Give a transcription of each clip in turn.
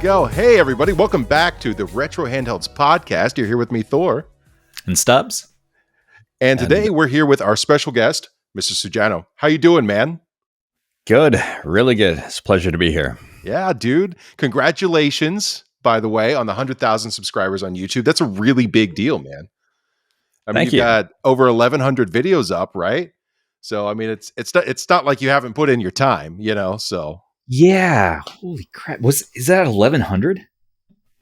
go. Hey, everybody. Welcome back to the Retro Handhelds podcast. You're here with me, Thor. And Stubbs. And today we're here with our special guest, Mr. Sujano. How you doing, man? Good. Really good. It's a pleasure to be here. Yeah, dude. Congratulations, by the way, on the 100,000 subscribers on YouTube. That's a really big deal, man. I mean, you got over 1,100 videos up, right? So, I mean, it's not like you haven't put in your time, you know, so. Yeah. Holy crap. Is that 1,100?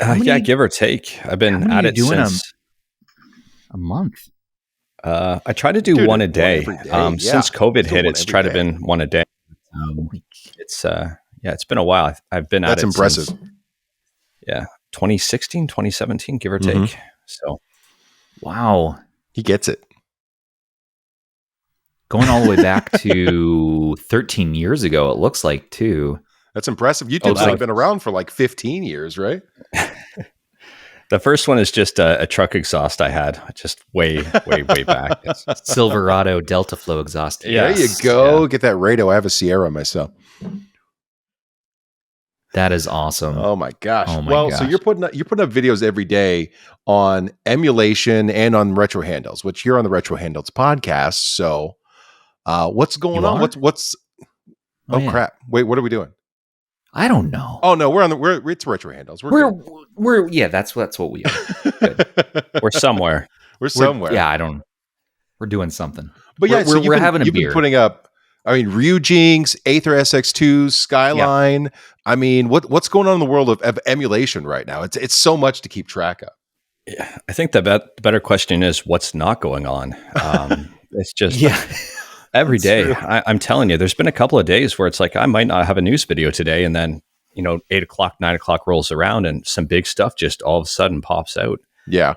Yeah, give or take. I've been at it since a month. I try to do one a day. Since COVID hit, it's tried to been one a day. It's been a while. I've been at it. That's impressive. Since, 2016, 2017, give or take. So, wow. He gets it. Going all the way back to 13 years ago, it looks like, too. That's impressive. YouTube's been around for like 15 years, right? The first one is just a truck exhaust I had, just way back. It's Silverado Delta Flow exhaust. Yes. There you go. Yeah. Get that radio. I have a Sierra myself. That is awesome. Oh my gosh. So you're putting up videos every day on emulation and on Retro Handhelds, which you're on the Retro Handhelds podcast. So what's going on? What's crap. Wait, what are we doing? I don't know. Oh no, it's Retro Handhelds. We're that's what we are. Good. We're somewhere. We're somewhere. We're doing something. But yeah, we're having a beer. You've been putting up, I mean, Ryujinx, AetherSX2, Skyline. Yep. I mean, what's going on in the world of emulation right now? It's so much to keep track of. Yeah, I think the better question is what's not going on. It's just every day. I'm telling you, there's been a couple of days where it's like I might not have a news video today, and then 8 o'clock, 9 o'clock rolls around, and some big stuff just all of a sudden pops out. Yeah,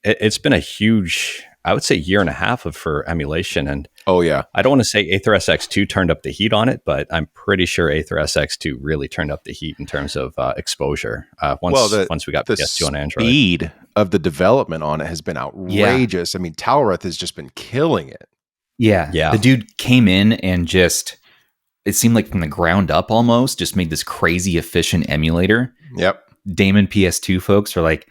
It's been a huge, I would say, year and a half for emulation, and I don't want to say AetherSX2 turned up the heat on it, but I'm pretty sure AetherSX2 really turned up the heat in terms of exposure. Once we got PS2 on Android, the speed of the development on it has been outrageous. I mean, Talreth has just been killing it. Yeah. The dude came in and just, it seemed like from the ground up almost, just made this crazy efficient emulator. Yep. Damon PS2 folks are like,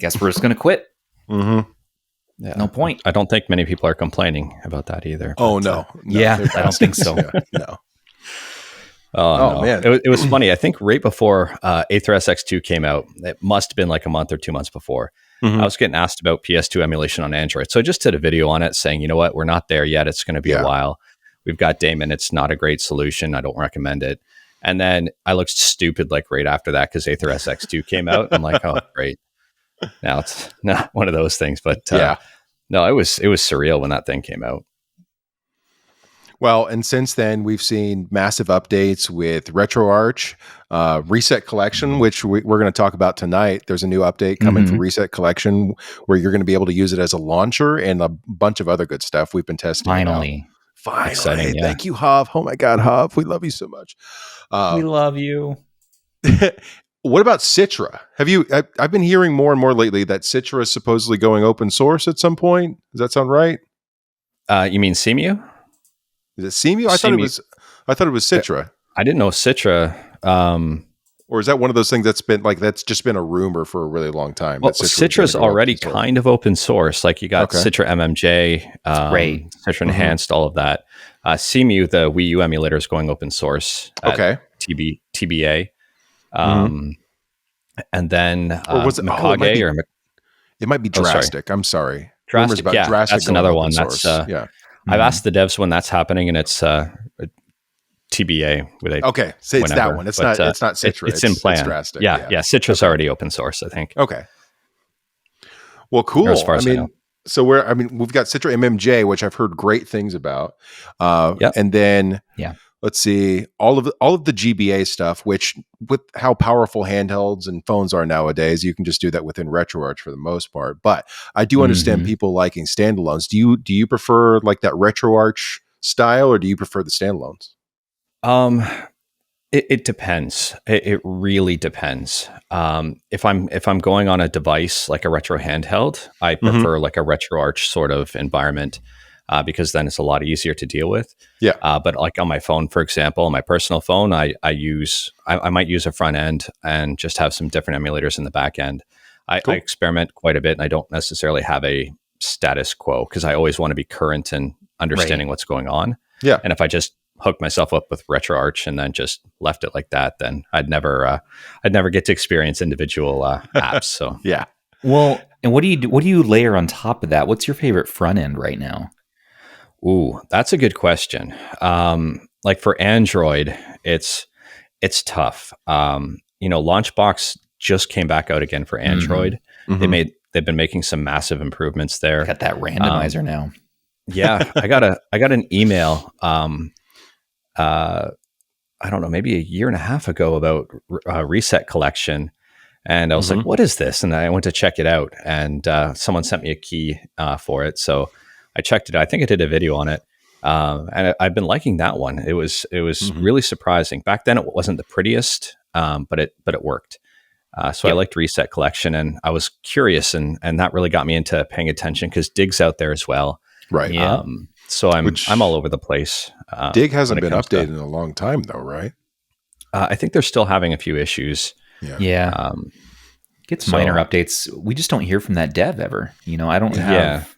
guess we're just going to quit. Mm-hmm. Yeah. No point. I don't think many people are complaining about that either. Oh, no. I don't think so. No. Oh no. Man. It was funny. I think right before AetherSX2 came out, it must have been like a month or 2 months before. I was getting asked about PS2 emulation on Android. So I just did a video on it saying, you know what, we're not there yet. It's going to be a while. We've got Damon. It's not a great solution. I don't recommend it. And then I looked stupid like right after that because AetherSX2 came out. I'm like, oh, great. Now it's not one of those things. But no, it was surreal when that thing came out. Well, and since then, we've seen massive updates with Retroarch, Reset Collection, which we're going to talk about tonight. There's a new update coming for Reset Collection where you're going to be able to use it as a launcher and a bunch of other good stuff we've been testing. Finally. Exciting, yeah. Thank you, Hav. Oh my God, Hav. We love you so much. We love you. What about Citra? I've been hearing more and more lately that Citra is supposedly going open source at some point. Does that sound right? You mean CMU? Is it CMU? I thought it was Citra. I didn't know Citra. Or is that one of those things that's just been a rumor for a really long time? Well, Citra's already kind of open source. Like you got Citra MMJ, great. Citra Enhanced, all of that. CMU, the Wii U emulator, is going open source. TBA. And then or was it Mikage it might be Drastic. I'm sorry. Drastic, Drastic that's another one. That's I've asked the devs when that's happening, and it's TBA. So it's that one. It's not Citra. It's in plan. It's Drastic. Yeah. Citra's already open source, I think. Okay. Well, cool. As far as I know. So we've got Citra MMJ, which I've heard great things about. And then let's see, all of the GBA stuff, which with how powerful handhelds and phones are nowadays, you can just do that within Retroarch for the most part. But I do understand people liking standalones. Do you prefer like that Retroarch style, or do you prefer the standalones? It depends. It really depends. If I'm going on a device like a retro handheld, I prefer like a Retroarch sort of environment. because then it's a lot easier to deal with. Yeah. But like on my phone, for example, my personal phone, I might use a front end and just have some different emulators in the back end. I experiment quite a bit, and I don't necessarily have a status quo because I always want to be current and understanding what's going on. Yeah. And if I just hooked myself up with Retroarch and then just left it like that, then I'd never get to experience individual apps. So yeah. Well, and what do you layer on top of that? What's your favorite front end right now? Ooh, that's a good question. Like for Android, it's tough. Launchbox just came back out again for Android. Mm-hmm. They've been making some massive improvements there. Got that randomizer now. Yeah, I got an email. I don't know, maybe a year and a half ago about Reset Collection, and I was like, "What is this?" And I went to check it out, and someone sent me a key for it. So I checked it out. I think I did a video on it, and I've been liking that one. It was really surprising. Back then, it wasn't the prettiest, but it worked. So I liked Reset Collection, and I was curious, and that really got me into paying attention because Dig's out there as well. Right. Yeah. So I'm all over the place. Dig hasn't been updated in a long time, though, right? I think they're still having a few issues. Yeah. Gets minor updates. We just don't hear from that dev ever. I don't have.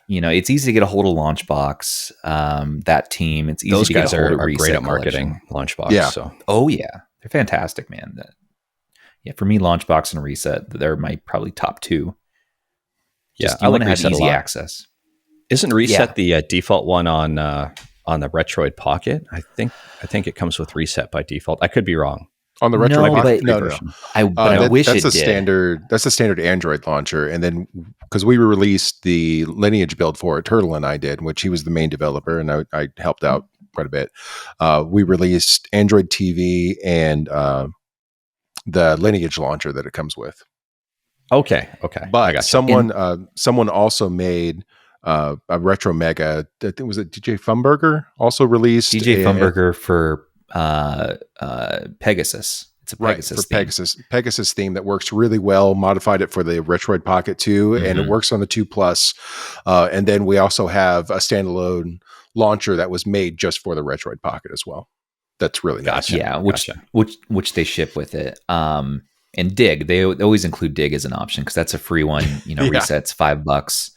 It's easy to get a hold of Launchbox. That team. It's easy. Those to guys get a hold of are Reset great at Collection. marketing Launchbox. Yeah. So. Oh yeah, they're fantastic, man. For me, Launchbox and Reset, they're my probably top two. I want like to have Reset easy access. Isn't Reset the default one on the Retroid Pocket? I think it comes with Reset by default. I could be wrong. On the Retroid Pocket? No. I wish that's it did. That's a standard Android launcher. And then because we released the Lineage build for it, Turtle and I did, which he was the main developer, and I helped out quite a bit. We released Android TV and the Lineage launcher that it comes with. Okay. But someone also made a Retro Mega. I think was it DJ Funberger also released Funberger for Pegasus. It's a Pegasus theme that works really well. Modified it for the Retroid Pocket 2, and it works on the 2 Plus. And then we also have a standalone launcher that was made just for the Retroid Pocket as well. That's really nice. Yeah, which they ship with it. And Dig, they always include Dig as an option because that's a free one. Resets $5.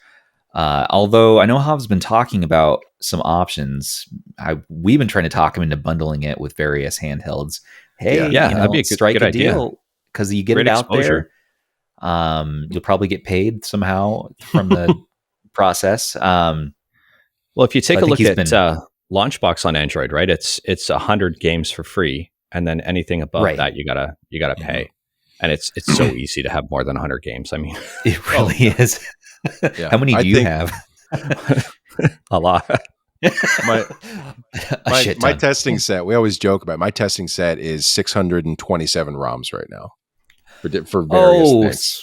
Although I know Hav's been talking about some options. We've been trying to talk him into bundling it with various handhelds. Hey, that'd be a good idea because you get great it out exposure there. You'll probably get paid somehow from the process. Well, if you take a look at Launchbox on Android, right? It's 100 games for free, and then anything above that you gotta pay. And it's so easy to have more than 100 games. I mean, it really is. How many do you have? A lot. My testing set, we always joke about my testing set is 627 ROMs right now for various things.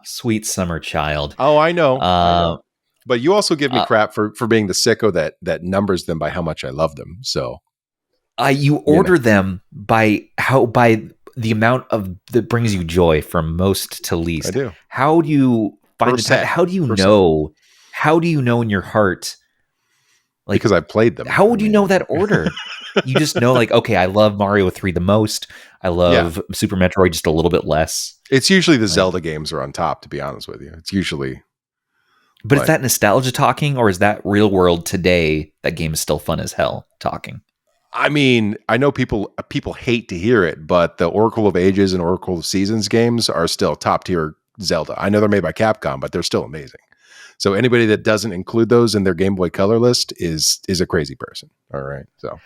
Sweet summer child. Oh, I know. But you also give me crap for being the sicko that numbers them by how much I love them. So you order them by the amount of that brings you joy from most to least. I do. How do you find the time? How do you know? How do you know in your heart? Like, because I've played them. How would you know that order? You just know, like, okay, I love Mario 3 the most. I love Super Metroid just a little bit less. It's usually the Zelda games are on top, to be honest with you. It's usually. But is that nostalgia talking, or is that real world today? That game is still fun as hell talking. I mean, I know people hate to hear it, but the Oracle of Ages and Oracle of Seasons games are still top tier Zelda. I know they're made by Capcom, but they're still amazing. So anybody that doesn't include those in their Game Boy Color list is a crazy person. All right, so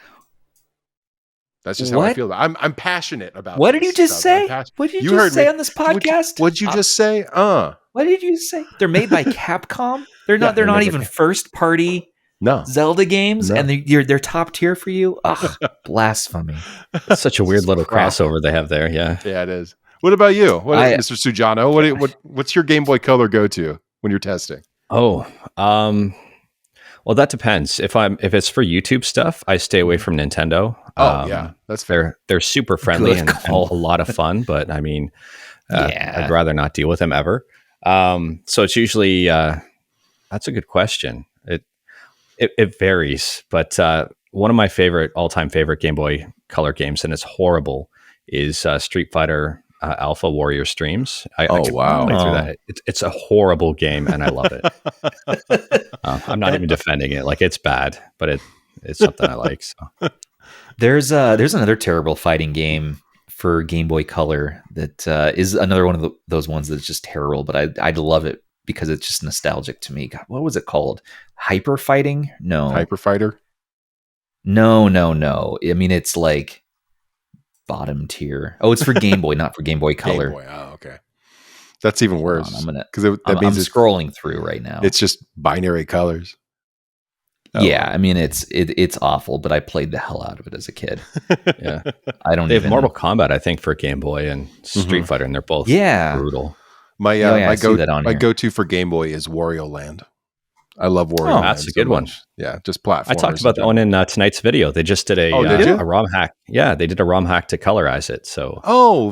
that's just how I feel. I'm passionate about. What did you just say? What did you just say on this podcast? What'd you just say? What did you say? They're made by Capcom. They're not. They're not even first party. No Zelda games, and they're top tier for you. Ugh, blasphemy! It's such a weird little crossover they have there. Yeah, it is. What about you, Mr. Sujano? What's your Game Boy Color go to when you're testing? Oh, well, that depends. If it's for YouTube stuff, I stay away from Nintendo. That's fair. They're super friendly and a lot of fun, but I mean, I'd rather not deal with them ever. So it's usually that's a good question. It varies, but one of my all-time favorite Game Boy Color games, and it's horrible, is Street Fighter Alpha Warrior Streams. I can play through that. It's a horrible game, and I love it. I'm not even defending it. Like, it's bad, but it's something I like. So. There's another terrible fighting game for Game Boy Color that is another one of those ones that's just terrible, but I love it because it's just nostalgic to me. God, what was it called? Hyper Fighting? No. Hyper Fighter? No. I mean, it's like bottom tier. Oh, it's for Game Boy, not for Game Boy Color. Game Boy. Oh, okay. That's even worse. Because I'm scrolling through right now. It's just binary colors. Oh. Yeah, I mean it's awful, but I played the hell out of it as a kid. Yeah, they have Mortal Kombat, I think, for Game Boy and Street Fighter, and they're both brutal. My go-to for Game Boy is Wario Land. I love Wario Land. That's a good one. Yeah, just platformers. I talked about that one in tonight's video. They just did a ROM hack. Yeah, they did a ROM hack to colorize it. So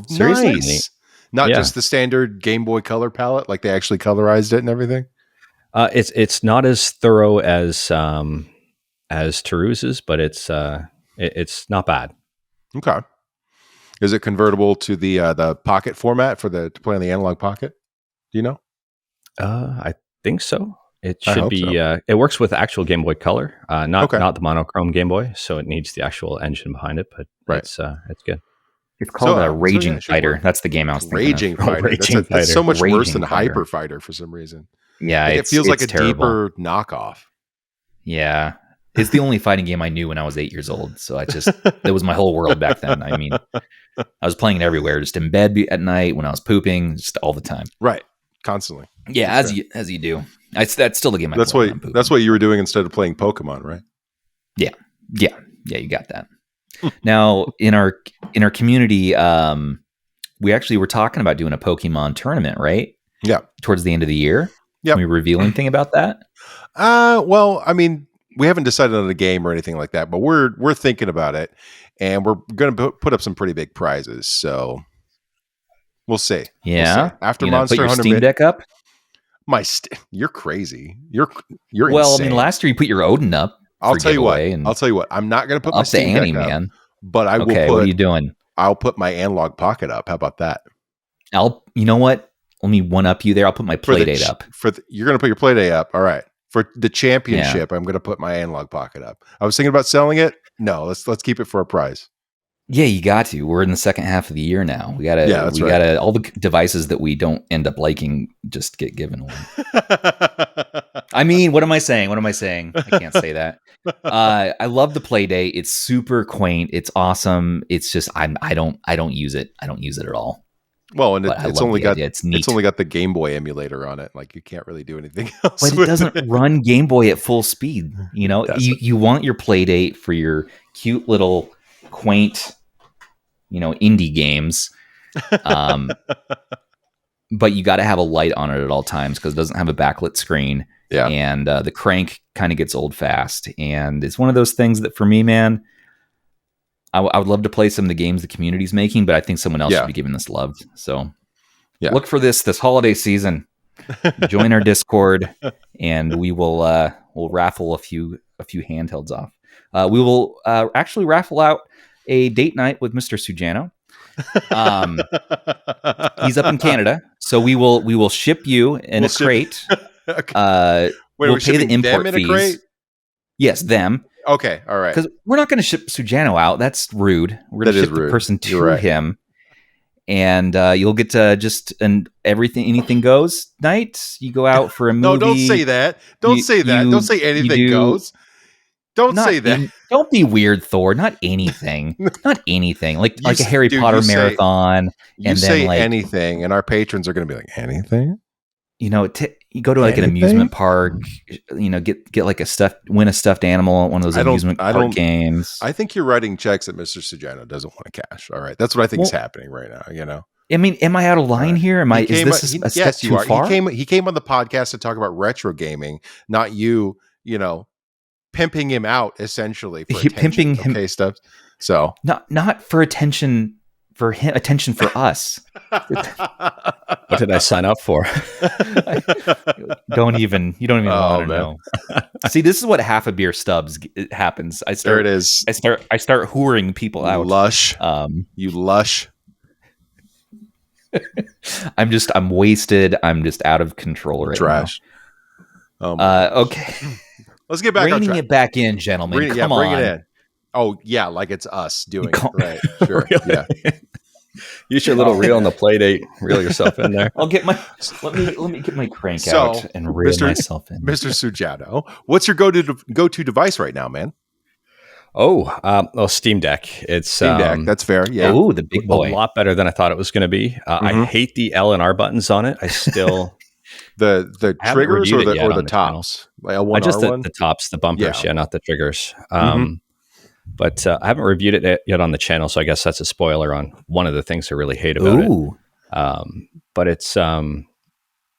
seriously, nice. Not just the standard Game Boy Color palette, like they actually colorized it and everything. It's not as thorough as Taruse's, but it's not bad. Okay. Is it convertible to the Pocket format to play on the Analog Pocket? Do you know? I think so. It should be. So. It works with actual Game Boy Color, not the monochrome Game Boy, so it needs the actual engine behind it. But it's good. It's called a Raging Fighter. That's the game I was thinking. Raging Fighter. That's so much worse than Hyper Fighter for some reason. Yeah, it feels like a terrible. Deeper knockoff. Yeah, it's the only fighting game I knew when I was 8 years old. So that was my whole world back then. I mean, I was playing it everywhere, just in bed at night when I was pooping, just all the time. Right, constantly. Yeah, as you do. That's still the game. That's what you were doing instead of playing Pokemon, right? Yeah. You got that. Now in our community, we actually were talking about doing a Pokemon tournament, right? Yeah, towards the end of the year. Yeah, can we reveal anything about that? Well, I mean, we haven't decided on a game or anything like that, but we're thinking about it, and we're going to put up some pretty big prizes. So we'll see. Yeah, we'll see. After Monster put your Hunter Steam Deck up. You're crazy. You're well. Insane. I mean, last year you put your Odin up. I'll tell you what. I'm not going to put my Steam Deck up, man. But I will. Okay, what are you doing? I'll put my Analog Pocket up. How about that? You know what? Let me one up you there. I'll put my Playdate up. You're going to put your Playdate up. All right. For the championship, I'm going to put my Analog Pocket up. I was thinking about selling it. No, let's keep it for a prize. Yeah, you got to. We're in the second half of the year now. We gotta all the devices that we don't end up liking just get given away. I mean, what am I saying? I can't say that. I love the Playdate. It's super quaint. It's awesome. It's just I don't use it. I don't use it at all. Well, and it's only got the Game Boy emulator on it. Like, you can't really do anything else. But it doesn't run Game Boy at full speed. You know, you want your Playdate for your cute little quaint, indie games. But you got to have a light on it at all times because it doesn't have a backlit screen. Yeah. And the crank kind of gets old fast. And it's one of those things that for me, man, I would love to play some of the games the community's making, but I think someone else should be giving this love. So look for this holiday season. Join our Discord, and we will we'll raffle a few handhelds off. We will actually raffle out a date night with Mr. Sujano. He's up in Canada, so we will ship you in a crate. Okay. We'll pay the import fees. Crate? Yes, them. Okay, all right. Because we're not going to ship Sujano out. That's rude. We're going to ship the person to him, and you'll get to just anything goes night. You go out for a movie. No, don't say that. Don't say that. Don't say anything goes. Don't say that. Don't be weird, Thor. Not anything. Not anything. Like a Harry Potter marathon. You say anything, and our patrons are going to be like, anything? You go to like an amusement park, get like win a stuffed animal at one of those amusement park games. I think you're writing checks that Mr. Sujano doesn't want to cash. All right. That's what I think is happening right now, I mean, am I out of line here? Is this a step too far? He came on the podcast to talk about retro gaming, not you, pimping him out essentially for attention. Pimping him. Okay, Stubbs. So not for attention for him, attention for us. What did I sign up for? You don't even want to know. See, this is what half a beer Stubbs happens. There it is. I start whoring people out. Lush. You lush. I'm wasted. I'm just out of control right Trash. now. Okay. Let's get back on track. Bringing it back in, gentlemen. Come on. Bring it in. Oh, yeah, like it's us doing it. Right. Sure. Really? Yeah. Use your little reel on the play date. Reel yourself in there. I'll get my let me get my crank out and reel myself in. Mr. Sujano, what's your go-to device right now, man? Steam Deck. It's Steam Deck. That's fair. Yeah. Oh, the big boy. A lot better than I thought it was going to be. I hate the L and R buttons on it. I still the triggers or the tops. Like L1, just R1? the tops, the bumpers. Yeah, not the triggers. But I haven't reviewed it yet on the channel, so I guess that's a spoiler on one of the things I really hate about it. But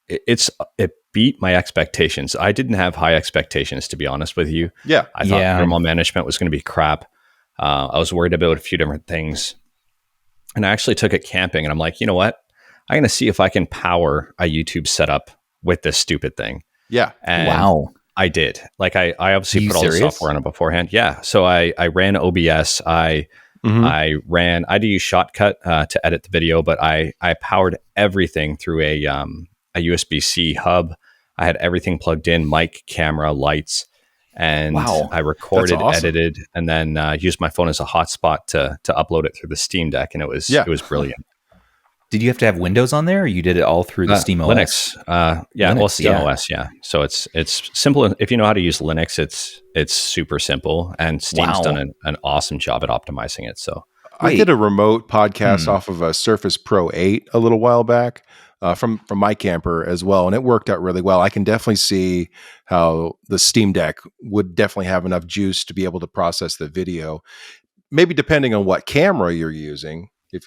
it beat my expectations. I didn't have high expectations, to be honest with you. Yeah, I thought thermal management was going to be crap. I was worried about a few different things, and I actually took it camping. And I'm like, you know what? I'm going to see if I can power a YouTube setup with this stupid thing. Yeah. And I did. Like I obviously put all the software on it beforehand. Yeah. So I ran OBS. I had to use Shotcut to edit the video, but I powered everything through a USB-C hub. I had everything plugged in, mic, camera, lights, and I recorded, edited, and then used my phone as a hotspot to upload it through the Steam Deck, and it was brilliant. Did you have to have Windows on there, or you did it all through the Steam OS? Linux. Linux, Steam OS. Yeah. So it's simple. If you know how to use Linux, it's super simple, and Steam's done an awesome job at optimizing it. So I did a remote podcast off of a Surface Pro 8 a little while back from my camper as well, and it worked out really well. I can definitely see how the Steam Deck would definitely have enough juice to be able to process the video. Maybe depending on what camera you're using. If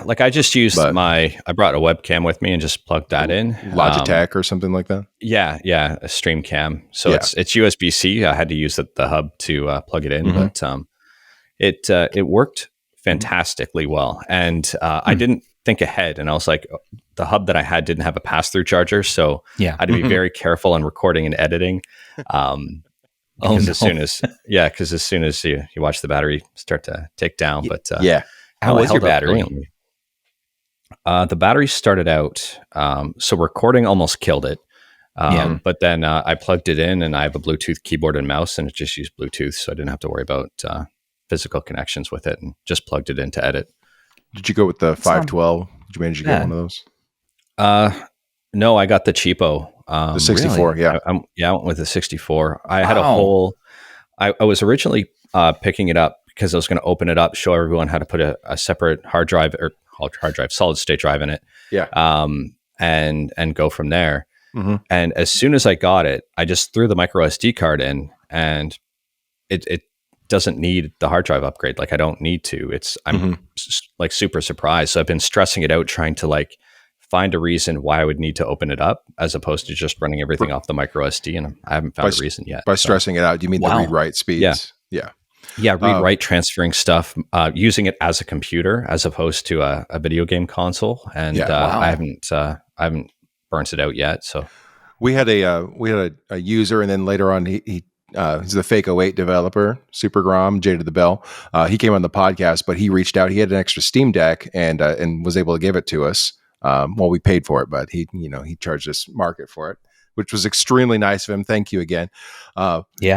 like I just used I brought a webcam with me and just plugged that in. Logitech or something like that. Yeah, a stream cam. So it's USB-C. I had to use the hub to plug it in, but it worked fantastically well. And I didn't think ahead, and I was like, the hub that I had didn't have a pass-through charger, so I had to be very careful on recording and editing. Because as soon as you watch the battery start to tick down, but how was your battery? The battery started out, so recording almost killed it. But then I plugged it in, and I have a Bluetooth keyboard and mouse, and it just used Bluetooth, so I didn't have to worry about physical connections with it, and just plugged it in to edit. Did you go with the 512? Did you manage to get one of those? No, I got the cheapo. The 64, really? I went with the 64. I had a whole... I was originally picking it up because I was going to open it up, show everyone how to put a separate solid state drive in it. Yeah. And go from there. And as soon as I got it, I just threw the micro SD card in, and it doesn't need the hard drive upgrade. Like I don't need to. I'm like super surprised. So I've been stressing it out, trying to like find a reason why I would need to open it up as opposed to just running everything off the micro SD. And I haven't found a reason yet. By stressing it out, do you mean the read-write speeds? Yeah, read-write, transferring stuff, using it as a computer as opposed to a video game console, and I haven't burnt it out yet. So we had a user, and then later on he's the Fake 08 developer, Super Grom, Jada the Bell. He came on the podcast, but he reached out. He had an extra Steam Deck and was able to give it to us. Well, we paid for it, but he charged us market for it, which was extremely nice of him. Thank you again.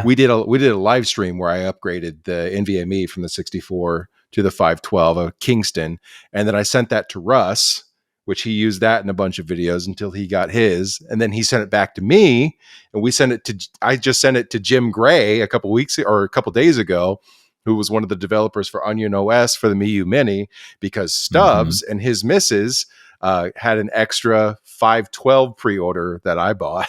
We did a live stream where I upgraded the NVMe from the 64 to the 512 of Kingston, and then I sent that to Russ, which he used that in a bunch of videos until he got his, and then he sent it back to me, and I just sent it to Jim Gray a couple days ago, who was one of the developers for Onion OS for the Miu Mini, because Stubbs and his missus had an extra 512 pre-order that I bought.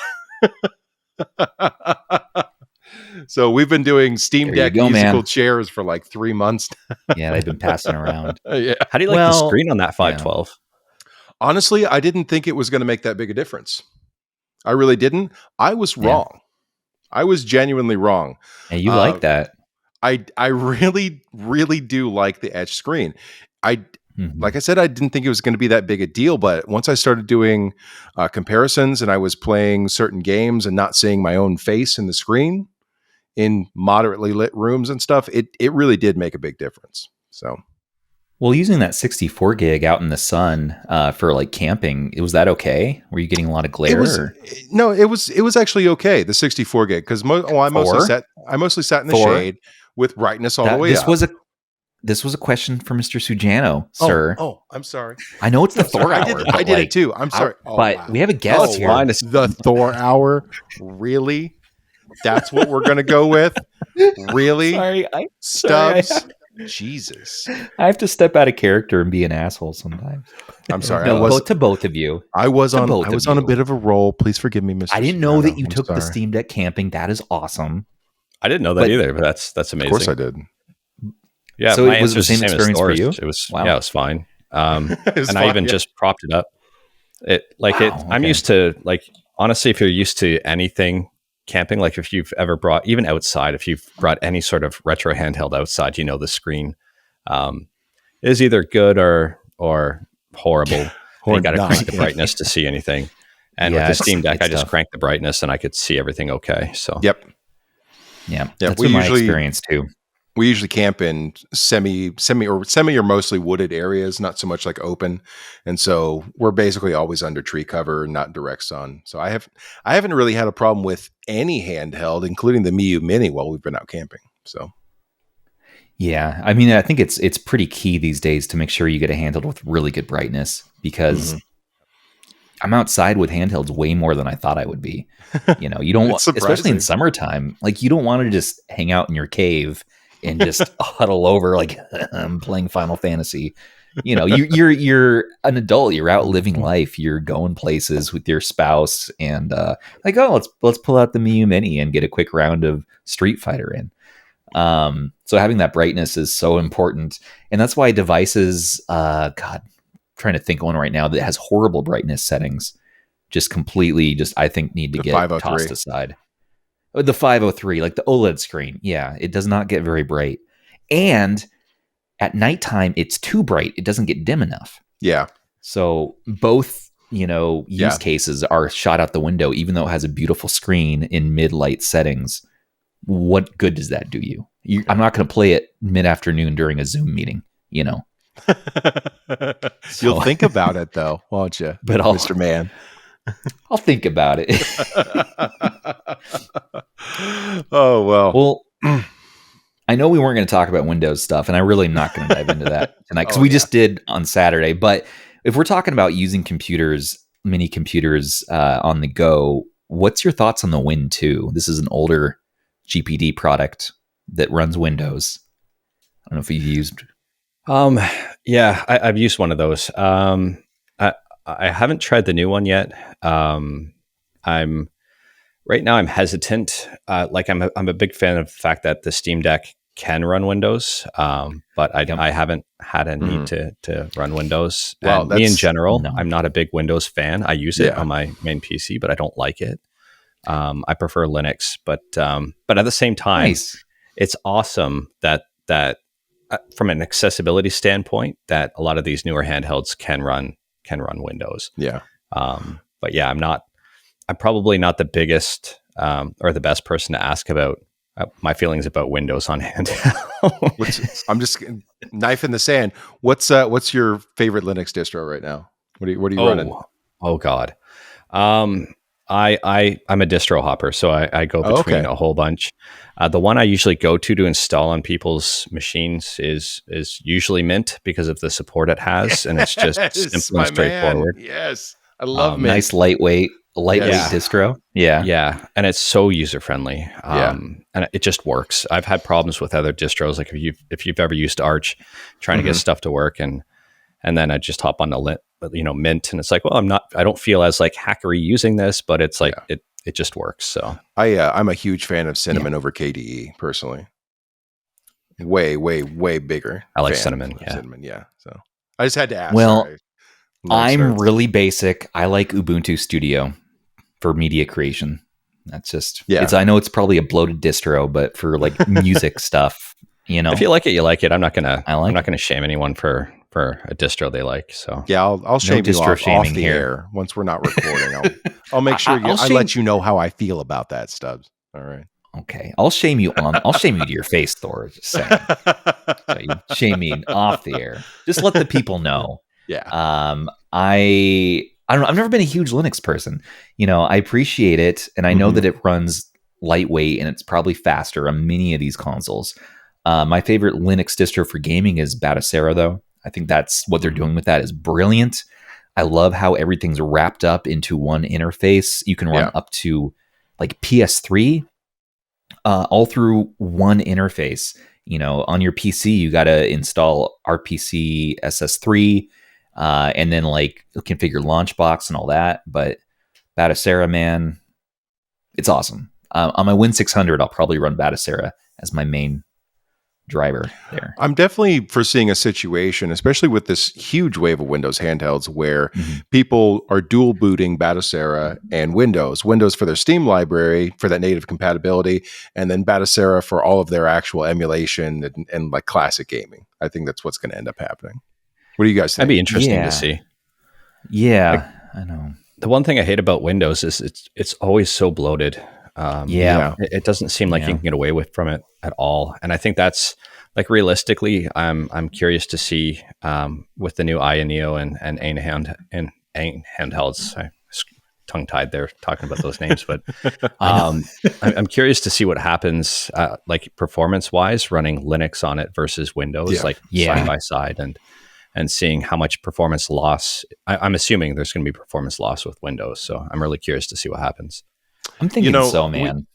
So we've been doing Steam Deck musical chairs for like 3 months. Yeah, they've been passing around. How do you like the screen on that 512? Honestly, I didn't think it was going to make that big a difference. I really didn't. I was wrong. I was genuinely wrong. And you like that. I really, really do like the etched screen. like I said, I didn't think it was going to be that big a deal, but once I started doing comparisons and I was playing certain games and not seeing my own face in the screen in moderately lit rooms and stuff, it really did make a big difference. So, well, using that 64 gig out in the sun for like camping, was that okay? Were you getting a lot of glare? No, it was actually okay. The 64 gig because I mostly sat in the shade with brightness all the way up. This was a question for Mr. Sujano, sir. Oh, I'm sorry. I know it's the Thor hour. I did it too. I'm sorry. But we have a guest here. The Thor hour? Really? That's what we're going to go with? Really? Sorry. Stubbs? Jesus. I have to step out of character and be an asshole sometimes. I'm sorry. To both of you. I was on a bit of a roll. Please forgive me, Mr. I didn't know that you took the Steam Deck camping. That is awesome. I didn't know that either, but that's amazing. Of course I did. Yeah, so it was the same experience for you? It was it was fine. I even just propped it up. I'm used to, like, honestly, if you're used to anything camping, like if you've ever brought, even outside, if you've brought any sort of retro handheld outside, the screen is either good or horrible. You got to crank the brightness to see anything. And with the Steam Deck, I just cranked the brightness and I could see everything okay. So yeah, that's been my experience too. We usually camp in semi or mostly wooded areas, not so much like open. And so we're basically always under tree cover, not direct sun. So I haven't really had a problem with any handheld, including the Miu Mini, while we've been out camping. So yeah, I mean, I think it's pretty key these days to make sure you get a handheld with really good brightness, because I'm outside with handhelds way more than I thought I would be. You don't want, especially in summertime, like you don't want to just hang out in your cave and just huddle over like I'm playing Final Fantasy. You're an adult. You're out living life. You're going places with your spouse, and let's pull out the Miu Mini and get a quick round of Street Fighter in. So having that brightness is so important, and that's why devices. Trying to think one right now that has horrible brightness settings, just completely, I think need to get tossed aside. The 503, like the OLED screen. Yeah, it does not get very bright. And at nighttime, it's too bright. It doesn't get dim enough. Yeah. So both, use cases are shot out the window, even though it has a beautiful screen in mid-light settings. What good does that do you? I'm not going to play it mid-afternoon during a Zoom meeting, You'll think about it, though, won't you, Mr. Man? I'll think about it. Oh, well. Well, I know we weren't going to talk about Windows stuff, and I'm really not going to dive into that tonight because we just did on Saturday. But if we're talking about using computers, mini computers on the go, what's your thoughts on the Win 2? This is an older GPD product that runs Windows. I don't know if you've used. Yeah, I've used one of those. I haven't tried the new one yet. I'm hesitant. I'm a big fan of the fact that the Steam Deck can run Windows, but I haven't had a need to run Windows. Well, me in general, I'm not a big Windows fan. I use it on my main PC, but I don't like it. I prefer Linux, but at the same time, it's awesome that from an accessibility standpoint, that a lot of these newer handhelds can run Windows. Yeah. But yeah, I'm probably not the biggest or the best person to ask about my feelings about Windows on handheld. I'm just knife in the sand. What's your favorite Linux distro right now? What are you running? Oh God. I'm a distro hopper, so I go between a whole bunch. The one I usually go to install on people's machines is usually Mint because of the support it has, and it's just simple and straightforward. Man. Yes, I love Mint. Nice lightweight distro. Yeah, and it's so user friendly. And it just works. I've had problems with other distros, like if you've ever used Arch, trying to get stuff to work, and then I just hop on the Mint, and it's like, well, I don't feel as like hackery using this, but it's like it just works. So I'm a huge fan of Cinnamon over KDE personally. Way bigger. I like Cinnamon. Cinnamon, yeah. So I just had to ask. Well, I'm really basic. I like Ubuntu Studio for media creation. That's just I know it's probably a bloated distro, but for like music stuff, if you like it, you like it. I'm not gonna shame anyone for for a distro they like. So yeah, I'll shame you off the air once we're not recording. I'll make sure I let you know how I feel about that, Stubbs. All right. Okay, I'll shame you to your face, Thor. Just saying. So you shame me off the air. Just let the people know. Yeah. I don't know. I've never been a huge Linux person. I appreciate it, and I know that it runs lightweight and it's probably faster on many of these consoles. My favorite Linux distro for gaming is Batocera, though. I think that's what they're doing with that is brilliant. I love how everything's wrapped up into one interface. You can run up to like PS3 all through one interface. On your PC, you got to install RPC SS3 and then like configure Launchbox and all that. But Batocera, man, it's awesome. On my Win 600, I'll probably run Batocera as my main driver there. I'm definitely foreseeing a situation, especially with this huge wave of Windows handhelds, where people are dual booting Batocera and Windows for their Steam library for that native compatibility, and then Batocera for all of their actual emulation and like classic gaming. I think that's what's going to end up happening. What do you guys think? That'd be interesting to see. Yeah, I know. The one thing I hate about Windows is it's always so bloated. It doesn't seem like you can get away from it at all. And I think that's like realistically, I'm curious to see with the new Neo and handhelds. I tongue tied there talking about those names, but I'm curious to see what happens like performance wise running Linux on it versus Windows, side by side, and seeing how much performance loss. I'm assuming there's going to be performance loss with Windows, so I'm really curious to see what happens. I'm thinking so, man.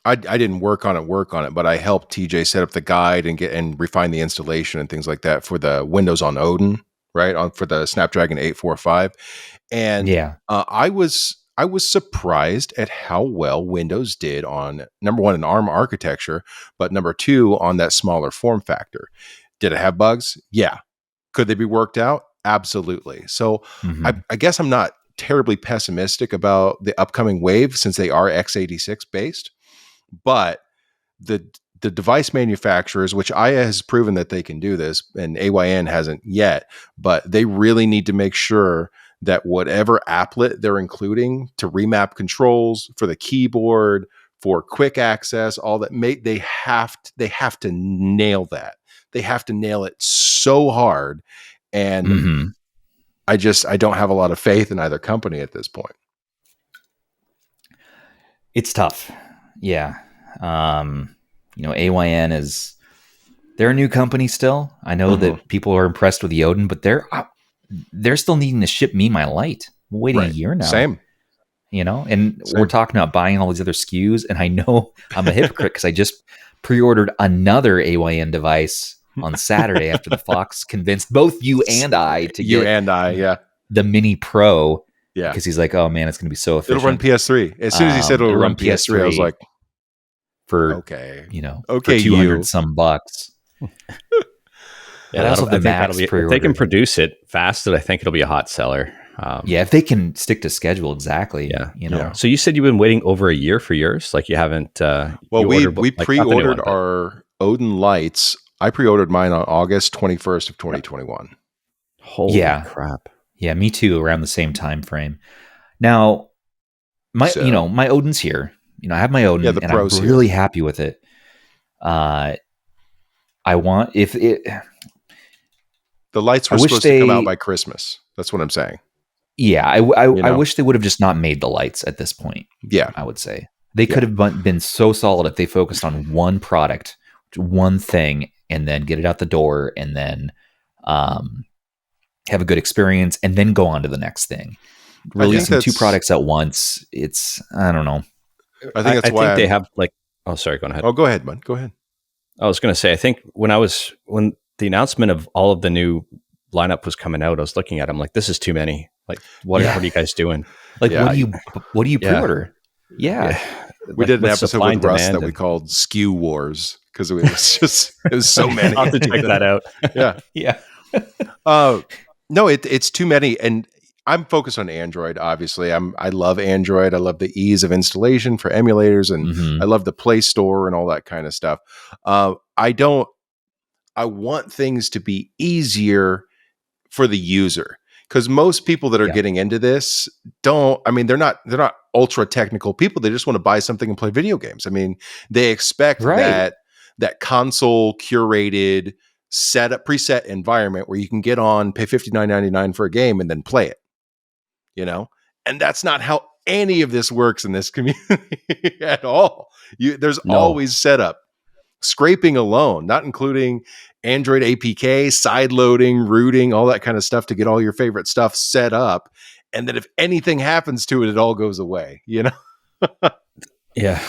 I didn't work on it, but I helped TJ set up the guide and refine the installation and things like that for the Windows on Odin, right? For the Snapdragon 845. And I was surprised at how well Windows did on, number one, an ARM architecture, but number two, on that smaller form factor. Did it have bugs? Yeah. Could they be worked out? Absolutely. So I guess I'm not terribly pessimistic about the upcoming wave since they are x86 based, but the device manufacturers, which Aya has proven that they can do this and AYN hasn't yet, but they really need to make sure that whatever applet they're including to remap controls for the keyboard, for quick access, all that, they have to nail that. They have to nail it so hard. And I don't have a lot of faith in either company at this point. It's tough. Yeah. AYN they're a new company still. I know that people are impressed with the Odin, but they're still needing to ship me my light. I'm waiting a year now. Same. We're talking about buying all these other SKUs, and I know I'm a hypocrite because I just pre-ordered another AYN device on Saturday after the Fox convinced both you and I to get the Mini Pro. Yeah. Because he's like, oh man, it's going to be so efficient. It'll run PS3. As soon as he said it'll run PS3, I was like, for 200 some bucks. Also the Max if they can produce it fast, I think it'll be a hot seller. If they can stick to schedule exactly. So you said you've been waiting over a year for yours, like you haven't. We pre-ordered our Odin lights. I pre-ordered mine on August 21st of 2021. Holy crap! Yeah, me too. Around the same time frame. Now, my Odin's here. I have my Odin, and I'm really happy with it. The lights were supposed to come out by Christmas. That's what I'm saying. Yeah, I wish they would have just not made the lights at this point. Yeah, I would say they could have been so solid if they focused on one product, one thing, and then get it out the door, and then have a good experience, and then go on to the next thing. Releasing two products at once, I don't know. I think that's why they have like. Oh, sorry. Go ahead. Oh, go ahead, bud. Go ahead. I was going to say, I think when the announcement of all of the new lineup was coming out, I was looking at them like, this is too many. Like, what are you guys doing? Like, what do you pre-order? Yeah. We did an episode with Russ that we called SKU Wars because it was so many. I'll have to check that out. Yeah. No, it's too many. And I'm focused on Android, obviously. I love Android. I love the ease of installation for emulators, and I love the Play Store and all that kind of stuff. I want things to be easier for the user, because most people that are getting into this they're not ultra technical people. They just want to buy something and play video games. I mean, they expect that console curated preset environment where you can get on, pay $59.99 for a game and then play it, and that's not how any of this works in this community at all. There's always setup, scraping alone, not including Android APK, side loading, rooting, all that kind of stuff to get all your favorite stuff set up. And then if anything happens to it, it all goes away, Yeah,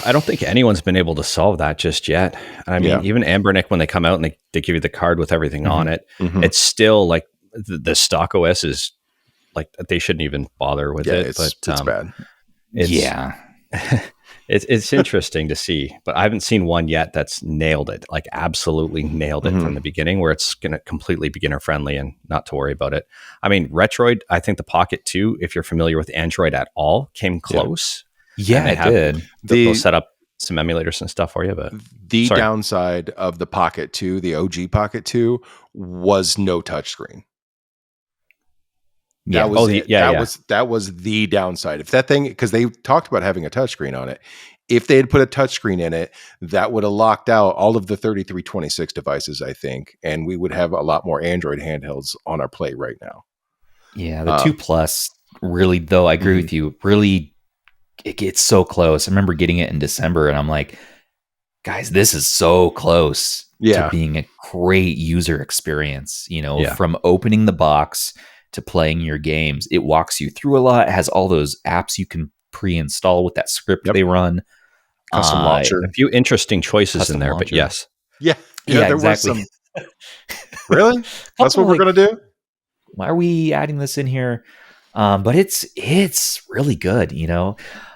I don't think anyone's been able to solve that just yet. I mean, even Ambernick, when they come out and they give you the card with everything on it, it's still like the stock OS is like, they shouldn't even bother with it. But it's bad. It's interesting to see, but I haven't seen one yet that's nailed it, like absolutely nailed it from the beginning, where it's going to completely beginner friendly and not to worry about it. I mean, Retroid, I think the Pocket 2, if you're familiar with Android at all, came close. Yeah, it did. They'll set up some emulators and stuff for you, but the downside of the Pocket 2, the OG Pocket 2, was no touchscreen. That was the downside. If that thing, because they talked about having a touchscreen on it, if they had put a touchscreen in it, that would have locked out all of the 3326 devices, I think, and we would have a lot more Android handhelds on our plate right now. Yeah, the 2 Plus really, though, I agree with you. Really, it gets so close. I remember getting it in December, and I'm like, guys, this is so close to being a great user experience. From opening the box to playing your games. It walks you through a lot. It has all those apps you can pre-install with that script they run. Custom launcher. A few interesting choices in there, but yes. Yeah, there exactly. was some. Really? That's what we're going to do? Why are we adding this in here? But it's really good,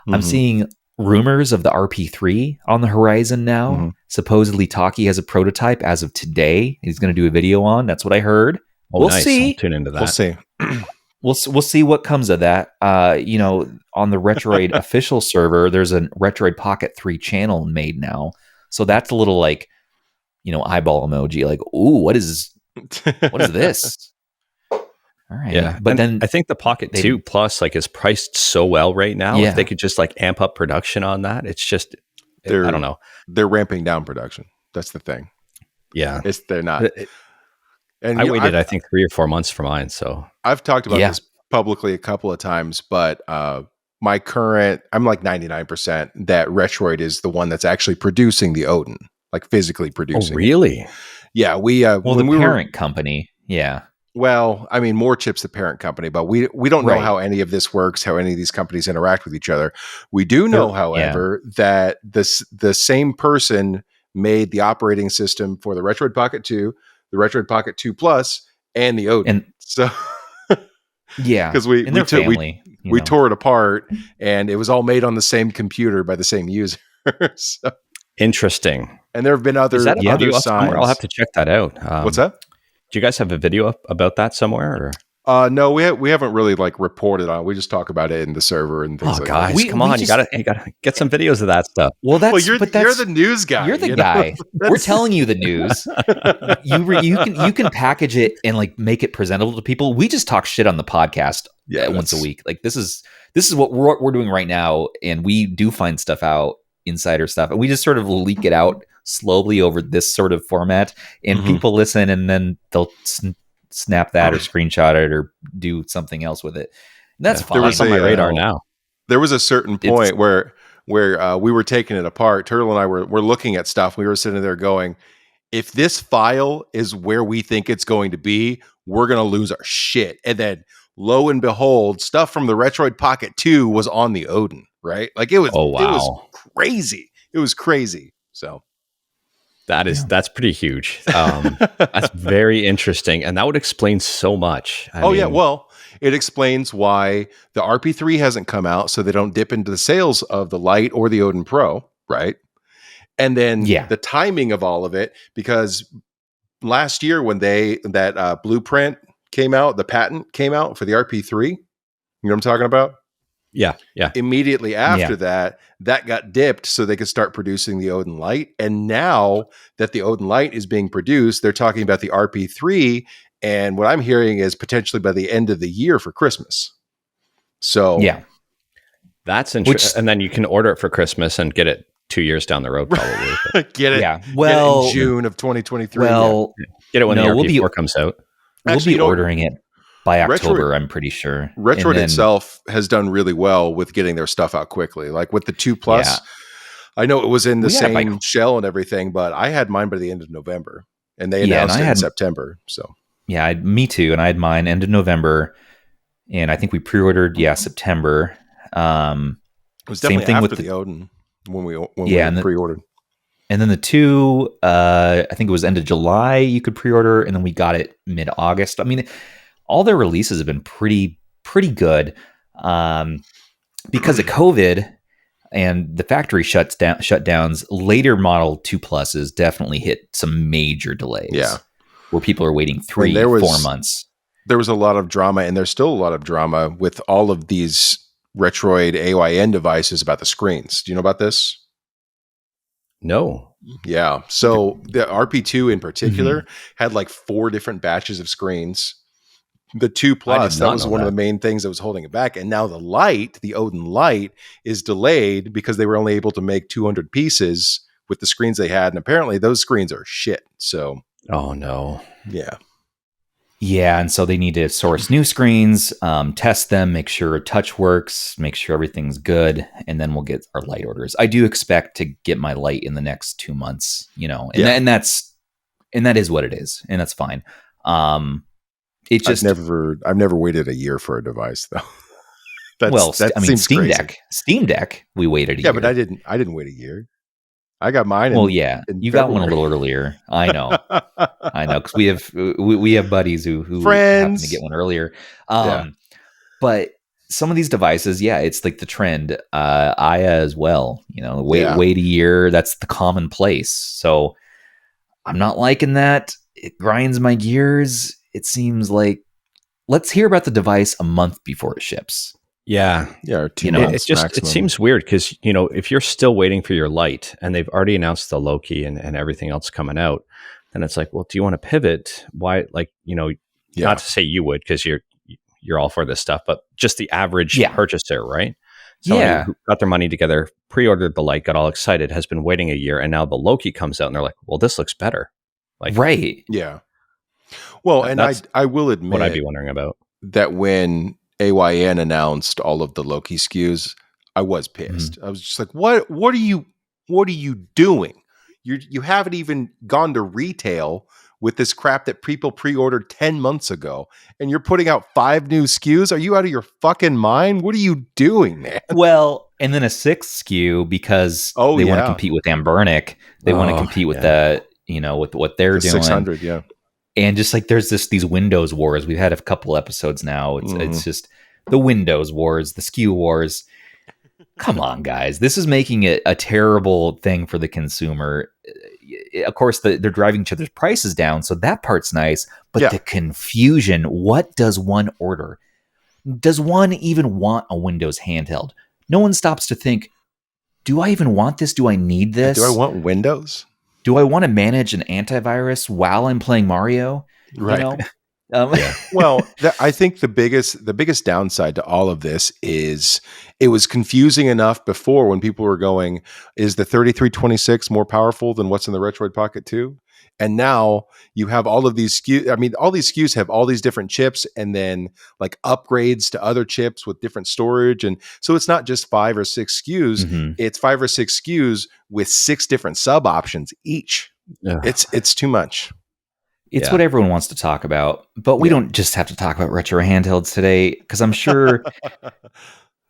I'm seeing rumors of the RP3 on the horizon now. Supposedly Taki has a prototype as of today. He's going to do a video on. That's what I heard. We'll see. I'll tune into that. We'll see. We'll see what comes of that. On the Retroid official server, there's a Retroid Pocket 3 channel made now. So that's a little like, eyeball emoji. Like, ooh, what is this? All right. Yeah. But and then I think the Pocket 2 Plus is priced so well right now. If they could just amp up production on that, it's just, I don't know. They're ramping down production. That's the thing. Yeah. They're not. And I waited, I think, 3 or 4 months for mine. So I've talked about this publicly a couple of times, but I'm like 99% that Retroid is the one that's actually producing the Odin, like physically producing. Oh, really? Yeah. The parent company. Yeah. Well, I mean, More Chip's the parent company, but we don't know how any of this works, how any of these companies interact with each other. We do know, however, that the same person made the operating system for the Retroid Pocket 2, the Retroid Pocket 2 Plus, and the Odin. And so because we tore it apart, and it was all made on the same computer by the same user. So, interesting. And there have been other signs. I'll have to check that out. What's that? Do you guys have a video up about that somewhere? Or? No, we haven't really reported on it. We just talk about it in the server and things like guys, that. Come on, you gotta get some videos of that stuff. Well, you're the news guy. You're the guy. We're telling you the news. You can package it and make it presentable to people. We just talk shit on the podcast once a week. This is what we're doing right now, and we do find stuff out, insider stuff, and we just sort of leak it out slowly over this sort of format, and people listen, and then they'll snap that or screenshot it or do something else with it. And that's fine. It's on my radar now. There was a certain point where we were taking it apart. Turtle and I were looking at stuff. We were sitting there going, if this file is where we think it's going to be, we're going to lose our shit. And then lo and behold, stuff from the Retroid Pocket 2 was on the Odin, right? It was, it was crazy. It was crazy. So that's pretty huge. That's very interesting. And that would explain so much. Well, it explains why the RP3 hasn't come out, so they don't dip into the sales of the Lite or the Odin Pro, right? And then the timing of all of it, because last year when that blueprint came out, the patent came out for the RP3, you know what I'm talking about? Yeah. Immediately after that got dipped so they could start producing the Odin Lite. And now that the Odin Lite is being produced, they're talking about the RP3. And what I'm hearing is potentially by the end of the year for Christmas. So yeah, that's interesting. And then you can order it for Christmas and get it 2 years down the road, probably. Get it in June of 2023. Well, get it when the RP4 comes out. We'll be ordering it by October, I'm pretty sure. Retroid itself has done really well with getting their stuff out quickly. Like with the 2 Plus, I know it was in the same shell and everything, but I had mine by the end of November, and they announced it in September. So yeah, me too. And I had mine end of November, and I think we pre-ordered September. It was definitely same thing after with the Odin when we pre-ordered. And then the 2, I think it was end of July you could pre-order, and then we got it mid-August. I mean, all their releases have been pretty good because of COVID and the factory shutdowns. Later model 2 Pluses definitely hit some major delays. Yeah, where people are waiting 3-4 months. There was a lot of drama, and there's still a lot of drama with all of these Retroid AYN devices about the screens. Do you know about this? No. Yeah. So the RP2 in particular had like 4 different batches of screens. The 2 Plus, that was one of the main things that was holding it back. And now the Lite, the Odin Lite, is delayed because they were only able to make 200 pieces with the screens they had. And apparently those screens are shit. So. Oh, no. Yeah. Yeah, and so they need to source new screens, test them, make sure touch works, make sure everything's good, and then we'll get our Lite orders. I do expect to get my Lite in the next 2 months, and that is what it is, and that's fine. It just I've never waited a year for a device though. Steam Deck. Steam Deck, we waited a year. Yeah, but I didn't wait a year. I got mine. You got one a little earlier. I know, because we have buddies who happen to get one earlier. But some of these devices, it's like the trend. Aya as well. Wait a year. That's the commonplace. So I'm not liking that. It grinds my gears. It seems like let's hear about the device a month before it ships. Yeah. Or 2 months. It seems weird because, if you're still waiting for your Lite and they've already announced the Loki and everything else coming out, then it's like, well, do you want to pivot? Why? Not to say you would, because you're all for this stuff, but just the average purchaser, right? Someone who got their money together, pre-ordered the Lite, got all excited, has been waiting a year, and now the Loki comes out and they're like, well, this looks better. Right. Yeah. Well, and I will admit what I'd be wondering about that when AYN announced all of the Loki SKUs, I was pissed. I was just like, what are you doing? You haven't even gone to retail with this crap that people pre-ordered 10 months ago, and you're putting out 5 new SKUs? Are you out of your fucking mind? What are you doing, man? Well, and then a 6th SKU because they want to compete with Ambernic. They want to compete with with what they're doing. 600, yeah. And just like there's these Windows wars. We've had a couple episodes now. It's just the Windows wars, the SKU wars. Come on, guys. This is making it a terrible thing for the consumer. Of course, they're driving each other's prices down, so that part's nice. But the confusion, what does one order? Does one even want a Windows handheld? No one stops to think, do I even want this? Do I need this? Do I want Windows? Do I want to manage an antivirus while I'm playing Mario? Right. Well, I think the biggest downside to all of this is it was confusing enough before when people were going, is the 3326 more powerful than what's in the Retroid Pocket 2? And now you have all of these SKUs. I mean, all these SKUs have all these different chips and then like upgrades to other chips with different storage. And so it's not just 5 or 6 SKUs. It's 5 or 6 SKUs with 6 different sub options each. It's too much. It's what everyone wants to talk about, but we don't just have to talk about retro handhelds today, because I'm sure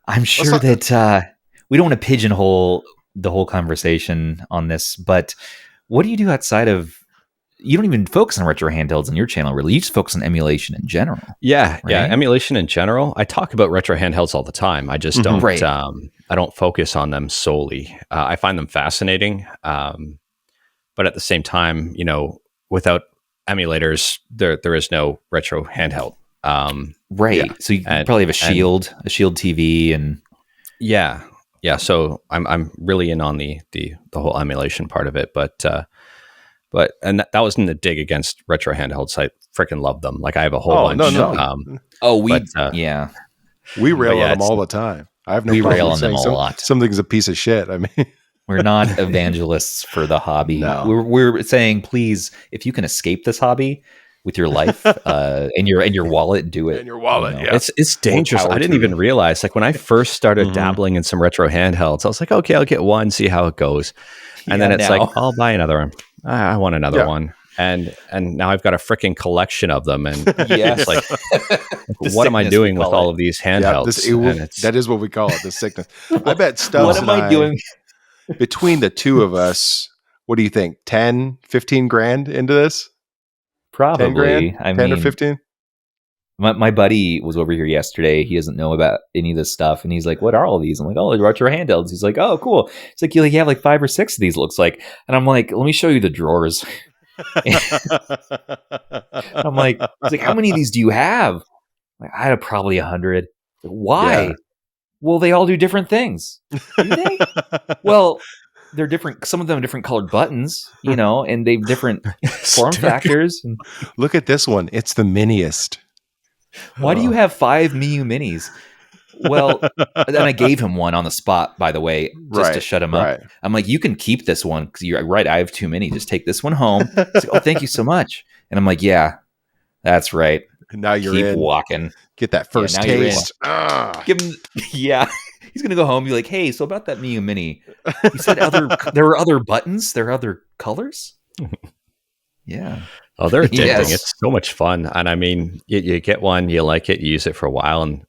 that we don't want to pigeonhole the whole conversation on this. But what do you do outside of? You don't even focus on retro handhelds on your channel, really. You just focus on emulation in general. Yeah, right? Emulation in general. I talk about retro handhelds all the time. I just don't. I don't focus on them solely. I find them fascinating, but at the same time, without emulators, there is no retro handheld. So you probably have a Shield TV, and Yeah. So I'm really in on the whole emulation part of it, but that wasn't a dig against retro handhelds. I freaking love them. Like I have a whole bunch. No. We rail on them all the time. I have no problem with saying a lot. Something's a piece of shit. I mean, we're not evangelists for the hobby. No. We're saying, please, if you can escape this hobby with your life and your wallet, do it. In your wallet, yeah. It's dangerous. I didn't even realize. Like when I first started dabbling in some retro handhelds, I was like, okay, I'll get one, see how it goes, and then it's like, I'll buy another one. I want another one. And now I've got a freaking collection of them, and it's like, what am I doing with all of these handhelds? Yeah, that is what we call it, the sickness. I bet Stubbs and I doing between the two of us. What do you think? 10, 15 grand into this? Probably. 10 grand? I 10 mean, or 15? My buddy was over here yesterday. He doesn't know about any of this stuff, and he's like, "What are all these?" I'm like, "Oh, they're retro handhelds." He's like, "Oh, cool." It's like you have like 5 or 6 of these. It looks like, and I'm like, "Let me show you the drawers." I'm like, how many of these do you have? Like, I had probably 100. Like, why? Yeah. Well, they all do different things. Do they? Well, they're different. Some of them have different colored buttons, and they've different form factors. Look at this one. It's the miniest. Why do you have 5 Miu Minis? Well, then I gave him one on the spot, by the way, just to shut him up. I'm like, you can keep this one because you're right. I have too many. Just take this one home. He's like, oh, thank you so much. And I'm like, yeah, that's right. Now you're keep walking. Get that first taste. Give him, He's gonna go home and be like, hey, so about that Miu Mini, you said there were other buttons, there are other colors. Yeah. Oh, they're addicting. Yes. It's so much fun. And I mean, you get one, you like it, you use it for a while, and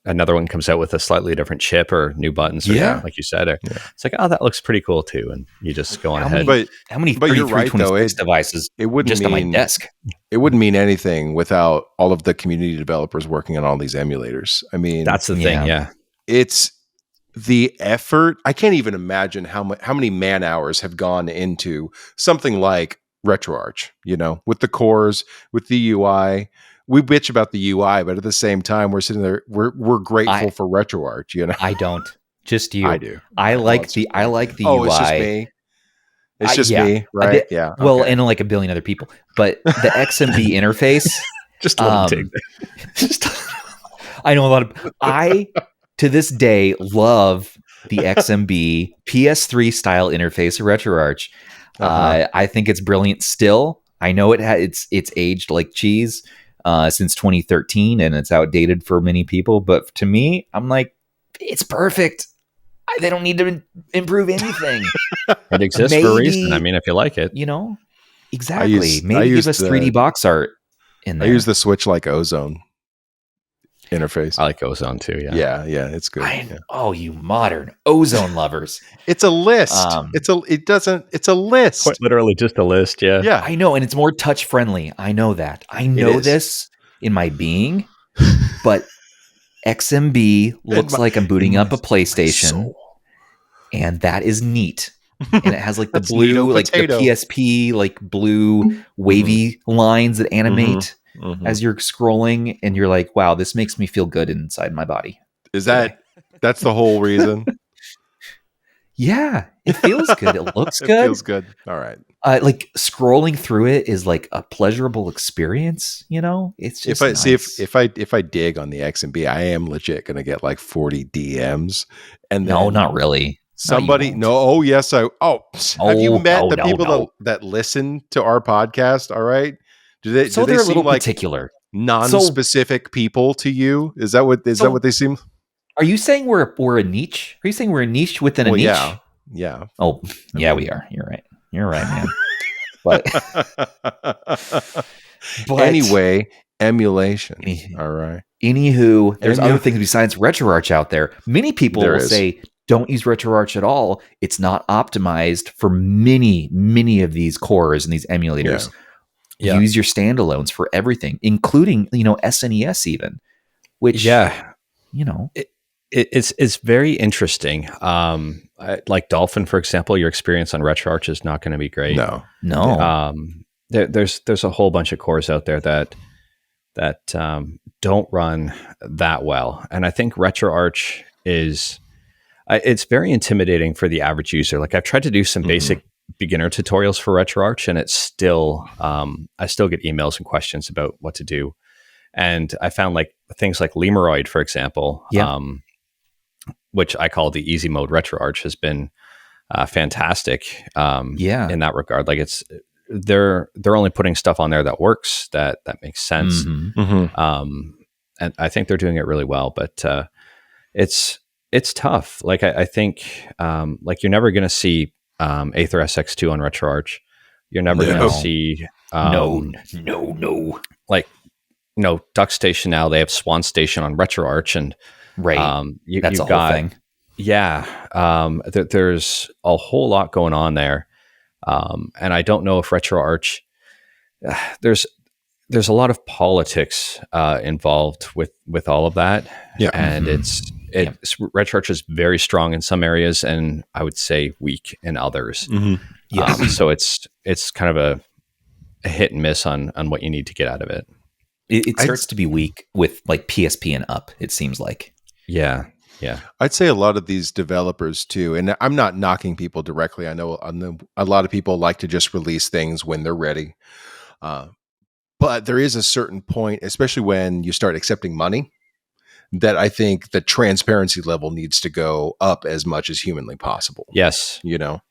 another one comes out with a slightly different chip or new buttons, like you said. It's like, oh, that looks pretty cool too. And you just go on ahead. How many 3326 devices it wouldn't just mean, on my desk? It wouldn't mean anything without all of the community developers working on all these emulators. I mean, that's the thing. Yeah. It's the effort. I can't even imagine how many man hours have gone into something like Retroarch, with the cores, with the UI. We bitch about the UI, but at the same time, we're sitting there. We're grateful for Retroarch. I don't. Just you. I do. I like the UI. It's just me. It's just me, right? Yeah. Well, and like a billion other people, but the XMB interface. Just let me take I know a lot of. I to this day love the XMB PS3 style interface of Retroarch. I think it's brilliant still. I know it's aged like cheese since 2013 and it's outdated for many people. But to me, I'm like, it's perfect. They don't need to improve anything. It exists for a reason. I mean, if you like it. Exactly. Maybe give us 3D box art in there. I use the Switch like Ozone interface. I like Ozone too. Yeah, it's good. Oh, you modern Ozone lovers! It's a list. It's a list. Quite literally just a list. Yeah. I know, and it's more touch friendly. I know that. I know this in my being, but XMB looks like I'm booting up a PlayStation, and that is neat. And it has like the blue, like the PSP, like blue wavy lines that animate. As you're scrolling and you're like, wow, this makes me feel good inside my body. That's the whole reason? Yeah, it feels good. It looks good. It feels good. All right. Like scrolling through it is like a pleasurable experience. It's just nice. if I dig on the XMB, I am legit going to get like 40 DMs. And no, not really. Somebody, no. Oh, yes. Have you met the people that listen to our podcast? All right. Do they they're seem a little like particular, non-specific people to you? Is that what they seem? Are you saying we're a niche? Are you saying we're a niche within a niche? Yeah. Oh, yeah, we are. You're right, man. But anyway, emulation. All right. Anywho, there's other things besides Retroarch out there. Many people will say, don't use Retroarch at all. It's not optimized for many of ththese cores and these emulators. Yeah. Use your standalones for everything, including SNES even, which it's very interesting. Like Dolphin, for example, your experience on Retroarch is not going to be great. No. There's a whole bunch of cores out there that don't run that well, and I think Retroarch is it's very intimidating for the average user. Like I've tried to do some basic beginner tutorials for Retroarch, and it's still, I still get emails and questions about what to do. And I found like things like Lemoroid, for example, which I call the easy mode Retroarch, has been fantastic. In that regard, like they're only putting stuff on there that works, that makes sense. And I think they're doing it really well, but it's tough. Like I think like you're never going to see AetherSX2 on Retroarch. You're never going to see no. Like DuckStation now. They have Swan Station on Retroarch, and that's a whole thing. Yeah, there's a whole lot going on there, and I don't know if Retroarch. There's a lot of politics involved with all of that, and Retroarch is very strong in some areas, and I would say weak in others. So it's kind of a hit and miss on what you need to get out of it. It starts to be weak with like PSP and up, it seems like. Yeah. I'd say a lot of these developers too, and I'm not knocking people directly. I know a lot of people like to just release things when they're ready. But there is a certain point, especially when you start accepting money, that I think the transparency level needs to go up as much as humanly possible. Yes.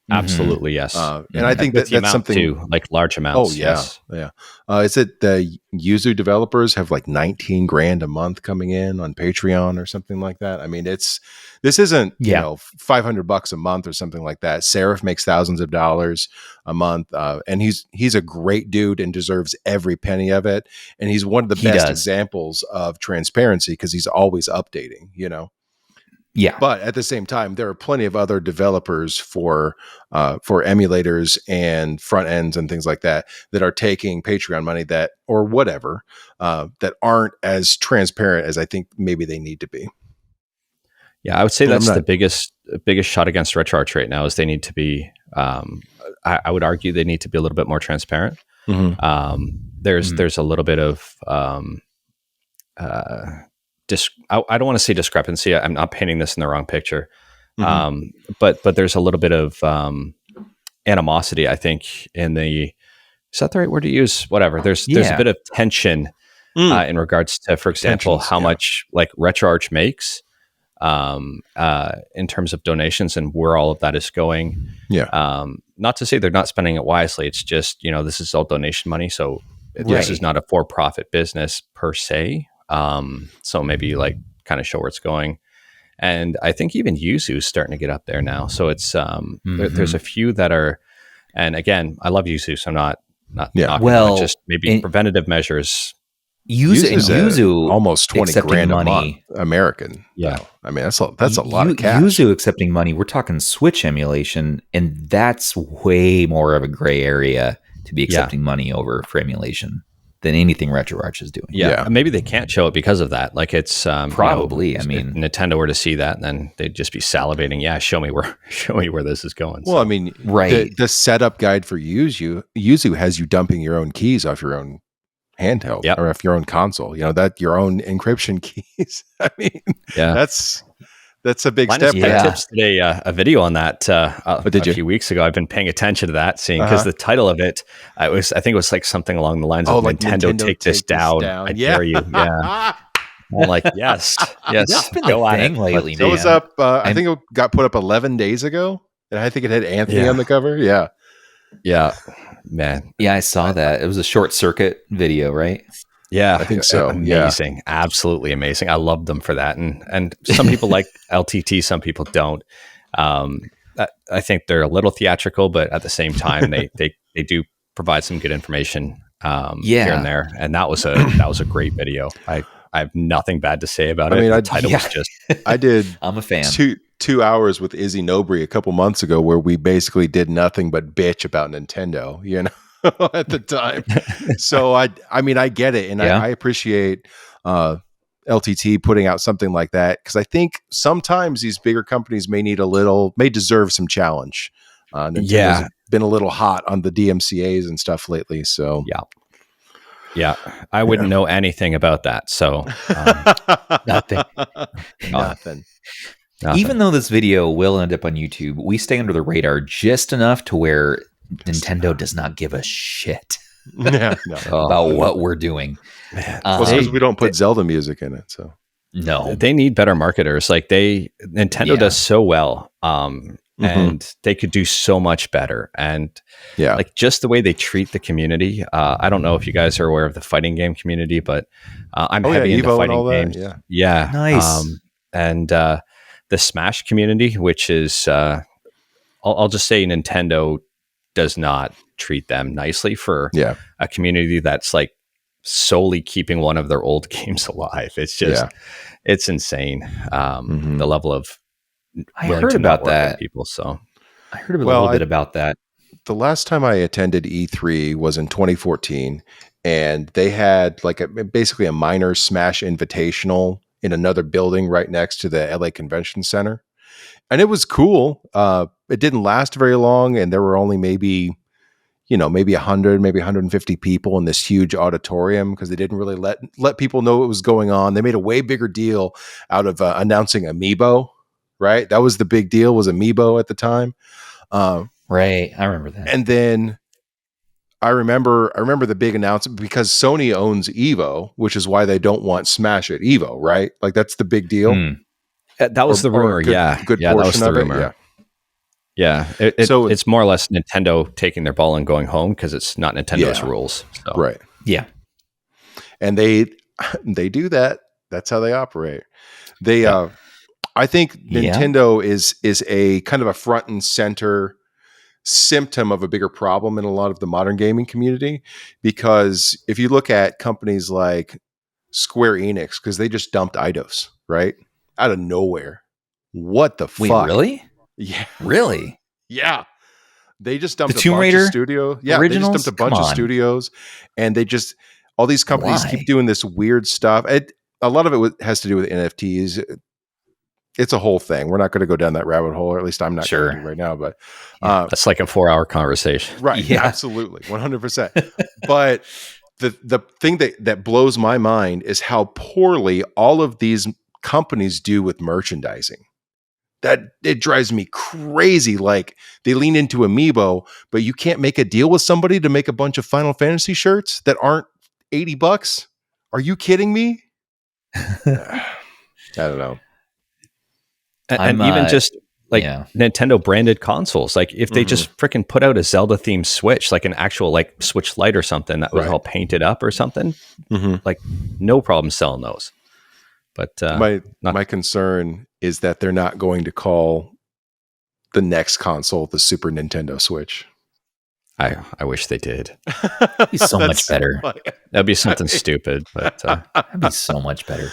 Absolutely. Yes. And I think that's something too, like large amounts. Oh yeah. Yeah. Is it the Yuzu developers have like 19 grand a month coming in on Patreon or something like that? I mean, this isn't, $500 a month or something like that. Seraph makes thousands of dollars a month. And he's a great dude and deserves every penny of it. And he's one of the best examples of transparency because he's always updating, Yeah. But at the same time, there are plenty of other developers for emulators and front ends and things like that are taking Patreon money or whatever that aren't as transparent as I think maybe they need to be. Yeah, I would say that's the biggest shot against Retroarch right now is they need to be. I would argue they need to be a little bit more transparent. There's a little bit of. I don't want to say discrepancy. I'm not painting this in the wrong picture, but there's a little bit of animosity, I think, in the. Is that the right word to use? Whatever. There's a bit of tension in regards to, for example, how much like Retroarch makes in terms of donations and where all of that is going. Yeah. Not to say they're not spending it wisely. It's just this is all donation money, so this is not a for-profit business per se. So maybe like kind of show where it's going. And I think even Yuzu is starting to get up there now. So it's, there's a few that are, and again, I love Yuzu, so I'm not just maybe preventative measures. Yuzu almost 20 grand money. A month American. Yeah. I mean, that's a lot of cash. Yuzu accepting money. We're talking Switch emulation, and that's way more of a gray area to be accepting money over for emulation than anything Retroarch is doing. Yeah. Maybe they can't show it because of that. Like it's probably. I mean, if Nintendo were to see that, then they'd just be salivating. Yeah, show me where this is going. Well, I mean, the setup guide for Yuzu has you dumping your own keys off your own handheld or off your own console. That your own encryption keys. I mean, that's a big step. I tips today a video on that a few weeks ago. I've been paying attention to that, because the title of it, I think it was like something along the lines of Nintendo take this down. I dare you. Yeah. I'm like, yes. That's been the thing lately. It was up. I think it got put up 11 days ago, and I think it had Anthony on the cover. Yeah, man. Yeah, I saw that. It was a short circuit video, right? Yeah, I think so. Amazing, absolutely amazing. I loved them for that, and some people like LTT, some people don't. I think they're a little theatrical, but at the same time, they do provide some good information here and there. And that was a great video. I have nothing bad to say about it. I mean, the title was just. I did. I'm a fan. 2 hours with Izzy Nobry a couple months ago, where we basically did nothing but bitch about Nintendo. At the time. So I mean, I get it. And I appreciate LTT putting out something like that, because I think sometimes these bigger companies may deserve some challenge. Nintendo's been a little hot on the DMCAs and stuff lately. So yeah, I wouldn't know anything about that. So nothing. Nothing. Even though this video will end up on YouTube, we stay under the radar just enough to where Nintendo does not give a shit about what we're doing. Well, it's because we don't put Zelda music in it. So no, they need better marketers. Like Nintendo does so well. And they could do so much better. And like just the way they treat the community. I don't know if you guys are aware of the fighting game community, but I'm heavy into Evo fighting and all games. That. Yeah. Nice. And the Smash community, which is, I'll just say Nintendo does not treat them nicely for a community that's like solely keeping one of their old games alive. It's just, it's insane. The level of, I heard about that. People, so I heard a little bit about that. The last time I attended E3 was in 2014, and they had like basically a minor Smash Invitational in another building right next to the LA Convention Center, and it was cool. It didn't last very long, and there were only maybe 100, maybe 150 people in this huge auditorium because they didn't really let people know what was going on. They made a way bigger deal out of announcing Amiibo. Right, that was the big deal. Was Amiibo at the time? Right, I remember that. And then I remember the big announcement because Sony owns Evo, which is why they don't want Smash at Evo. Right, like that's the big deal. That was the rumor. Good portion that was the of rumor. Yeah. So it's more or less Nintendo taking their ball and going home because it's not Nintendo's rules. So. Right. Yeah. And they do that. That's how they operate. I think Nintendo is a kind of a front and center symptom of a bigger problem in a lot of the modern gaming community, because if you look at companies like Square Enix, because they just dumped Eidos, right? Out of nowhere. What the fuck? Really? Yeah. Really? Yeah. They just dumped the Tomb Raider studio. Yeah, originals? They just dumped a bunch of studios, and they just all these companies keep doing this weird stuff. A lot of it has to do with NFTs. It's a whole thing. We're not going to go down that rabbit hole, or at least I'm not going to right now. But that's like a 4-hour conversation, right? Yeah, absolutely, 100%. But the thing that blows my mind is how poorly all of these companies do with merchandising. That it drives me crazy. Like they lean into Amiibo, but you can't make a deal with somebody to make a bunch of Final Fantasy shirts that aren't $80. Are you kidding me? I don't know. And even just like Nintendo branded consoles, like if they just freaking put out a Zelda themed Switch, like an actual like Switch Lite or something that was all painted up or something, like no problem selling those. But my concern is that they're not going to call the next console the Super Nintendo Switch. I wish they did. That'd be so much better. That'd be something stupid, but that'd be so much better.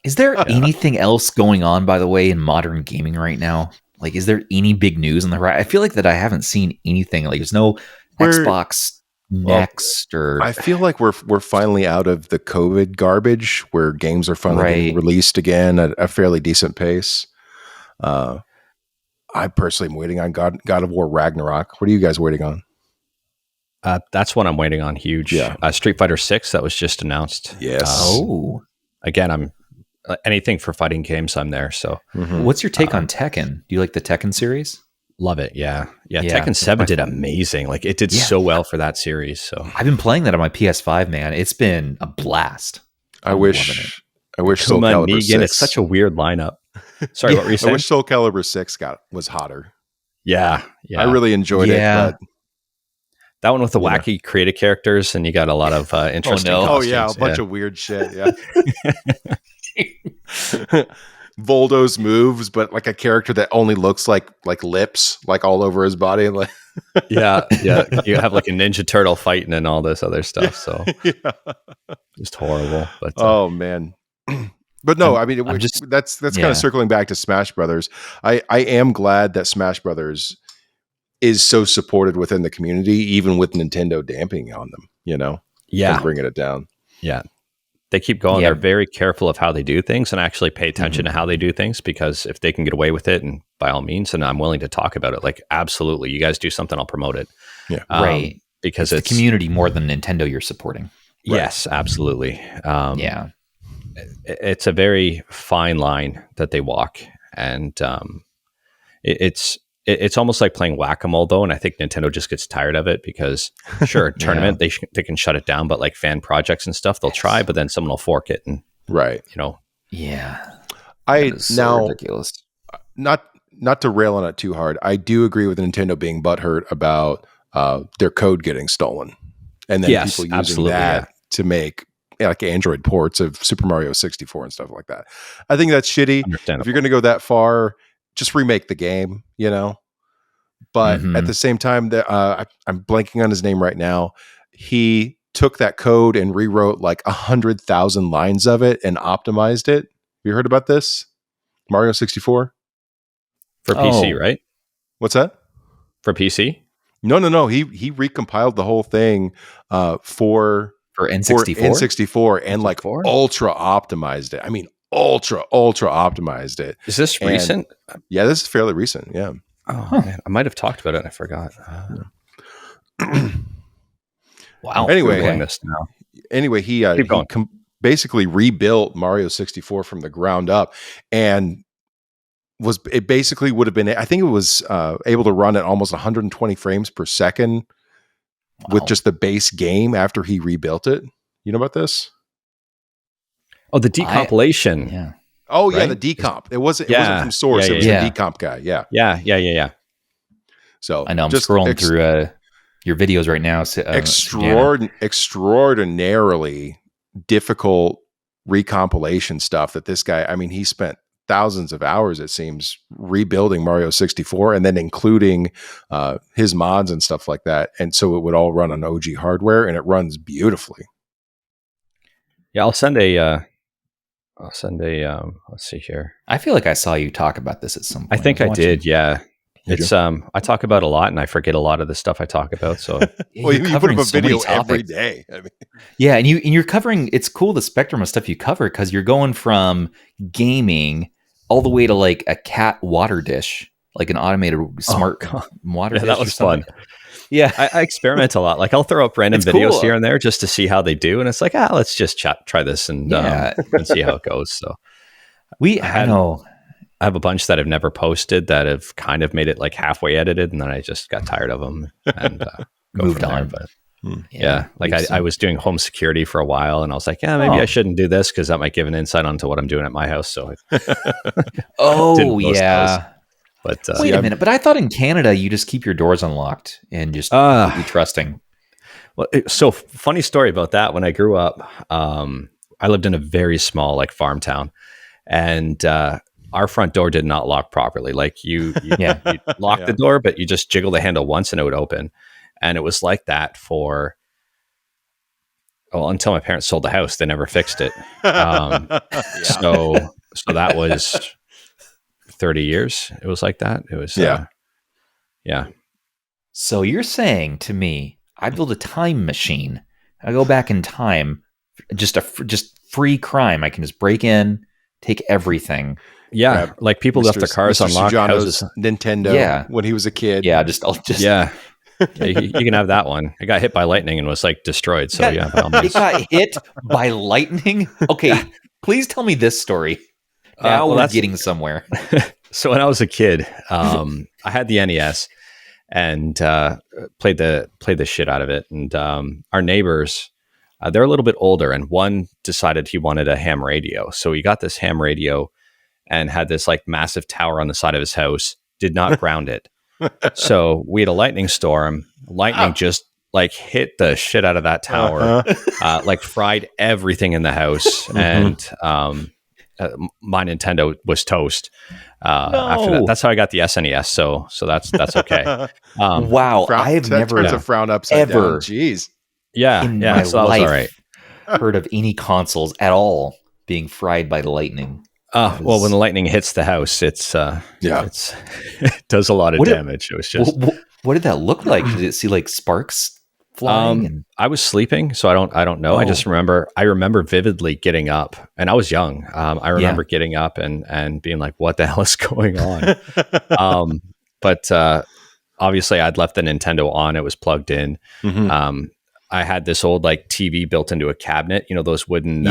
Is there anything else going on, by the way, in modern gaming right now? Like, is there any big news on the horizon? I feel like that I haven't seen anything. Like, there's no Xbox Next, or I feel like we're finally out of the COVID garbage where games are finally getting released again at a fairly decent pace. I personally am waiting on God of War Ragnarok. What are you guys waiting on? That's what I'm waiting on. Huge. Yeah. Street Fighter 6 that was just announced. Yes. Again, I'm anything for fighting games. I'm there. So, what's your take on Tekken? Do you like the Tekken series? Love it. Yeah. Tekken 7 did amazing. Like it did so well for that series. So I've been playing that on my PS5, man. It's been a blast. I wish Soul Calibur 6. It's such a weird lineup. Sorry, what were you saying? I wish Soul Calibur 6 was hotter. Yeah. I really enjoyed it. But that one with the wacky creative characters, and you got a lot of interesting costumes. A bunch of weird shit. Yeah. Voldo's moves, but like a character that only looks like lips, like all over his body. Like You have like a Ninja Turtle fighting and all this other stuff. So just horrible. But oh man. But no, that's kind of circling back to Smash Brothers. I am glad that Smash Brothers is so supported within the community, even with Nintendo damping on them, and bringing it down. Yeah. They keep going. They're very careful of how they do things and actually pay attention to how they do things, because if they can get away with it, and by all means, and I'm willing to talk about it, like absolutely, you guys do something, I'll promote it. Yeah. Right. Because it's the community more than Nintendo you're supporting. Yes, absolutely. it's a very fine line that they walk, and it's almost like playing whack-a-mole though, and I think Nintendo just gets tired of it because sure, tournament they can shut it down, but like fan projects and stuff they'll try, but then someone will fork it, and ridiculous. Not to rail on it too hard, I do agree with Nintendo being butthurt about their code getting stolen, and then people using that to make like Android ports of Super Mario 64 and stuff like that. I think that's shitty. If you're going to go that far, just remake the game, But at the same time, I'm blanking on his name right now. He took that code and rewrote like 100,000 lines of it and optimized it. Have you heard about this? Mario 64? For PC, right? What's that? For PC? No. He recompiled the whole thing for N64? For N64 and like ultra optimized it. I mean, ultra optimized it. Is this recent? Yeah, this is fairly recent. Yeah. Oh, man. I might have talked about it and I forgot. Wow. Anyway, he basically rebuilt Mario 64 from the ground up, and it basically would have been, I think it was able to run at almost 120 frames per second with just the base game after he rebuilt it. You know about this? Oh, the decompilation. Yeah. Oh, right? Yeah, the decomp. It wasn't from Source. It was the decomp guy. Yeah. Yeah. So I know I'm just scrolling through your videos right now. Extraordinarily difficult recompilation stuff that this guy, I mean, he spent thousands of hours, it seems, rebuilding Mario 64 and then including his mods and stuff like that. And so it would all run on OG hardware, and it runs beautifully. Yeah, I'll send a let's see here. I feel like I saw you talk about this at some point. I think I did, yeah. It's I talk about a lot and I forget a lot of the stuff I talk about. So well, you put up a video every day. I mean. Yeah, and you're covering, it's cool the spectrum of stuff you cover, because you're going from gaming all the way to like a cat water dish, like an automated smart water dish. That was fun. Yeah, I experiment a lot. Like I'll throw up random videos here and there just to see how they do, and it's like, let's just try this and see how it goes. So I have a bunch that I've never posted that have kind of made it like halfway edited, and then I just got tired of them and moved on. But I was doing home security for a while, and I was like, maybe I shouldn't do this because that might give an insight onto what I'm doing at my house. So yeah. But wait a minute, but I thought in Canada you just keep your doors unlocked and just be trusting. Well, so funny story about that. When I grew up, I lived in a very small like farm town, and our front door did not lock properly. Like you lock the door, but you just jiggle the handle once and it would open. And it was like that until my parents sold the house. They never fixed it. So that was 30 years. It was like that. It was, yeah. So you're saying to me, I build a time machine. I go back in time, just free crime. I can just break in, take everything. Yeah, like people left their cars unlocked. Sujano's Nintendo when he was a kid. Yeah, you can have that one. It got hit by lightning and was like destroyed. So it got hit by lightning. Okay, please tell me this story. Now we're getting somewhere. So when I was a kid, I had the NES and played the shit out of it. And our neighbors, they're a little bit older, and one decided he wanted a ham radio. So he got this ham radio and had this like massive tower on the side of his house, did not ground it. So we had a lightning storm. Lightning just like hit the shit out of that tower, like fried everything in the house. And my Nintendo was toast after that. That's how I got the SNES. So that's okay. Wow. I've never a frown upside down. Jeez. Yeah. In my so life, all right. Heard of any consoles at all being fried by the lightning. Well, when the lightning hits the house, it does a lot of damage. It was just. What did that look like? Did it see like sparks flying? I was sleeping, so I don't know. I remember vividly getting up, and I was young. I remember getting up and being like, "What the hell is going on?" But obviously, I'd left the Nintendo on; it was plugged in. I had this old like TV built into a cabinet, those wooden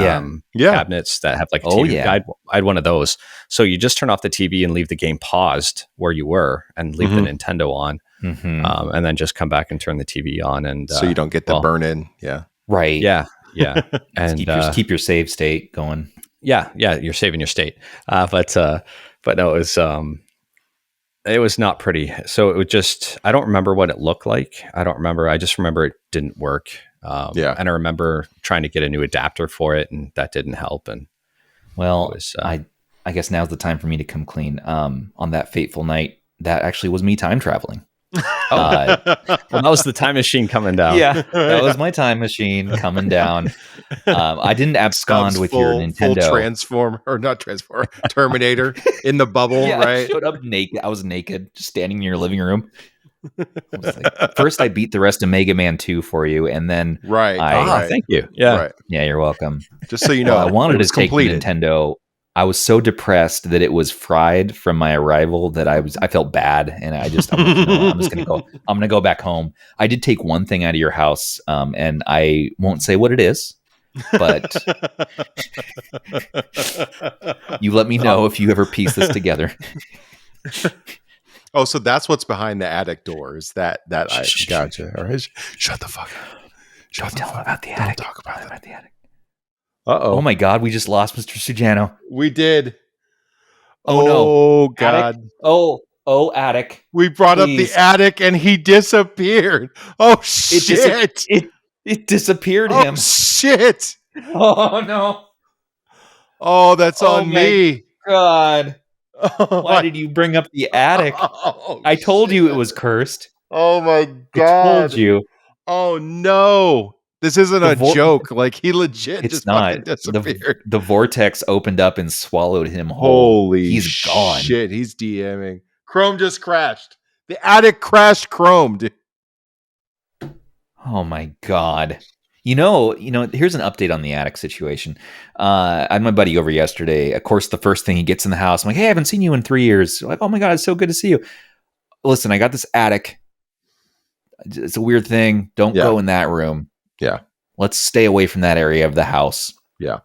cabinets that have like a TV. Yeah. I had one of those. So you just turn off the TV and leave the game paused where you were and leave the Nintendo on. And then just come back and turn the TV on. And so you don't get the burn in. Yeah. Right. Yeah. Yeah. And keep your save state going. Yeah. Yeah. You're saving your state. But no, it was not pretty. So it was just, I don't remember what it looked like. I don't remember. I just remember it didn't work. And I remember trying to get a new adapter for it, and that didn't help. And I guess now's the time for me to come clean. On that fateful night, that actually was me time traveling. Well, that was the time machine coming down. Yeah, that was my time machine coming down. I didn't abscond with your Nintendo. Terminator in the bubble, right? I showed up naked. I was naked, just standing in your living room. First, I beat the rest of Mega Man 2 for you, and then thank you. Yeah, yeah, you're welcome. Just so you know, I wanted to take the Nintendo. I was so depressed that it was fried from my arrival that I felt bad, and I'm gonna go back home. I did take one thing out of your house, and I won't say what it is, but you let me know if you ever piece this together. Oh, so that's what's behind the attic door. Is that I gotcha. All right, shut the fuck up. Don't tell them about the attic. Don't talk about the attic. Uh-oh. Oh my God, we just lost Mr. Sujano. We did. Oh no. Oh God. Attic? Oh, attic. We brought up the attic and he disappeared. Oh shit. It disappeared him. Oh shit. Oh no. Oh, that's on me. God. Why did you bring up the attic? I told you it was cursed. Oh my God. I told you. Oh no. This isn't a joke. Like he legit just fucking disappeared. The vortex opened up and swallowed him whole. Holy He's gone. Shit, he's DMing. Chrome just crashed. The attic crashed Chrome, dude. Oh my God. You know, here's an update on the attic situation. I had my buddy over yesterday. Of course, the first thing he gets in the house, I'm like, hey, I haven't seen you in 3 years. I'm like, oh my God, it's so good to see you. Listen, I got this attic. It's a weird thing. Don't go in that room. Yeah. Let's stay away from that area of the house. Yeah.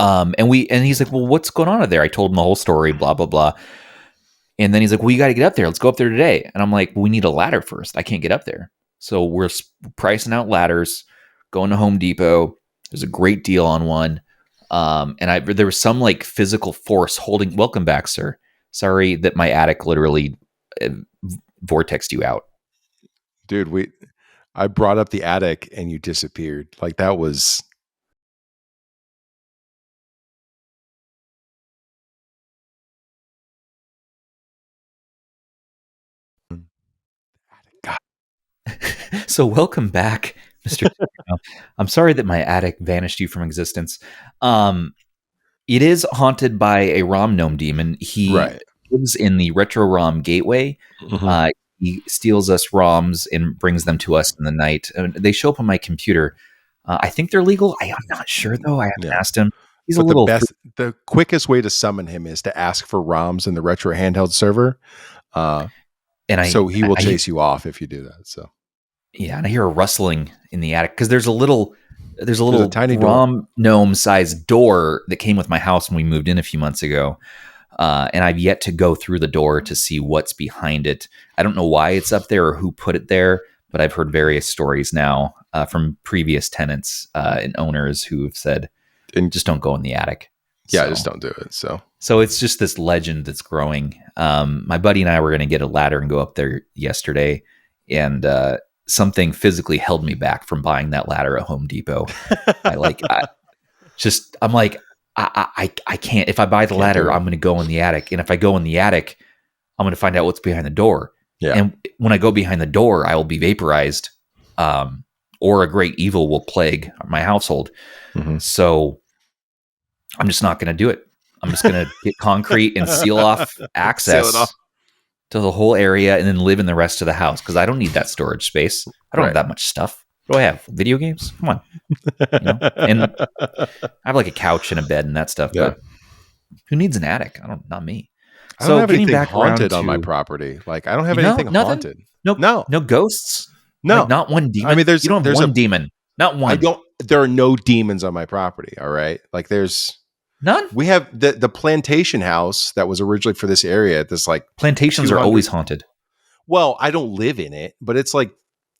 And he's like, well, what's going on there? I told him the whole story, blah, blah, blah. And then he's like, well, you got to get up there. Let's go up there today. And I'm like, well, we need a ladder first. I can't get up there. So we're pricing out ladders, going to Home Depot. There's a great deal on one. And there was some like physical force holding, welcome back, sir. Sorry that my attic literally vortexed you out. Dude, I brought up the attic and you disappeared. Like that was. God. So welcome back, Mr. I'm sorry that my attic vanished you from existence. It is haunted by a ROM gnome demon. He lives in the retro ROM gateway. Mm-hmm. He steals us ROMs and brings them to us in the night. They show up on my computer. I think they're legal. I am not sure, though. I haven't asked him. He's a little... The quickest way to summon him is to ask for ROMs in the Retro Handheld server. So he will chase you off if you do that. So yeah, and I hear a rustling in the attic because there's a tiny ROM gnome-sized door that came with my house when we moved in a few months ago. And I've yet to go through the door to see what's behind it. I don't know why it's up there or who put it there, but I've heard various stories now from previous tenants and owners who have said, just don't go in the attic. Yeah, just don't do it. So it's just this legend that's growing. My buddy and I were going to get a ladder and go up there yesterday, and something physically held me back from buying that ladder at Home Depot. I'm like, I can't. If I buy the ladder, I'm going to go in the attic. And if I go in the attic, I'm going to find out what's behind the door. Yeah. And when I go behind the door, I will be vaporized, or a great evil will plague my household. Mm-hmm. So I'm just not going to do it. I'm just going to get concrete and seal off access to the whole area and then live in the rest of the house because I don't need that storage space. I don't have that much stuff. What do I have? Video games? Come on. And I have like a couch and a bed and that stuff. Yeah. But who needs an attic? Not me. I don't have anything haunted on my property. Like I don't have anything haunted. No ghosts. No, like, not one demon. I mean, there's one demon. Not one. There are no demons on my property. All right. Like there's none. We have the plantation house that was originally for this area. This like plantations are always haunted. Well, I don't live in it, but it's like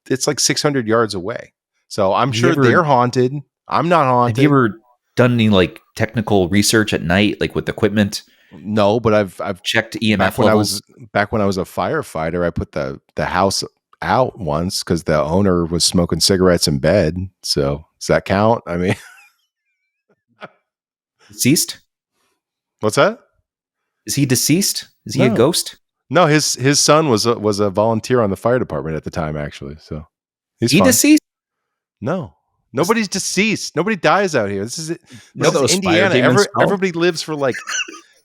600 yards away. So I'm sure they're haunted. I'm not haunted. Have you ever done any like technical research at night, like with equipment? No, but I've checked EMF levels. Back when I was a firefighter, I put the house out once because the owner was smoking cigarettes in bed. So does that count? I mean, deceased? What's that? Is he deceased? Is he a ghost? No, his son was a volunteer on the fire department at the time, actually. So he's fine. Deceased? No, nobody's deceased. Nobody dies out here. This is Indiana. Everybody lives for like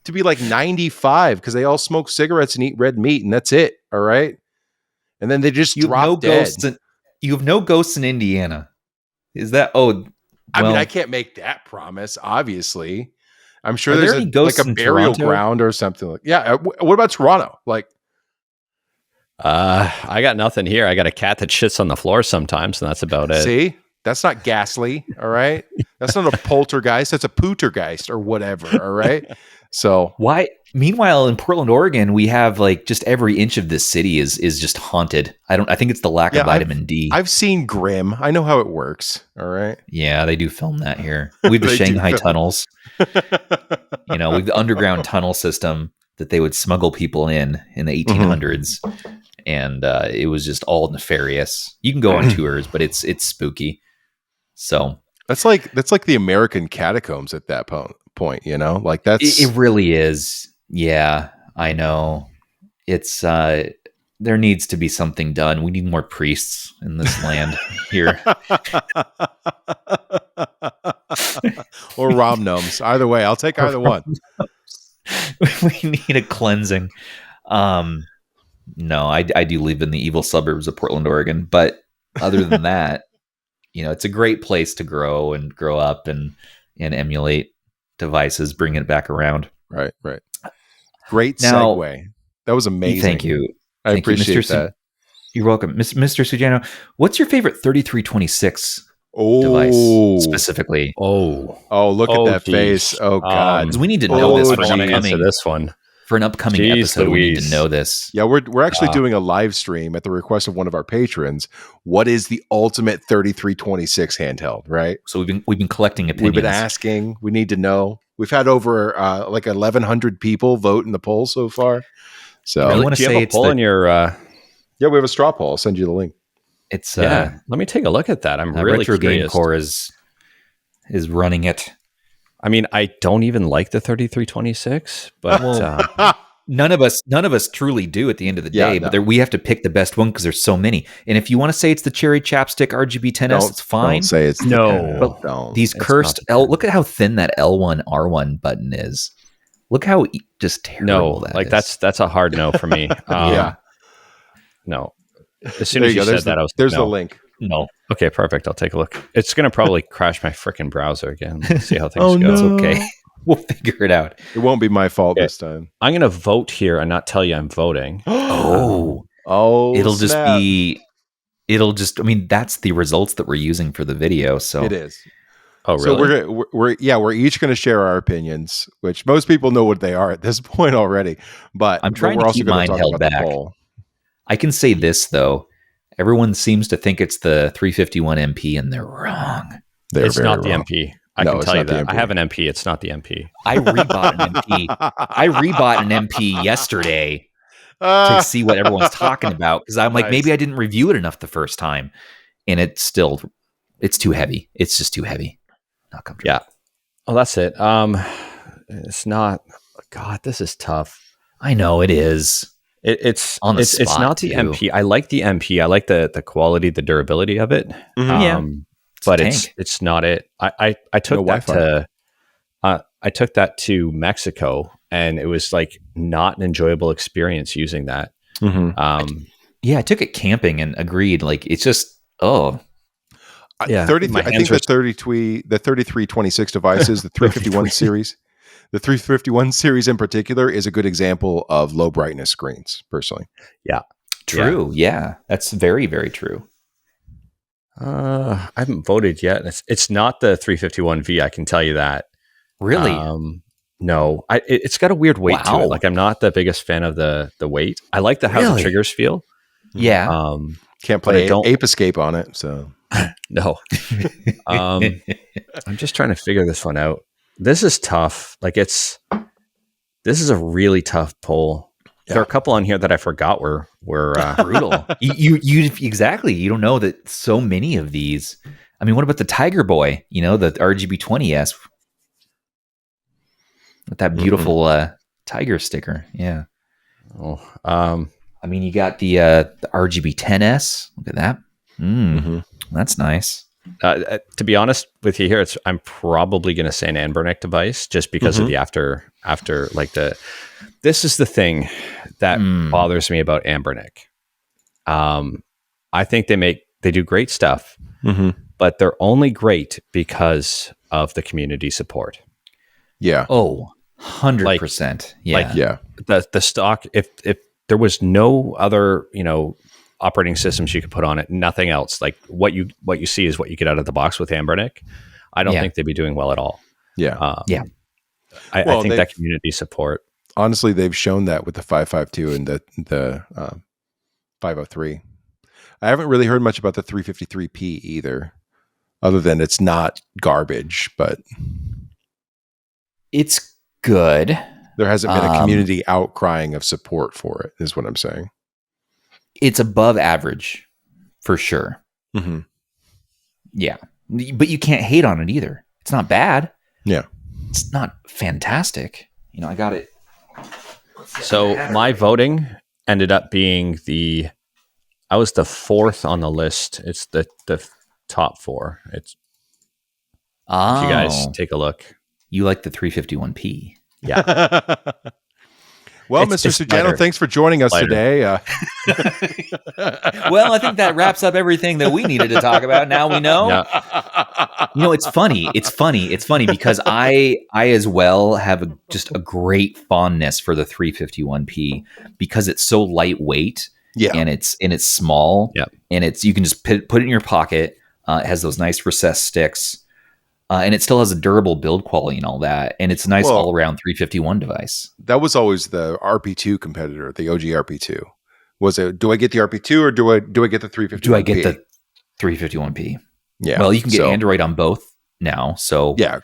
to be like 95 because they all smoke cigarettes and eat red meat, and that's it. All right, and then they just drop dead. You have no ghosts in Indiana. Is that? Oh, I mean, I can't make that promise. Obviously. I'm sure there's like a burial ground or something. Like, yeah. What about Toronto? Like, I got nothing here. I got a cat that shits on the floor sometimes, and that's about it. See, that's not ghastly. All right, that's not a poltergeist. That's a pootergeist or whatever. All right. So why? Meanwhile, in Portland, Oregon, we have like just every inch of this city is just haunted. I think it's the lack of vitamin D. I've seen Grimm. I know how it works. All right. Yeah, they do film that here. We have the Shanghai tunnels. We have the underground tunnel system that they would smuggle people in the 1800s, and it was just all nefarious. You can go on tours, but it's spooky. So that's like the American catacombs at that point. Like that's it really is. Yeah, I know. It's there needs to be something done. We need more priests in this land here. Or Rom Gnomes. Either way, I'll take either one. We need a cleansing. No, I do live in the evil suburbs of Portland, Oregon. But other than that, it's a great place to grow up and emulate devices, bring it back around. Right. Great segue. That was amazing. Thank you. I appreciate that. You're welcome. Mr. Sujano, what's your favorite 3326 device specifically? Look at that face. Oh, God. Because we need to know this for an upcoming episode. Louise. We need to know this. Yeah, we're actually doing a live stream at the request of one of our patrons. What is the ultimate 3326 handheld, right? So we've been collecting opinions. We've been asking. We need to know. We've had over like 1,100 people vote in the poll so far. So I want to say it's in your. Yeah, we have a straw poll. I'll send you the link. It's let me take a look at that. I'm really Retro curious. Game Core is running it. I mean, I don't even like the 3326, but none of us truly do at the end of the day. But we have to pick the best one because there's so many. And if you want to say it's the Cherry Chapstick RGB10S, it's fine. Don't say it's these cursed look at how thin that L1 R1 button is. Look how just terrible that is. That's a hard no for me. No. As soon as you said that, I was there's the link. No. Okay, perfect. I'll take a look. It's going to probably crash my freaking browser again. Let's see how things go. It's okay. We'll figure it out. It won't be my fault this time. I'm going to vote here and not tell you I'm voting. It'll just be. I mean, that's the results that we're using for the video. So it is. Oh, really? So we're each going to share our opinions, which most people know what they are at this point already. But I'm trying to keep mine held back. I can say this though. Everyone seems to think it's the 351 MP, and they're wrong. It's not the MP. I can tell you that. I have an MP. It's not the MP. I rebought an MP. I rebought an MP yesterday to see what everyone's talking about because I'm like, maybe I didn't review it enough the first time, and it's too heavy. It's just too heavy. Not comfortable. Yeah. Oh, that's it. It's not. God, this is tough. I know it is. It's on the spot. It's not the MP. I like the MP. I like the quality, the durability of it. Mm-hmm. But it's not it. I took that to I took that to Mexico, and it was like not an enjoyable experience using that. Mm-hmm. I took it camping and agreed. Like it's just I think the 3326 devices, the 351 series. The 351 series in particular is a good example of low brightness screens, personally. Yeah. True. Yeah. That's very, very true. I haven't voted yet. It's not the 351V. I can tell you that. Really? No. It's got a weird weight to it. Like, I'm not the biggest fan of the weight. I like how the triggers feel. Yeah. Can't play Ape Escape on it, so no. I'm just trying to figure this one out. This is tough. Like, this is a really tough poll. Yeah. There are a couple on here that I forgot were brutal. You exactly. You don't know that so many of these. I mean, what about the Tiger Boy? The RGB 20S with that beautiful tiger sticker. Yeah. Oh. I mean, you got the RGB 10S. Look at that. That's nice. To be honest with you here, I'm probably going to say an Anbernic device just because of the after like this is the thing that bothers me about Anbernic. I think they do great stuff, but they're only great because of the community support. Yeah. Oh, 100%. Yeah. The stock, if there was no other, operating systems you could put on it, nothing else. Like what you see is what you get out of the box with Anbernic. I don't think they'd be doing well at all. Yeah. I think that community support. Honestly, they've shown that with the 552 and the 503. I haven't really heard much about the 353P either, other than it's not garbage, but it's good. There hasn't been a community outcrying of support for it, is what I'm saying. It's above average, for sure. Yeah. But you can't hate on it either. It's not bad. Yeah. It's not fantastic. I got it. So my voting ended up being I was the 4th on the list. It's the top 4. If you guys take a look. You like the 351P. Yeah. Well, Mr. Sujano, thanks for joining us today. Well, I think that wraps up everything that we needed to talk about. Now we know. Yeah. It's funny. It's funny because I as well have just a great fondness for the 351P because it's so lightweight. Yeah. And it's small. Yeah. And you can just put it in your pocket. It has those nice recessed sticks. And it still has a durable build quality and all that. And it's a nice all-around 351 device. That was always the RP2 competitor, the OG RP2. Was it, do I get the RP2 or do I get the 351P? Do I get the 351P? Yeah. Well, you can get Android on both now. So yeah.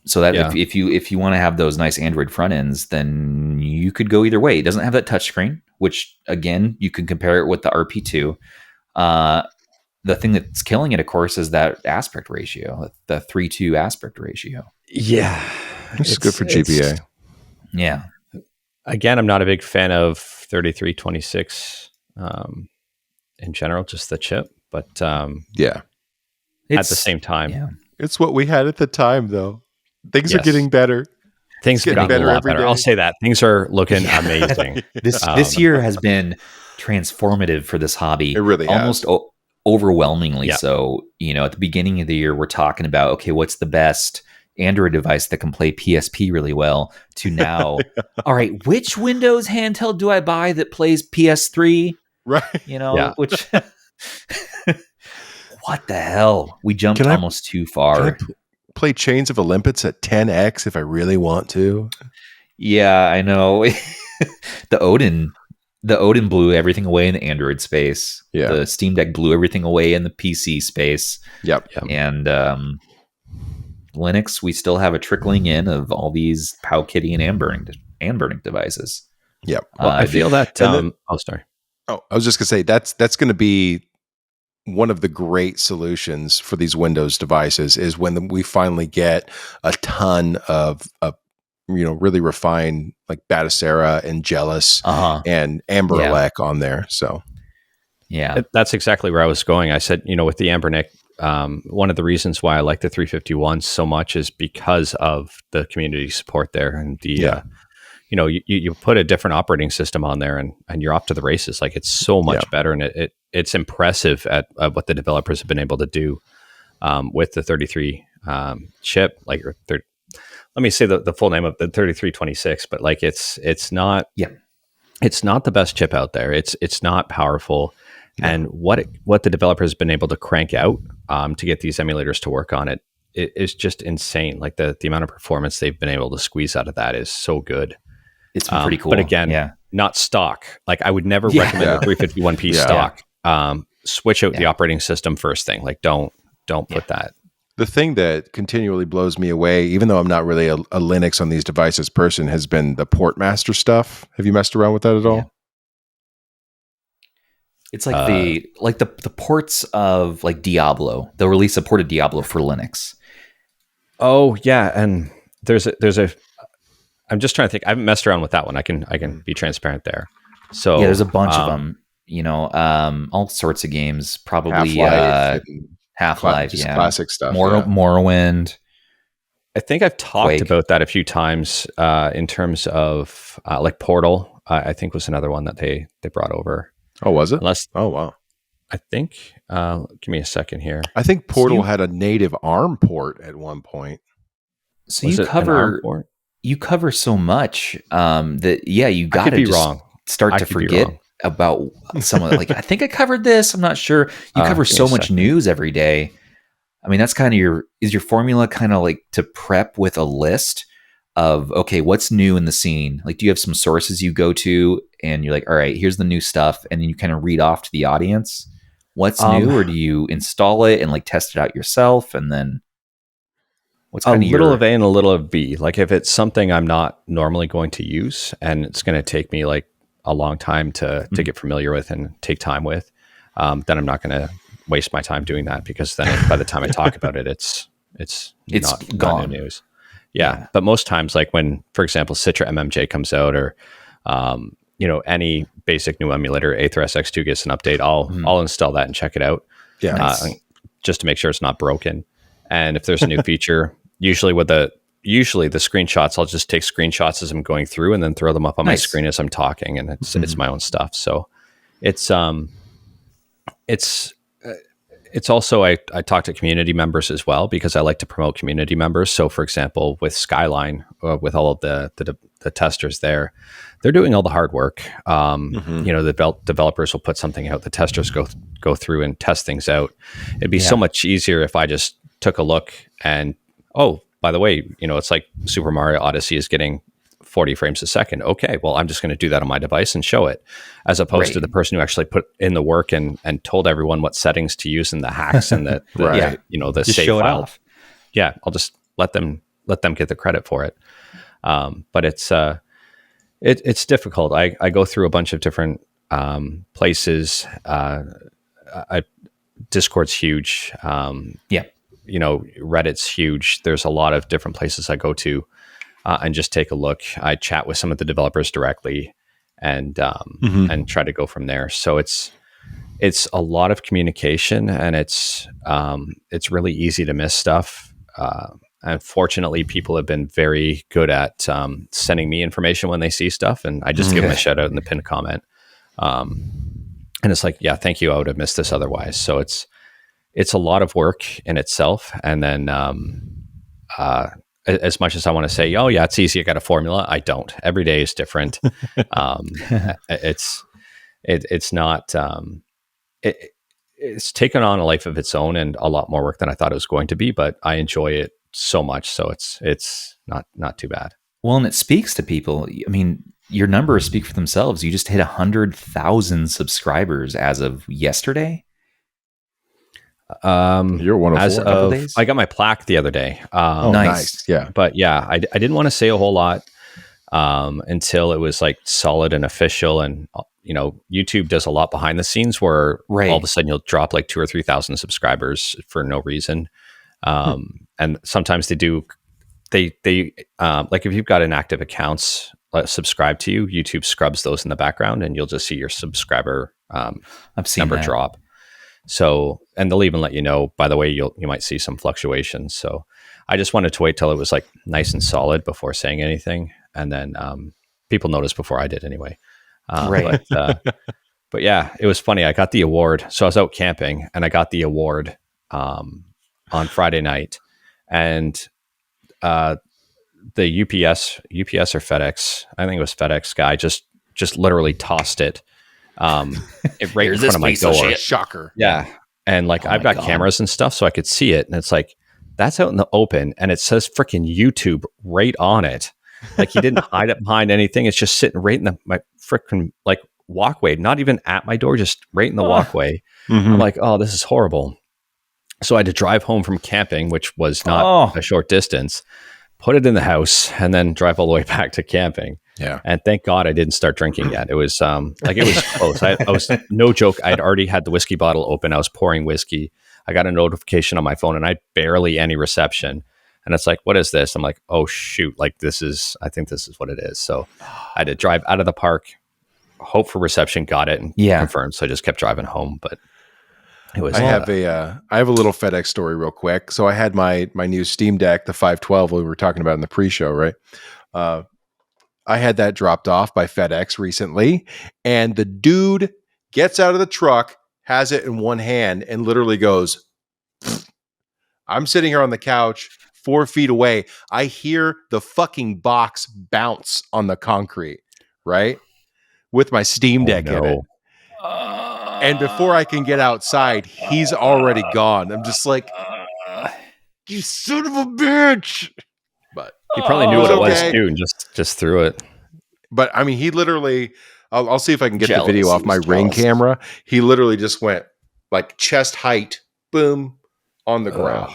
So that if you want to have those nice Android front ends, then you could go either way. It doesn't have that touchscreen, which again, you can compare it with the RP2. The thing that's killing it, of course, is that aspect ratio, the 3:2 aspect ratio. Yeah. It's good for GBA. Yeah. Again, I'm not a big fan of 3326 in general, just the chip. But yeah. At the same time. It's what we had at the time, though. Things are getting better. Things are getting better every day. I'll say that. Things are looking amazing. This year has been transformative for this hobby. It really almost overwhelmingly so. At the beginning of the year, we're talking about, okay, what's the best Android device that can play PSP really well, to now, all right, which Windows handheld do I buy that plays PS3? Right. Which, what the hell? We jumped almost too far. Can I play Chains of Olympus at 10x if I really want to? Yeah, I know. The Odin blew everything away in the Android space. Yeah. The Steam Deck blew everything away in the PC space. Yep. And Linux, we still have a trickling in of all these Powkitty and Anbernic devices. Yep. Well, I feel that. I was just gonna say that's going to be one of the great solutions for these Windows devices is when we finally get a ton of really refined like Batacera and Jealous and Amberlec on there. So yeah, that's exactly where I was going. I said, with the Anbernic, one of the reasons why I like the 351 so much is because of the community support there and the, you put a different operating system on there and you're off to the races. Like it's so much better. And it's impressive at what the developers have been able to do with the 33 chip, let me say the full name of the 3326, but like it's not the best chip out there. It's not powerful. And what the developer has been able to crank out to get these emulators to work on it is just insane. Like the amount of performance they've been able to squeeze out of that is so good. It's been pretty cool. But again, not stock. Like I would never recommend a 351p stock. Switch out the operating system first thing. Like don't put that. The thing that continually blows me away, even though I'm not really a Linux on these devices person, has been the Portmaster stuff. Have you messed around with that at all? It's like the ports of like Diablo. They'll release a port of Diablo for Linux. Oh yeah, and there's a. I'm just trying to think. I haven't messed around with that one. I can be transparent there. So there's a bunch of them. All sorts of games. Probably Half-Life, just classic stuff. Morrowind. I think I've talked about that a few times in terms of like Portal. I think was another one that they brought over. Oh, was it? Oh, wow. I think. Give me a second here. I think Portal had a native ARM port at one point. So you cover so much that you got to just start to forget about some of it. Like I think I covered this. I'm not sure. You cover so much news every day. I mean, that's kind of your formula kind of like to prep with a list of, okay, what's new in the scene? Like, do you have some sources you go to and you're like, all right, here's the new stuff. And then you kind of read off to the audience what's new, or do you install it and like test it out yourself? And then what's kind of a little of A and a little of B. Like if it's something I'm not normally going to use and it's going to take me like a long time to get familiar with and take time with, then I'm not going to waste my time doing that, because then by the time I talk about it, it's not gone. Not new news. Yeah. But most times, like when, for example, Citra MMJ comes out, or any basic new emulator, AetherSX2 gets an update, I'll install that and check it out. Yeah. Just to make sure it's not broken. And if there's a new feature, usually the screenshots, I'll just take screenshots as I'm going through and then throw them up on my screen as I'm talking, and it's my own stuff. So it's also, I talk to community members as well, because I like to promote community members. So for example, with Skyline, with all of the testers there, they're doing all the hard work. The developers will put something out, the testers go through and test things out. It'd be so much easier if I just took a look and, oh, by the way, it's like Super Mario Odyssey is getting 40 frames a second. Okay, well, I'm just going to do that on my device and show it, as opposed to the person who actually put in the work and told everyone what settings to use and the hacks and the just save show file. It off. Yeah, I'll just let them get the credit for it. But it's difficult. I go through a bunch of different places. Discord's huge. Reddit's huge. There's a lot of different places I go to and just take a look. I chat with some of the developers directly and try to go from there. So it's a lot of communication, and it's really easy to miss stuff. Unfortunately, people have been very good at sending me information when they see stuff, and I just give them a shout out in the pinned comment. And it's like, yeah, thank you. I would have missed this otherwise. So it's a lot of work in itself. And then as much as I want to say, oh yeah, it's easy, I got a formula, I don't. Every day is different. It's not. It's taken on a life of its own and a lot more work than I thought it was going to be. But I enjoy it so much, so it's not too bad. Well, and it speaks to people. I mean, your numbers speak for themselves. You just hit 100,000 subscribers as of yesterday. You're one of 4 I got my plaque the other day. Nice. Yeah. But yeah, I didn't want to say a whole lot until it was like solid and official. And YouTube does a lot behind the scenes where all of a sudden you'll drop like 2,000 or 3,000 subscribers for no reason. And sometimes they like if you've got inactive accounts subscribed to you, YouTube scrubs those in the background, and you'll just see your subscriber number drop. So, and they'll even let you know, by the way, you might see some fluctuations. So I just wanted to wait till it was like nice and solid before saying anything. And then people noticed before I did anyway. But yeah, it was funny. I got the award. So I was out camping and I got the award on Friday night. And the UPS or FedEx, I think it was FedEx guy, just literally tossed it right in front of my door. Shocker. Yeah. And like, I've got cameras and stuff, so I could see it. And it's like, that's out in the open, and it says freaking YouTube right on it. Like, he didn't hide it behind anything. It's just sitting right in my freaking like walkway, not even at my door, just right in the walkway. Mm-hmm. I'm like, oh, this is horrible. So I had to drive home from camping, which was not a short distance, put it in the house, and then drive all the way back to camping. Yeah. And thank God I didn't start drinking yet. It was like, it was close. I was, no joke, I'd already had the whiskey bottle open. I was pouring whiskey. I got a notification on my phone, and I had barely any reception. And it's like, what is this? I'm like, oh shoot, like I think this is what it is. So I had to drive out of the park, hope for reception, got it, and confirmed. So I just kept driving home. But it was. I have a little FedEx story real quick. So I had my new Steam Deck, the 512, we were talking about in the pre-show, right? I had that dropped off by FedEx recently, and the dude gets out of the truck, has it in one hand, and literally goes, I'm sitting here on the couch 4 feet away. I hear the fucking box bounce on the concrete, right? With my Steam Deck in it. And before I can get outside, he's already gone. I'm just like, you son of a bitch. But he probably knew what it was too, and just threw it. But I mean, he literally, I'll see if I can get the video off my Ring camera. He literally just went like chest height, boom, on the ground.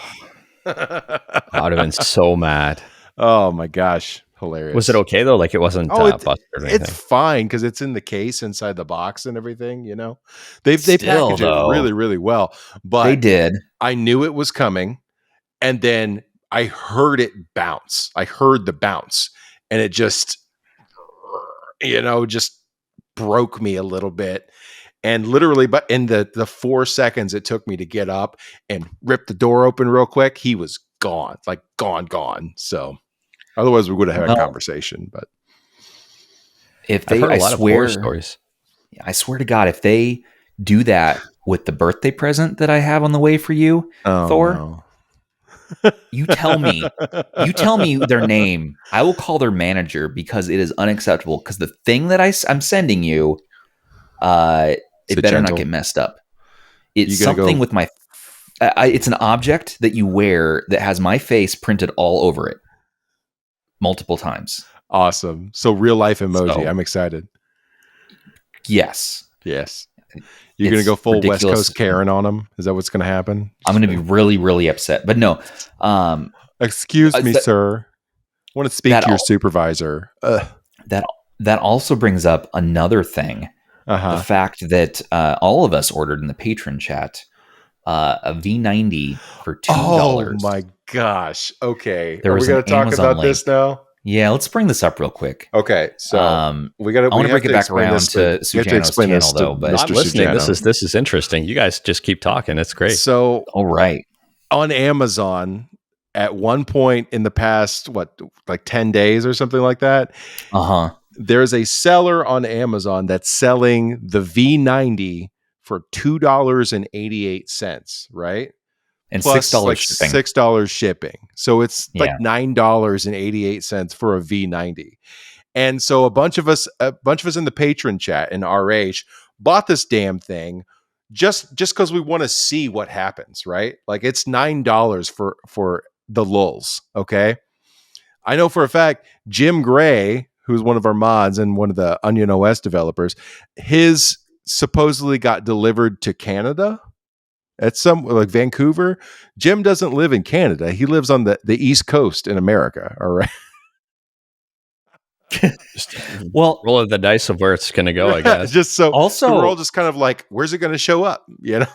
I would have been so mad. Oh my gosh. Hilarious. Was it okay though? Like, it wasn't busted or anything? It's fine because it's in the case inside the box and everything, you know. They packaged it really, really well. But they did. I knew it was coming, and then I heard it bounce. I heard the bounce, and it just, just broke me a little bit. And literally, but in the 4 seconds it took me to get up and rip the door open real quick, he was gone, like gone. So otherwise we would have had a conversation. But if they, I swear to God, if they do that with the birthday present that I have on the way for you, Thor, no. you tell me their name. I will call their manager, because it is unacceptable. Because the thing that I'm sending you, it better not get messed up. It's something with my. It's an object that you wear that has my face printed all over it, multiple times. Awesome. So real life emoji. So, I'm excited. Yes. You're going to go full ridiculous. West Coast Karen on them? Is that what's going to happen? I'm going to be really, really upset. But no. Excuse me, sir. I want to speak to your supervisor. That also brings up another thing. The fact that all of us ordered in the patron chat a V90 for $2. Oh my gosh. Okay. Are we going to talk about this now? Yeah, let's bring this up real quick. Okay, so we got. I want to bring it back around to Sujano's channel, though. But I'm listening. This is interesting. You guys just keep talking. It's great. So, all right, on Amazon, at one point in the past, like 10 days or something like that. There's a seller on Amazon that's selling the V90 for $2.88, right? And plus $6 shipping. $6 shipping. So it's like $9.88 for a V90. And so a bunch of us in the patron chat in RH bought this damn thing just because we want to see what happens, right? Like, it's $9 for the lulz, okay? I know for a fact Jim Gray, who's one of our mods and one of the Onion OS developers, his supposedly got delivered to Canada. At some, like, Vancouver. Jim doesn't live in Canada. He lives on the East Coast in America. All right. Well, roll the dice of where it's going to go, I guess. Just so we're all just kind of like, where's it going to show up? You know.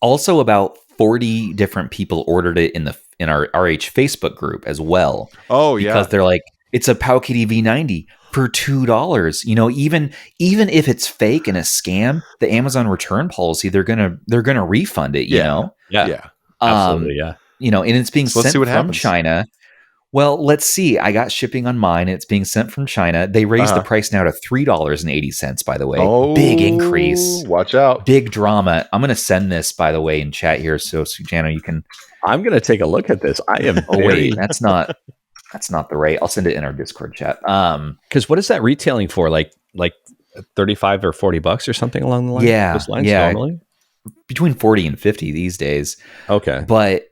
Also, about 40 different people ordered it in our RH Facebook group as well. Oh yeah, because they're like, it's a Powkiddy V90 for $2. You know, even if it's fake and a scam, the Amazon return policy, they're gonna refund it. You know, absolutely, yeah. You know, and it's being sent from China. Well, let's see. I got shipping on mine. It's being sent from China. They raised the price now to $3.80. By the way, big increase. Watch out, big drama. I'm gonna send this, by the way, in chat here, so Sujano, you can. I'm gonna take a look at this. I am. Wait, that's not the rate. I'll send it in our Discord chat. Because what is that retailing for? Like $35 or $40 or something along the line. Yeah, normally between 40 and 50 these days. Okay, but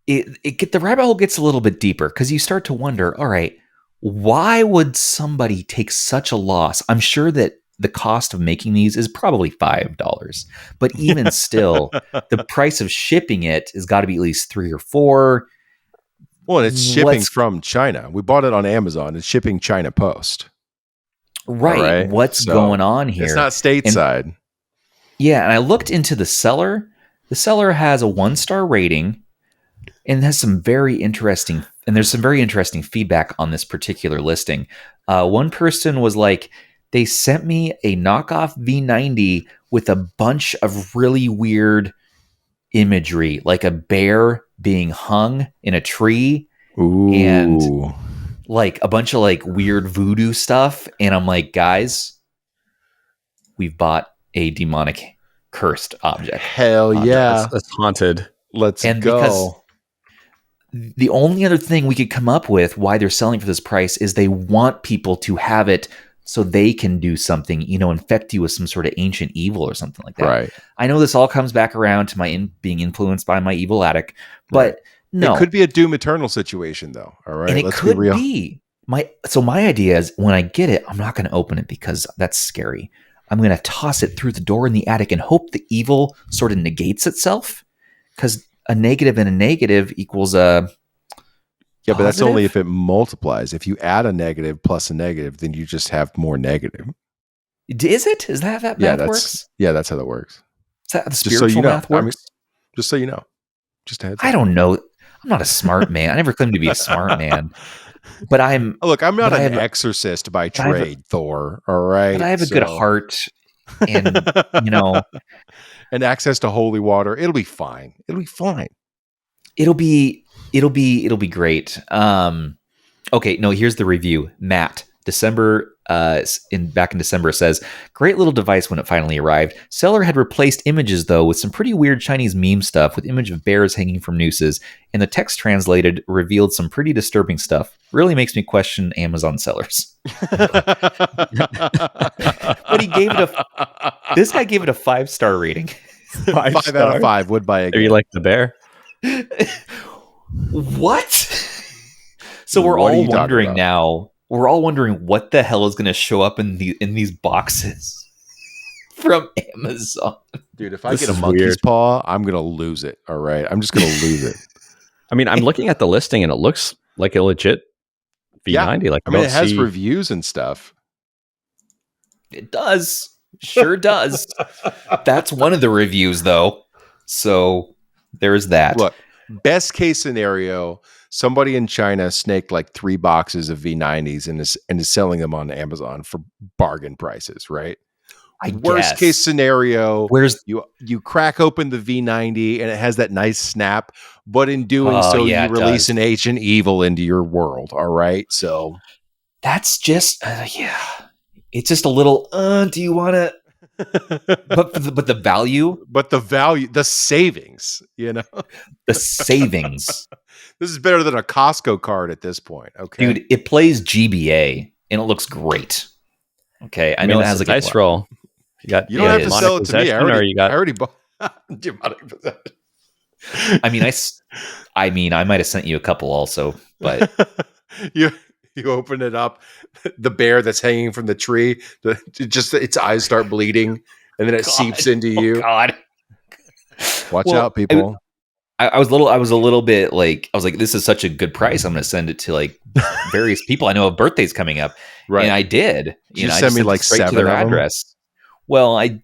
the rabbit hole gets a little bit deeper because you start to wonder, all right, why would somebody take such a loss? I'm sure that the cost of making these is probably $5, but even still, the price of shipping it has got to be at least $3 or $4. Well, and it's shipping from China. We bought it on Amazon. It's shipping China Post. Right. What's going on here? It's not stateside. And I looked into the seller. The seller has a 1-star rating and has some very interesting, and there's some very interesting feedback on this particular listing. One person was like, they sent me a knockoff V90 with a bunch of really weird imagery, like a bear being hung in a tree. Ooh. And like a bunch of like weird voodoo stuff. And I'm like, guys, we've bought a demonic cursed object. Hell yeah. That's haunted. Let's go. Because the only other thing we could come up with why they're selling for this price is they want people to have it so they can do something, infect you with some sort of ancient evil or something like that. Right. I know this all comes back around to my being influenced by my evil attic, but no. It could be a Doom Eternal situation, though. All right. And it could be. My idea is when I get it, I'm not going to open it because that's scary. I'm going to toss it through the door in the attic and hope the evil sort of negates itself, because a negative and a negative equals a but that's only if it multiplies. If you add a negative plus a negative, then you just have more negative. Is it? Is that how that math works? Yeah, that's how that works. Is that how the spiritual math works? Just so you know. I don't know. I'm not a smart man. I never claimed to be a smart man. But I'm not an exorcist by trade, Thor. All right. But I have a good heart and and access to holy water. It'll be fine. It'll be great. Okay, no, here's the review. Matt, back in December says, great little device when it finally arrived. Seller had replaced images though with some pretty weird Chinese meme stuff with image of bears hanging from nooses, and the text translated revealed some pretty disturbing stuff. Really makes me question Amazon sellers. But this guy gave it a 5-star rating. 5 out of 5 would buy again. Are you like the bear? What? So we're all wondering now. We're all wondering what the hell is going to show up in these boxes from Amazon. Dude, if I get a monkey's paw, I'm going to lose it. All right. I'm just going to lose it. I mean, I'm looking at the listing and it looks like a legit V90. Like, it has reviews and stuff. It does. Sure does. That's one of the reviews though. So there's that. Look, best case scenario, somebody in China snaked like 3 boxes of V90s and is selling them on Amazon for bargain prices, right? Worst case scenario, you crack open the V90 and it has that nice snap, but in doing you release an ancient evil into your world. All right, so that's just it's just a little. Do you want to? but the value, the savings, the savings. This is better than a Costco card at this point. Okay, dude, it plays GBA and it looks great. Okay, I know it has a dice roll. You don't have to sell it to me. I already bought demonic possession. I mean, I might have sent you a couple also, but you open it up, the bear that's hanging from the tree, its eyes start bleeding, and then it seeps into you. God, watch out, people. I was a little bit like, I was like, this is such a good price. I'm going to send it to like various people I know have birthdays coming up, right? And I did. You send me like 7 to their address. Well, I'm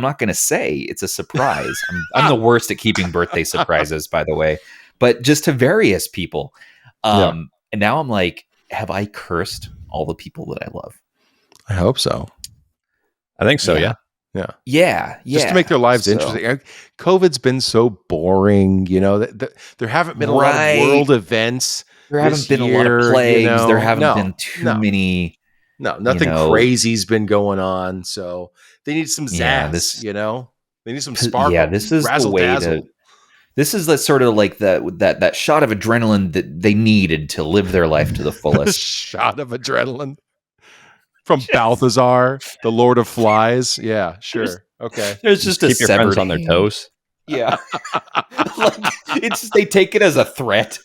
not going to say it's a surprise. I'm the worst at keeping birthday surprises, by the way, but just to various people. And now I'm like, have I cursed all the people that I love? I hope so. I think so. Yeah. Just to make their lives interesting. COVID's been so boring. There haven't been a lot of world events. There haven't been a lot of plagues. There haven't been too many. No, nothing crazy's been going on. So they need some zazz. They need some sparkle. Yeah, this is the way this is the sort of like that shot of adrenaline that they needed to live their life to the fullest. Shot of adrenaline. From Balthazar, the Lord of Flies. Yeah, sure. Okay. There's just keep your friends on their toes. Yeah. Like, they take it as a threat.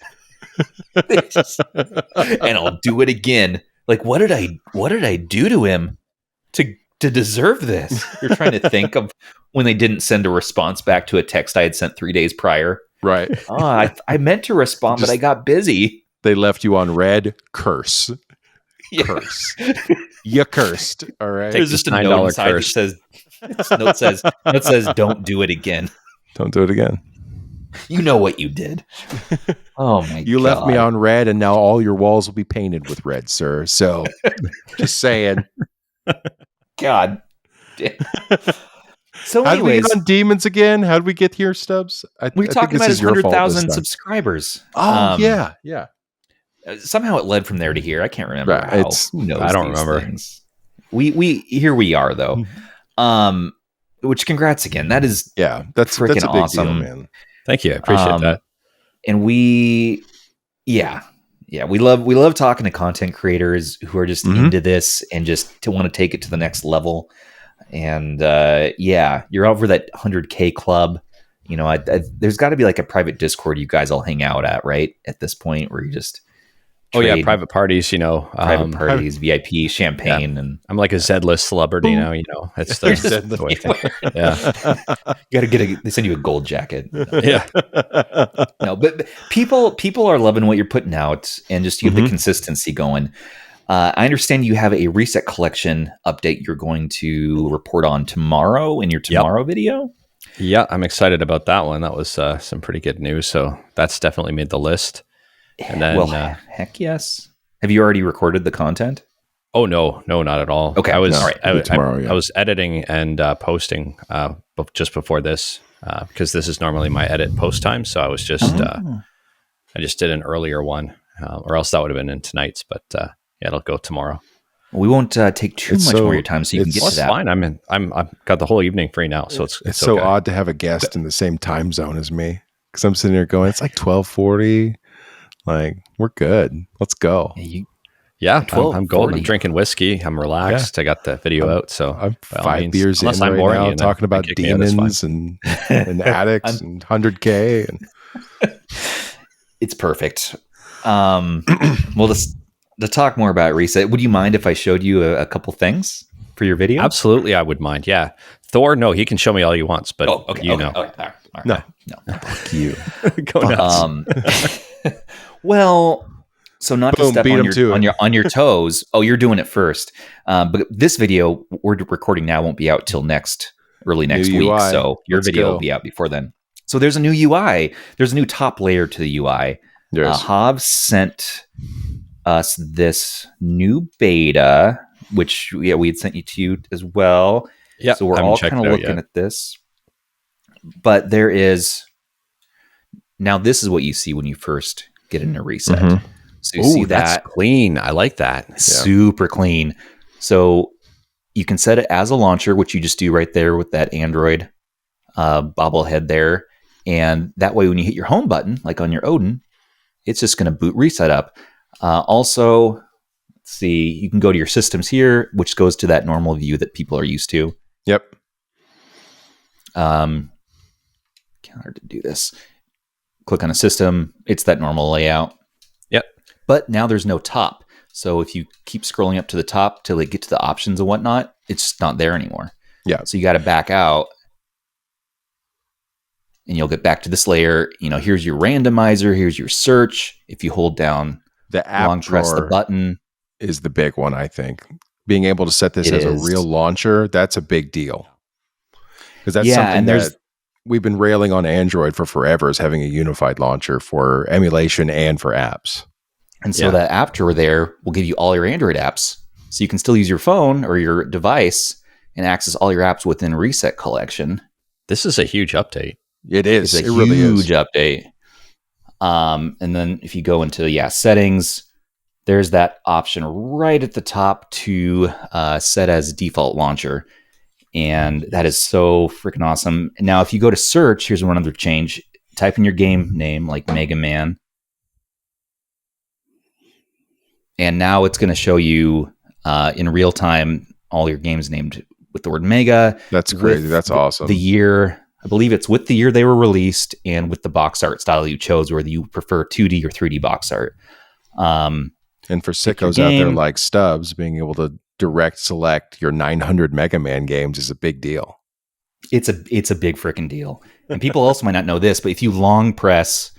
And I'll do it again. Like, what did I do to him to deserve this? You're trying to think of when they didn't send a response back to a text I had sent 3 days prior. Right. I meant to respond, but I got busy. They left you on red. Curse. Yeah. Curse. You cursed. All right. There's just a note inside that says, "Don't do it again. Don't do it again. You know what you did." Oh my God. You left me on red, and now all your walls will be painted with red, sir. So, just saying. God. So, how did we get on demons again? How did we get here, Stubbs? We're talking about his 100,000 subscribers. Oh, yeah. Somehow it led from there to here. I can't remember. Right. I don't remember. Things. We here we are though. Which congrats again. That is that's freaking a big awesome, deal, man. Thank you. I appreciate that. And we love talking to content creators who are just into this and just to want to take it to the next level. And you're over that 100K club. You know, there's got to be like a private Discord you guys all hang out at, right? At this point, where you just private parties. Private parties, VIP, champagne, and I'm like a Z-list celebrity now. You know, it's the way thing. Yeah, you got to they send you a gold jacket. Yeah, no, but people are loving what you're putting out, and just you have the consistency going. I understand you have a reset collection update you're going to report on tomorrow in your tomorrow video. Yeah, I'm excited about that one. That was some pretty good news. So that's definitely made the list. And then, heck yes. Have you already recorded the content? Oh no, not at all. Okay, I was tomorrow, I was editing and posting just before this because this is normally my edit post time. So I was just I just did an earlier one, or else that would have been in tonight's. But it'll go tomorrow. We won't take too much more of your time, so you can get to that. Fine. I've got the whole evening free now, so it's so okay. odd to have a guest in the same time zone as me, because I'm sitting there going, it's like 12:40. Like, we're good. Let's go. Yeah, I'm golden. I'm drinking whiskey. I'm relaxed. I got the video out, so I'm 5 beers in right now, talking about demons and addicts and 100K. And it's perfect. Well, to talk more about reset, would you mind if I showed you a couple things for your video? Absolutely, I would mind. Yeah, Thor. No, he can show me all he wants, but All right. No, fuck you. Go nuts. Well, so not to step on your toes. Oh, you're doing it first. But this video we're recording now won't be out till early next week. UI. So your video will be out before then. So there's a new UI. There's a new top layer to the UI. Hobbs sent us this new beta, which we had sent you as well. Yeah. So we're all kind of looking at this. But there is now. This is what you see when you first get into reset. So you see that's clean. I like that. Super clean. So you can set it as a launcher, which you just do right there with that Android bobblehead there. And that way, when you hit your home button, like on your Odin, it's just going to boot reset up. Also, let's see, you can go to your systems here, which goes to that normal view that people are used to. Yep. Hard to do this. Click on a system. It's that normal layout. Yep. But now there's no top. So if you keep scrolling up to the top till they get to the options and whatnot, it's not there anymore. Yeah. So you got to back out. And you'll get back to this layer. You know, here's your randomizer. Here's your search. If you hold down the app long press the button, is the big one, I think. Being able to set this as a real launcher, that's a big deal. Because that's something that we've been railing on Android for forever, is having a unified launcher for emulation and for apps. And so that app drawer there will give you all your Android apps. So you can still use your phone or your device and access all your apps within Reset Collection. This is a huge update. It is. It's a huge update. And then if you go into settings, there's that option right at the top to set as default launcher. And that is so freaking awesome. Now, if you go to search, here's one other change. Type in your game name, like Mega Man. And now it's going to show you in real time, all your games named with the word mega. That's crazy. That's awesome. The year, I believe it's with the year they were released and with the box art style you chose, whether you prefer 2D or 3D box art. And for sickos out there like Stubbs, being able to direct select your 900 Mega Man games is a big deal. It's a big freaking deal. And people also might not know this, but if you long press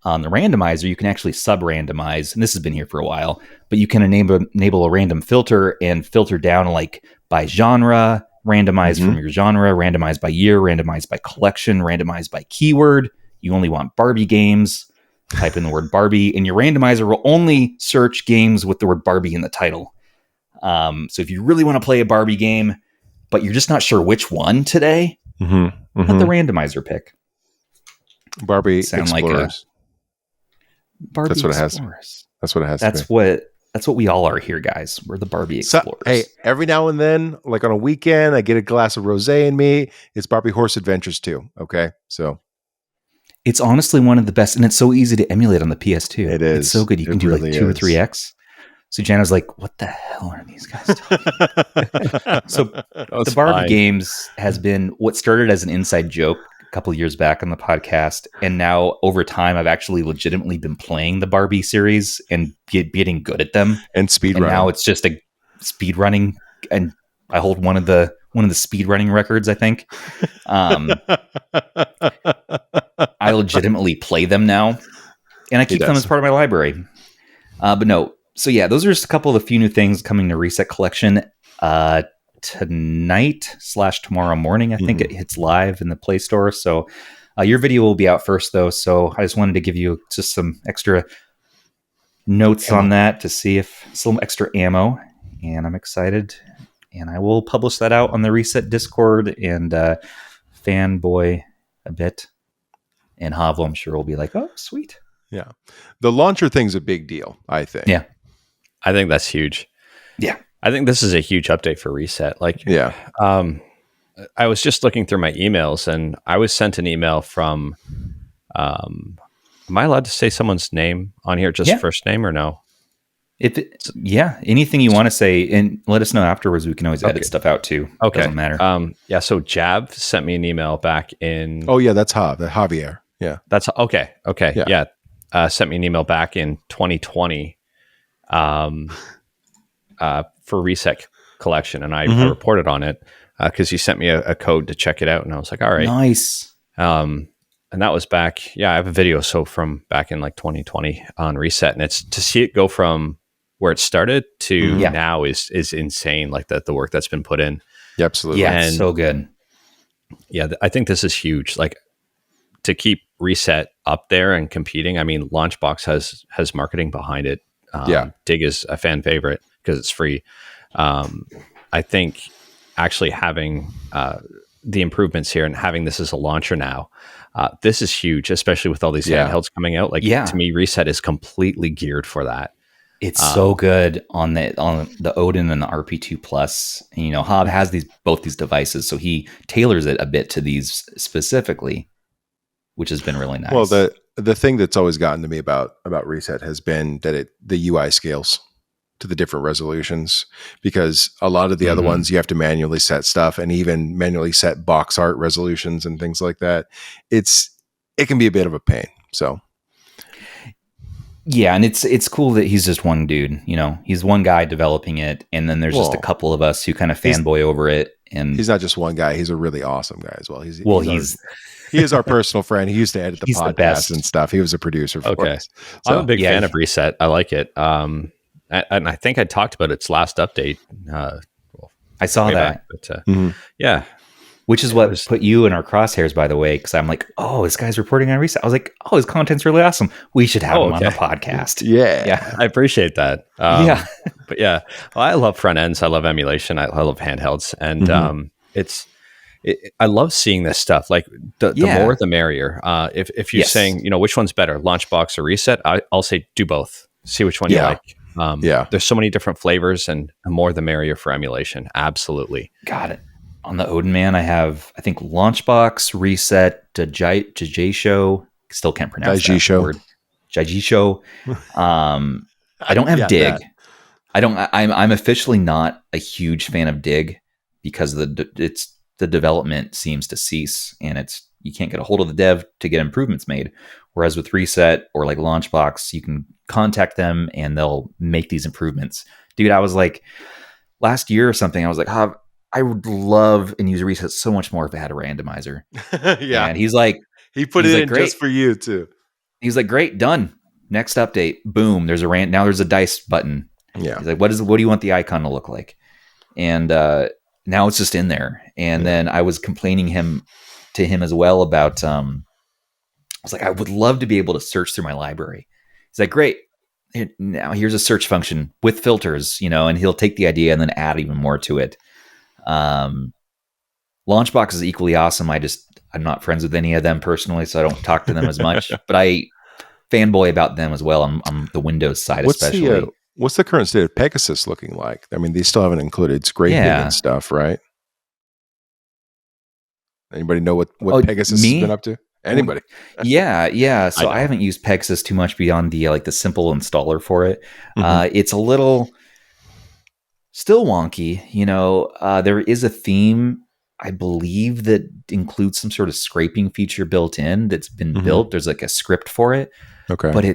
on the randomizer, you can actually sub-randomize, and this has been here for a while, but you can enable a random filter and filter down like by genre, randomize from your genre, randomize by year, randomize by collection, randomize by keyword. You only want Barbie games, type in the word Barbie, and your randomizer will only search games with the word Barbie in the title. So if you really want to play a Barbie game, but you're just not sure which one today, let the randomizer pick. Barbie Explorers. Barbie That's what Explorers. It has. That's what it has. That's what we all are here, guys. We're the Barbie Explorers. Hey, every now and then, like on a weekend, I get a glass of rosé in me. It's Barbie Horse Adventures 2. Okay, so it's honestly one of the best, and it's so easy to emulate on the PS2. It is. It's so good. You can do like 2 or 3x. Sujano's like, what the hell are these guys talking about? So the Barbie games has been what started as an inside joke a couple of years back on the podcast, and now over time I've actually legitimately been playing the Barbie series and getting good at them and speedrunning. Now it's just a speedrunning, and I hold one of the speedrunning records, I think. I legitimately play them now, and I keep them as part of my library. But no. So yeah, those are just a couple of the few new things coming to Reset Collection tonight/tomorrow morning. I think it hits live in the Play Store. So your video will be out first, though. So I just wanted to give you just some extra notes on that to see if some extra ammo. And I'm excited. And I will publish that out on the Reset Discord and fanboy a bit. And Havel, I'm sure, will be like, oh, sweet. Yeah. The launcher thing's a big deal, I think. Yeah. I think that's huge. Yeah. I think this is a huge update for Reset. Like, yeah. I was just looking through my emails, and I was sent an email from, am I allowed to say someone's name on here? Just first name or no? Anything you want to say, and let us know afterwards. We can always edit stuff out too. Okay. Doesn't matter. So Jav sent me an email back in. Oh yeah. That's Javier. Yeah. That's okay. Okay. Yeah. Sent me an email back in 2020 for Reset Collection, and I reported on it because he sent me a code to check it out, and I was like, all right. Nice. And that was back, I have a video from back in like 2020 on Reset, and it's to see it go from where it started to now is insane, like the work that's been put in. Yeah, absolutely. Yeah, and so good. Yeah, I think this is huge. Like, to keep Reset up there and competing, I mean, Launchbox has marketing behind it. Dig is a fan favorite because it's free. I think actually having the improvements here and having this as a launcher now, this is huge, especially with all these handhelds coming out. Like, to me, Reset is completely geared for that. It's so good on the Odin and the RP2 Plus. And, you know, Hob has both these devices, so he tailors it a bit to these specifically, which has been really nice. Well, the thing that's always gotten to me about Reset has been that the UI scales to the different resolutions, because a lot of the other ones you have to manually set stuff, and even manually set box art resolutions and things like that. It can be a bit of a pain. So yeah, and it's cool that he's just one dude. You know, he's one guy developing it, and then there's just a couple of us who kind of fanboy over it. And he's not just one guy; he's a really awesome guy as well. He is our personal friend. He used to edit the podcast and stuff. He was a producer for us. So, I'm a big fan of Reset. I like it. And I think I talked about its last update. I saw that. Back, but, yeah. Which is what put you in our crosshairs, by the way, because I'm like, oh, this guy's reporting on Reset. I was like, oh, his content's really awesome. We should have him on the podcast. Yeah. I appreciate that. But yeah, I love front ends. I love emulation. I love handhelds. And I love seeing this stuff. Like the more, the merrier. If you're saying, you know, which one's better, Launchbox or Reset, I'll say do both. See which one you like. There's so many different flavors, and the more the merrier for emulation. Absolutely. Got it. On the Odin Man, I have, I think, Launchbox, Reset, Jajisho. Still can't pronounce that word. Jajisho. I don't have Dig. I'm officially not a huge fan of Dig because the development seems to cease, and you can't get a hold of the dev to get improvements made. Whereas with Reset or like Launchbox, you can contact them and they'll make these improvements. Dude, I was like, last year or something, I was like, I would love and use Reset so much more if it had a randomizer. Yeah. And he's like, he put it in just for you too. He's like, great, done. Next update. Boom. There's a now there's a dice button. Yeah. He's like, what do you want the icon to look like? And now it's just in there. And then I was complaining to him as well about, I was like, I would love to be able to search through my library. He's like, great. Now here's a search function with filters, and he'll take the idea and then add even more to it. Launchbox is equally awesome. I'm not friends with any of them personally, so I don't talk to them as much, but I fanboy about them as well on the Windows side, especially. What's the current state of Pegasus looking like? I mean, they still haven't included scraping and stuff, right? Anybody know what Pegasus has been up to? Anybody? Yeah. So I haven't used Pegasus too much beyond the simple installer for it. It's a little still wonky. There is a theme, I believe, that includes some sort of scraping feature built in that's been built. There's like a script for it. Okay. But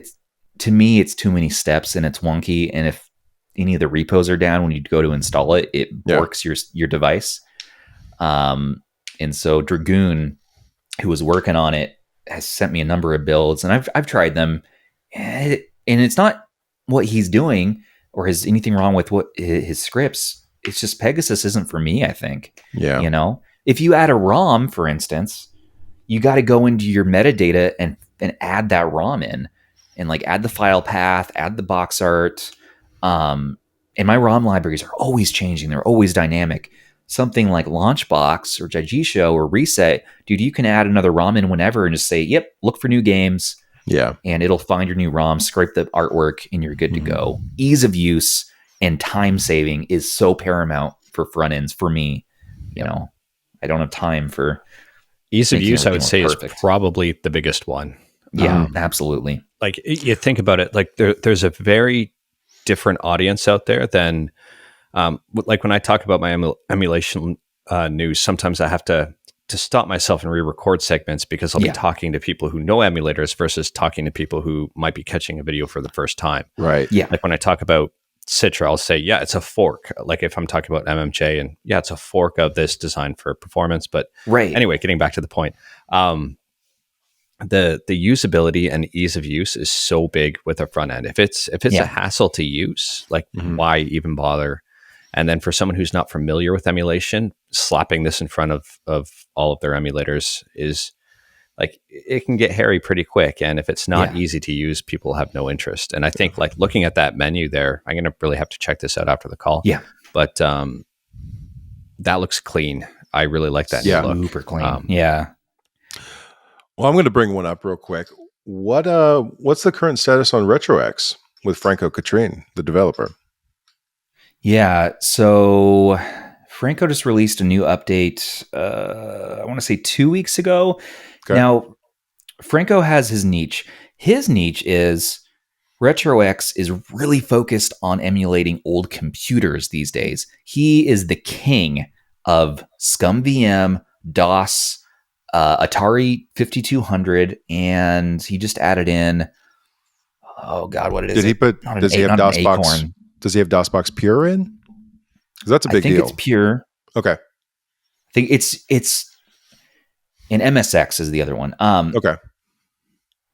to me, it's too many steps and it's wonky. And if any of the repos are down when you go to install it, it borks your device. And so Dragoon, who was working on it, has sent me a number of builds, and I've tried them, and it's not what he's doing or is anything wrong with what his scripts. It's just Pegasus isn't for me, I think. Yeah. If you add a ROM, for instance, you got to go into your metadata and add that ROM in, and like add the file path, add the box art. And my ROM libraries are always changing; they're always dynamic. Something like Launchbox or Jajisho or Reset, dude, you can add another ROM in whenever and just say, yep, look for new games. Yeah. And it'll find your new ROM, scrape the artwork, and you're good to go. Ease of use and time saving is so paramount for front ends for me. I don't have time for ease of use. I would say is probably the biggest one. Yeah, absolutely. Like you think about it, like there's a very different audience out there than like when I talk about my emulation news, sometimes I have to stop myself and re-record segments because I'll be talking to people who know emulators versus talking to people who might be catching a video for the first time. Right. Yeah. Like when I talk about Citra, I'll say, it's a fork. Like if I'm talking about MMJ, and it's a fork of this designed for performance. But anyway, getting back to the point, the usability and ease of use is so big with a front end. If it's a hassle to use, like why even bother? And then for someone who's not familiar with emulation, slapping this in front of all of their emulators is like, it can get hairy pretty quick. And if it's not easy to use, people have no interest. And I think like looking at that menu there, I'm going to really have to check this out after the call. Yeah. But that looks clean. I really like that. Yeah. Super clean. Well, I'm going to bring one up real quick. What's the current status on RetroX with Franco Catrin, the developer? Yeah, so Franco just released a new update, I want to say 2 weeks ago. Okay. Now, Franco has his niche. His niche is RetroX is really focused on emulating old computers these days. He is the king of ScumVM, DOS, Atari 5200, and he just added in, oh God, what it is? Does he have DOSBox? Does he have DOSBox Pure in? Because that's a big deal. I think it's Pure. Okay. I think it's and MSX is the other one. Okay.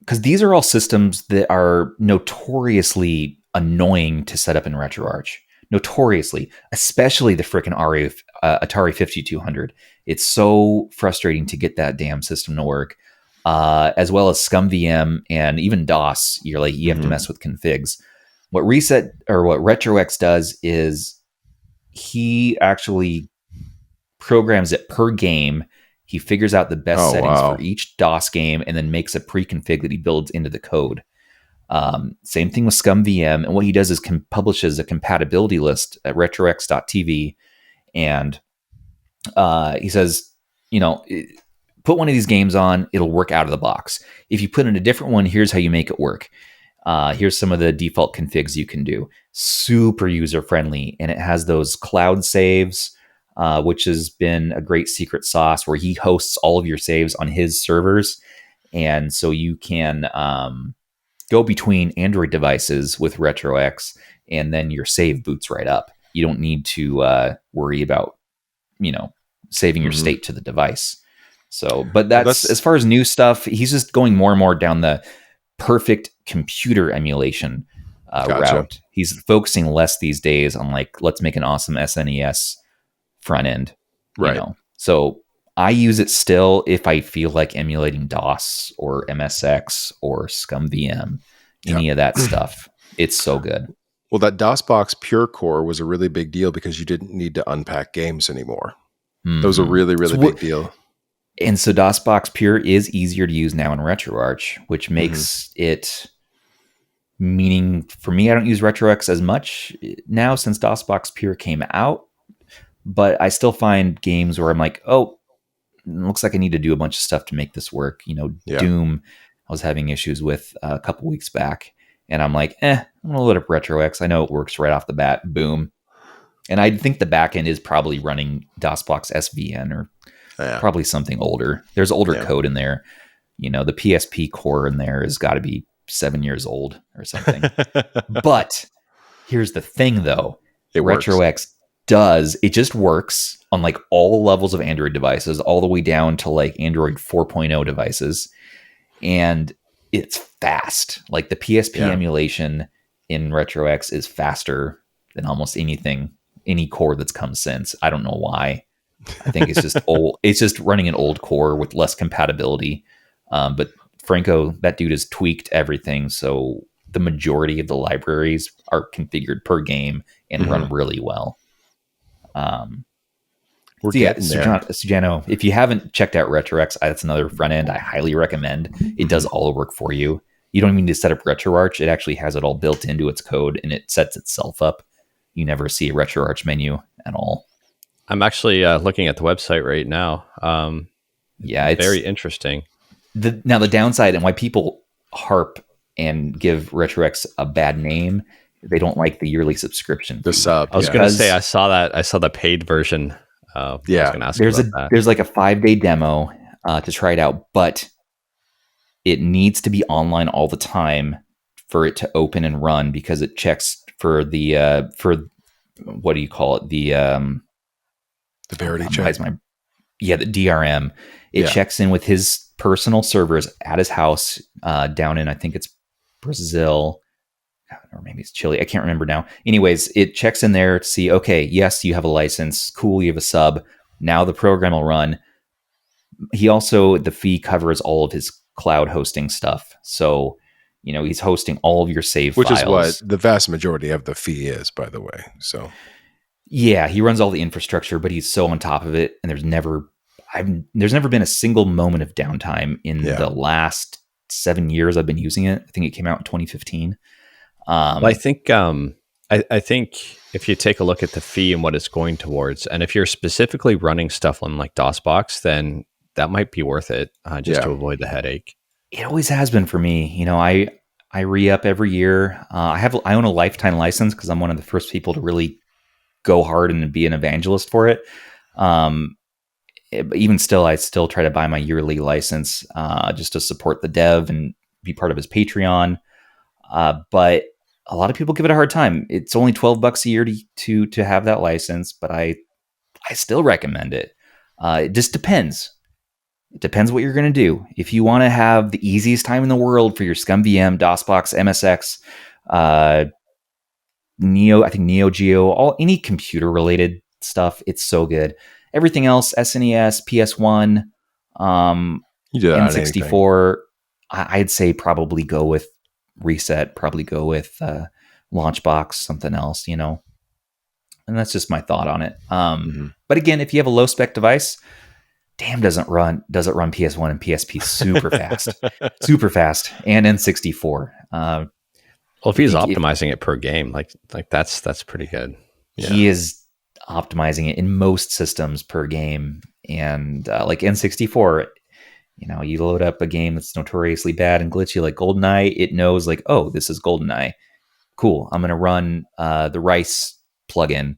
Because these are all systems that are notoriously annoying to set up in Retroarch. Notoriously, especially the frickin' Atari 5200. It's so frustrating to get that damn system to work. As well as ScumVM and even DOS. You have to mess with configs. What RetroX does is he actually programs it per game. He figures out the best settings for each DOS game and then makes a pre-config that he builds into the code. Same thing with ScumVM. And what he does is publishes a compatibility list at retrox.tv. And he says, put one of these games on, it'll work out of the box. If you put in a different one, here's how you make it work. Here's some of the default configs you can do. super user friendly, and it has those cloud saves, which has been a great secret sauce where he hosts all of your saves on his servers. And so you can go between Android devices with RetroX, and then your save boots right up. You don't need to worry about, saving your state to the device. So, but that's as far as new stuff, he's just going more and more down the perfect computer emulation route. He's focusing less these days on let's make an awesome SNES front end. Right. So I use it still if I feel like emulating DOS or MSX or ScumVM, any of that stuff. It's so good. Well, that DOSBox Pure Core was a really big deal because you didn't need to unpack games anymore. That was a really, really big deal. And so DOSBox Pure is easier to use now in Retroarch, which makes it, meaning for me, I don't use RetroX as much now since DOSBox Pure came out, but I still find games where I'm like, oh, it looks like I need to do a bunch of stuff to make this work. Doom, I was having issues with a couple weeks back, and I'm like, I'm going to load up RetroX. I know it works right off the bat. Boom. And I think the backend is probably running DOSBox SVN or probably something older. There's older code in there. The PSP core in there has got to be 7 years old or something. But here's the thing, though. RetroX it just works on all levels of Android devices, all the way down to Android 4.0 devices. And it's fast. The PSP emulation in RetroX is faster than almost any core that's come since. I don't know why. I think it's just old. It's just running an old core with less compatibility. But Franco, that dude has tweaked everything. So the majority of the libraries are configured per game and run really well. We're getting there. Sujano, if you haven't checked out RetroX, that's another front end I highly recommend. It does all the work for you. You don't even need to set up Retroarch. It actually has it all built into its code, and it sets itself up. You never see a Retroarch menu at all. I'm actually looking at the website right now. It's very interesting. Now, the downside and why people harp and give RetroX a bad name, they don't like the yearly subscription. The sub. I was going to say, I saw the paid version. I was going to ask there's about that. There's a 5-day demo to try it out, but it needs to be online all the time for it to open and run, because it checks for the what do you call it? The verity check. The DRM. It checks in with his personal servers at his house down in, I think it's Brazil, or maybe it's Chile. I can't remember now. Anyways, it checks in there to see, okay, yes, you have a license. Cool, you have a sub. Now the program will run. The fee covers all of his cloud hosting stuff. So, he's hosting all of your save files. Which is what the vast majority of the fee is, by the way. So, yeah, he runs all the infrastructure, but he's so on top of it. And there's never been a single moment of downtime in the last 7 years I've been using it. I think it came out in 2015. I think if you take a look at the fee and what it's going towards, and if you're specifically running stuff on DOSBox, then that might be worth it to avoid the headache. It always has been for me. I re-up every year. I own a lifetime license because I'm one of the first people to really go hard and be an evangelist for it. Even still, I still try to buy my yearly license just to support the dev and be part of his Patreon. But a lot of people give it a hard time. It's only $12 a year to have that license, but I still recommend it. It just depends. It depends what you're going to do. If you want to have the easiest time in the world for your ScumVM, DOSBox, MSX, Neo Geo, any computer related stuff, it's so good. Everything else, SNES, PS1, N64, I'd say probably go with Reset, probably go with Launchbox, something else, And that's just my thought on it. But again, if you have a low spec device, damn, does it run PS1 and PSP super fast, and N64. Well, if he's optimizing it per game, like that's pretty good. Yeah. He is optimizing it in most systems per game, and like N64, you load up a game that's notoriously bad and glitchy like GoldenEye, it knows oh, this is GoldenEye. cool. I'm going to run the Rice plugin,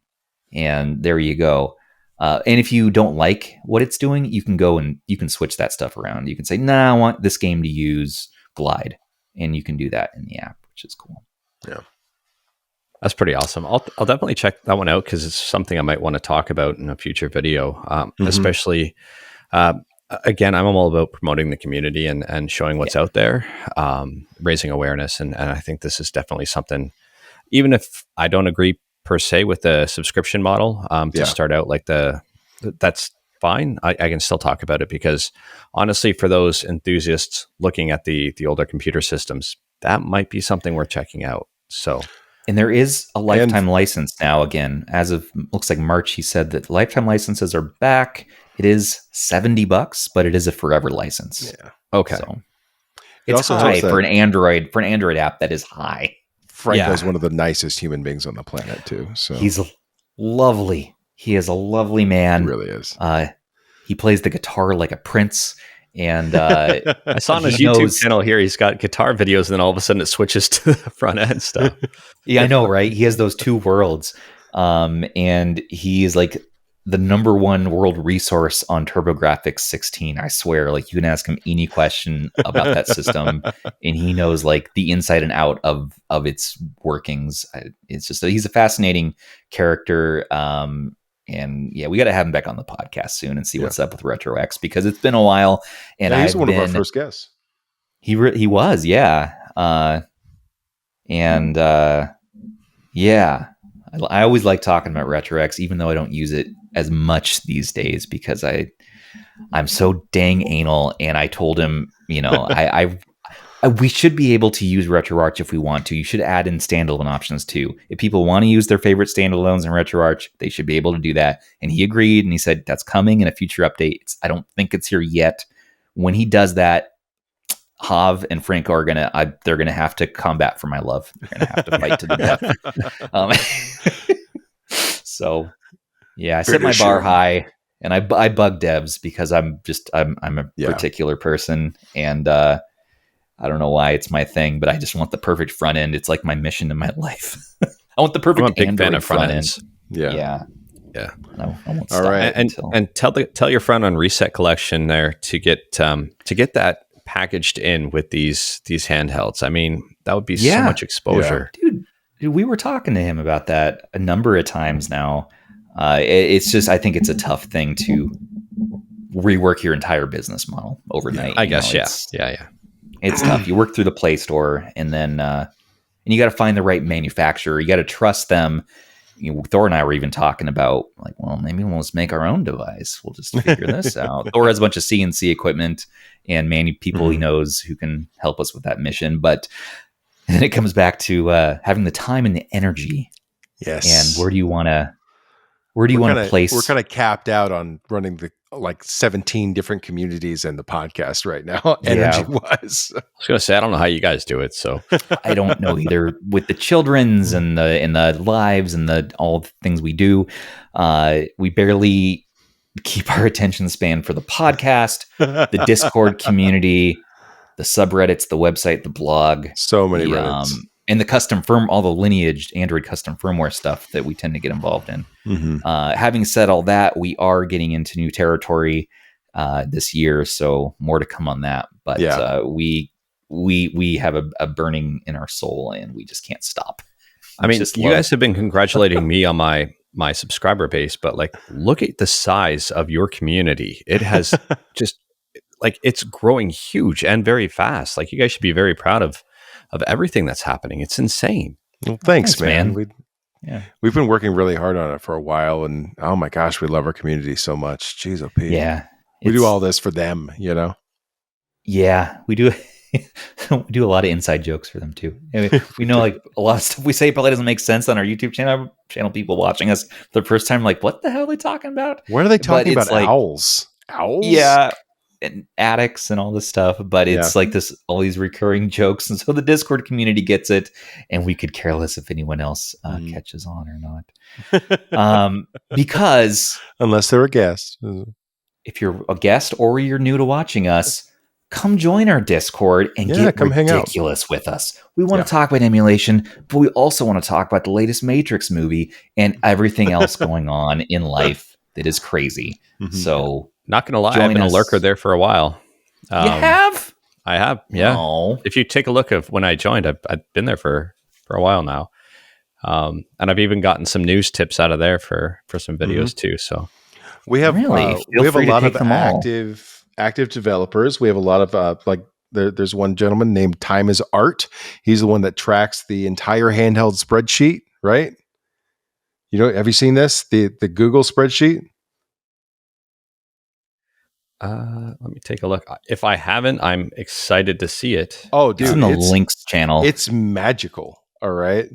and there you go. And if you don't like what it's doing, you can go and you can switch that stuff around. You can say, nah, I want this game to use Glide, and you can do that in the app, which is cool. Yeah. That's pretty awesome. I'll definitely check that one out because it's something I might want to talk about in a future video, especially, again, I'm all about promoting the community and showing what's out there, raising awareness. And I think this is definitely something, even if I don't agree per se with the subscription model to start out like that's fine. I can still talk about it because honestly, for those enthusiasts looking at the older computer systems, that might be something worth checking out. So... And there is a lifetime license now. Again, as of looks like March, he said that lifetime licenses are back. It is $70, but it is a forever license. Yeah. Okay. So it's high for an Android app. That is high. Franco is one of the nicest human beings on the planet too. So he's lovely. He is a lovely man. He really is. He plays the guitar like a prince. And I saw on his YouTube channel here, he's got guitar videos, and then all of a sudden it switches to the front end stuff. Yeah, I know, right? He has those two worlds. And he is like the number one world resource on TurboGrafx 16. I swear, like you can ask him any question about that system, and he knows like the inside and out of its workings. It's just he's a fascinating character. And yeah, we got to have him back on the podcast soon and see what's up with RetroX because it's been a while. And he's one of our first guests. He was, yeah. I always like talking about RetroX, even though I don't use it as much these days because I'm so dang anal. And I told him, you know, we should be able to use Retroarch if we want to. You should add in standalone options too. If people want to use their favorite standalones in Retroarch, they should be able to do that. And he agreed, and he said that's coming in a future update. I don't think it's here yet. When he does that, Hav and Franco are they're gonna have to combat for my love. They're gonna have to fight to the death. So yeah, I set my bar high, and I bug devs because I'm a particular person, and I don't know why it's my thing, but I just want the perfect front end. It's like my mission in my life. I want the perfect I'm a big Android fan of front ends. Yeah. No, I won't stop. All right, and tell your friend on Reset Collection there to get that packaged in with these handhelds. I mean, that would be so much exposure, dude. We were talking to him about that a number of times now. It's just I think it's a tough thing to rework your entire business model overnight. I guess, yeah. It's tough. You work through the Play Store, and then and you got to find the right manufacturer. You got to trust them. You know, Thor and I were even talking about like, well, maybe we'll just make our own device. We'll just figure this out. Thor has a bunch of CNC equipment and many people he knows who can help us with that mission. But then it comes back to having the time and the energy. Yes. And where do you want to place? We're kind of capped out on running the 17 different communities in the podcast right now. Energy wise. I was going to say, I don't know how you guys do it. So I don't know either with the children's and the lives and all the things we do. We barely keep our attention span for the podcast, the Discord community, the subreddits, the website, the blog, so many Reddits. And the custom all the lineage Android custom firmware stuff that we tend to get involved in. Having said all that, we are getting into new territory this year, so more to come on that. But we have a burning in our soul, and we just can't stop. I mean, you guys have been congratulating me on my subscriber base, but like, look at the size of your community. It has just it's growing huge and very fast. Like, you guys should be very proud of everything that's happening. It's insane. Well, thanks man. We've been working really hard on it for a while, and oh my gosh, we love our community so much. Jeez, OP. Yeah. We do all this for them, you know? Yeah, we do. We do a lot of inside jokes for them too. We know like a lot of stuff we say probably doesn't make sense on our YouTube channel. People watching us for the first time, like, what the hell are they talking about? What are they talking about? Like, owls? Yeah. And addicts and all this stuff, but it's like all these recurring jokes, and so the Discord community gets it, and we could care less if anyone else catches on or not, because unless they're a guest, if you're a guest or you're new to watching us, come join our Discord and get ridiculous with us. We want to talk about emulation, but we also want to talk about the latest Matrix movie and everything else going on in life that is crazy. So, not going to lie, I've been a lurker there for a while. You have? I have, yeah. Oh. If you take a look at when I joined, I've been there for a while now. And I've even gotten some news tips out of there for some videos too. So we have a lot of active developers. We have a lot of there's one gentleman named Time is Art. He's the one that tracks the entire handheld spreadsheet, right? Have you seen this? The Google spreadsheet? Let me take a look. If I haven't, I'm excited to see it. Oh, dude, it's in the links channel. It's magical. All right.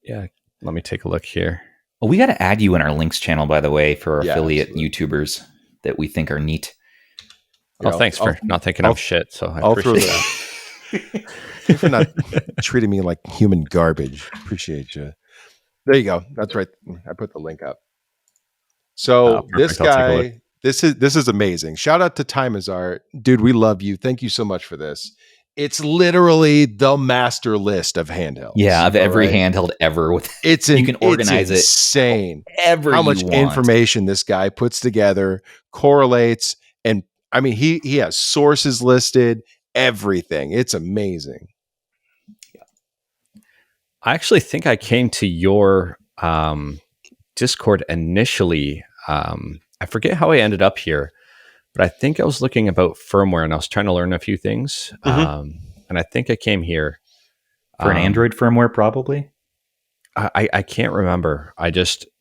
Yeah. Let me take a look here. Well, we got to add you in our links channel, by the way, for affiliate YouTubers that we think are neat. Thanks for not thinking I'm shit. So I appreciate that. Thanks for not treating me like human garbage. Appreciate you. There you go. That's right. I put the link up. So this guy, this is amazing. Shout out to Time is Art. Dude, we love you. Thank you so much for this. It's literally the master list of handhelds. Yeah, of every handheld ever. You can organize it. Insane. How much information this guy puts together, correlates, and I mean, he has sources listed, everything. It's amazing. I actually think I came to your Discord initially. I forget how I ended up here, but I think I was looking about firmware and I was trying to learn a few things. And I think I came here for an Android firmware, probably. I can't remember.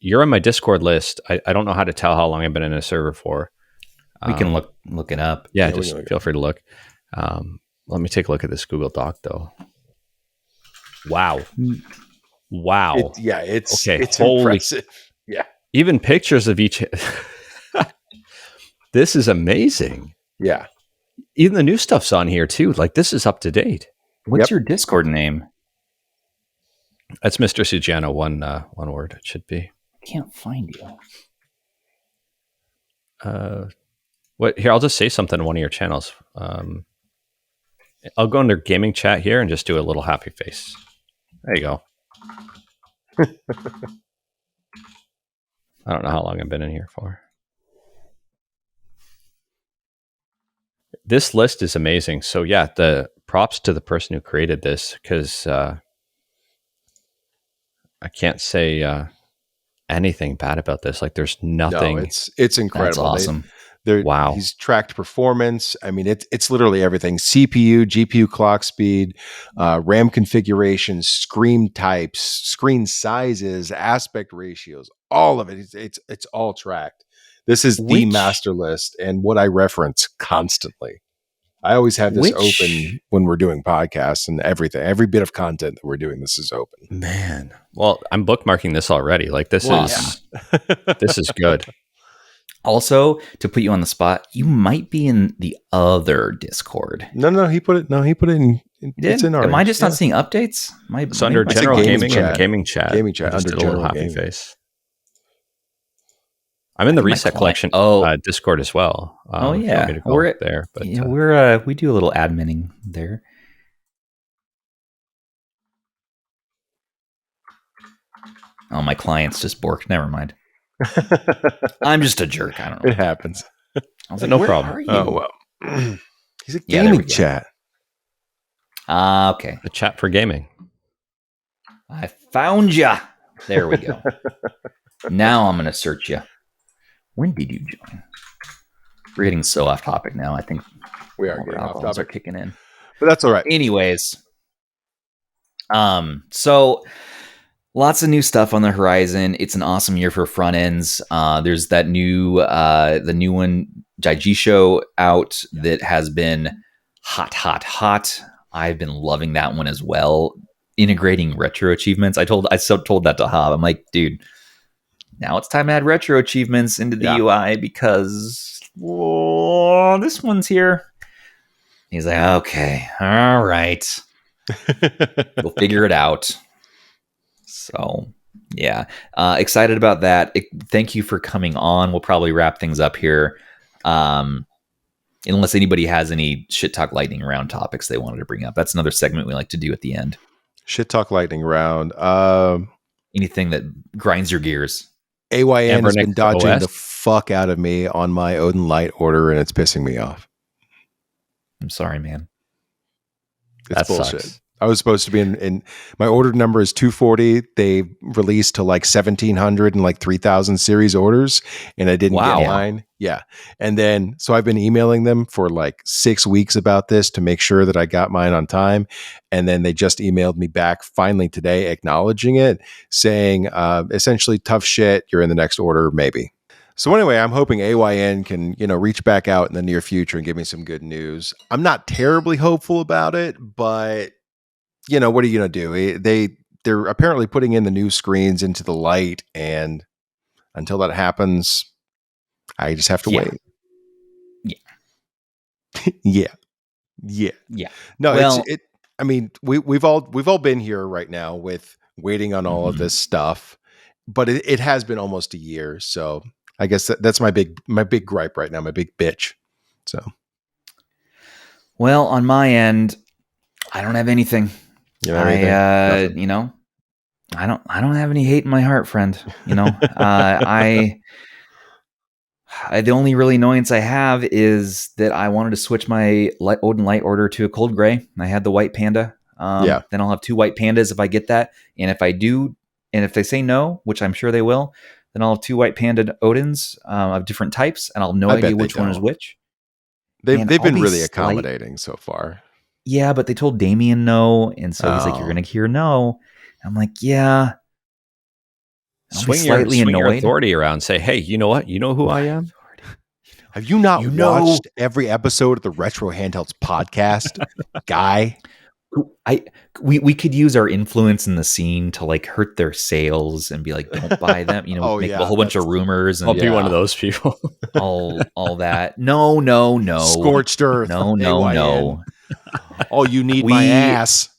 You're on my Discord list. I don't know how to tell how long I've been in a server for. We can look it up. Yeah, just feel free to look. Let me take a look at this Google Doc though. Wow. It's impressive. Yeah. Even pictures of each. This is amazing. Yeah. Even the new stuff's on here too. Like this is up to date. What's your Discord name? That's Mr. Sujano. One word. It should be. I can't find you. What? Here, I'll just say something on one of your channels. I'll go under gaming chat here and just do a little happy face. There you go. I don't know how long I've been in here for. This list is amazing. So yeah, the props to the person who created this, because I can't say anything bad about this. Like there's nothing. No, it's incredible. That's awesome. Wow. He's tracked performance. I mean, it's literally everything: CPU, GPU clock speed, RAM configurations, screen types, screen sizes, aspect ratios, all of it. It's all tracked. This is the master list and what I reference constantly. I always have this open when we're doing podcasts and everything. Every bit of content that we're doing, this is open. Man. Well, I'm bookmarking this already. Like this is good. Also, to put you on the spot, you might be in the other Discord. No, he put it in. It's in our. Am I just not seeing updates? It's under general gaming and gaming chat. Gaming chat under a little happy face. I'm in the reset collection Discord as well. Yeah, we're there. But we do a little adminning there. Oh, my client's just borked. Never mind. I'm just a jerk. I don't know. It happens. I was like, no problem. Are you? Oh well. He's a gaming chat. Okay. A chat for gaming. I found ya. There we go. Now I'm going to search you. When did you join? We're getting so off topic now. I think we are getting off topic. Are kicking in, but that's all right. Anyways, so lots of new stuff on the horizon. It's an awesome year for front ends. There's that the new one, Jigisho, out that has been hot. I've been loving that one as well. Integrating retro achievements. I told that to Hob. I'm like, dude, now it's time to add retro achievements into the UI because this one's here. He's like, okay, all right. We'll figure it out. So, yeah. Excited about that. Thank you for coming on. We'll probably wrap things up here. Unless anybody has any shit talk lightning round topics they wanted to bring up. That's another segment we like to do at the end. Shit talk lightning round. Anything that grinds your gears. AYN has been dodging the fuck out of me on my Odin Light order, and it's pissing me off. I'm sorry, man. It's bullshit. Sucks. I was supposed to be in my order number is 240. They released to like 1,700 and like 3,000 series orders, and I didn't get mine. Yeah. And then, so I've been emailing them for like 6 weeks about this to make sure that I got mine on time. And then they just emailed me back finally today, acknowledging it, saying essentially tough shit. You're in the next order, maybe. So anyway, I'm hoping AYN can, reach back out in the near future and give me some good news. I'm not terribly hopeful about it, but what are you going to do? They're apparently putting in the new screens into the light, and until that happens, I just have to wait. Yeah. Yeah. No, well, I mean, we've all been here right now with waiting on all of this stuff, but it has been almost a year. So I guess that's my big gripe right now, my big bitch. So, well, on my end, I don't have anything. I don't have any hate in my heart, friend. The only really annoyance I have is that I wanted to switch my Odin Light order to a cold gray. I had the white panda. Then I'll have 2 white pandas if I get that. And if I do, and if they say no, which I'm sure they will, then I'll have 2 white panda Odins of different types, and I'll have no idea which one is which. They've been really accommodating so far. Yeah, but they told Damien no, and so he's like, "You're going to hear no." I'm like, "Yeah." Swing your authority around. Say, "Hey, you know what? You know who I am." Have you not watched every episode of the Retro Handhelds podcast, guy? We could use our influence in the scene to like hurt their sales and be like, "Don't buy them." Make a whole bunch of rumors. And I'll be one of those people. all that. No. Scorched earth. No. Oh, you need my ass.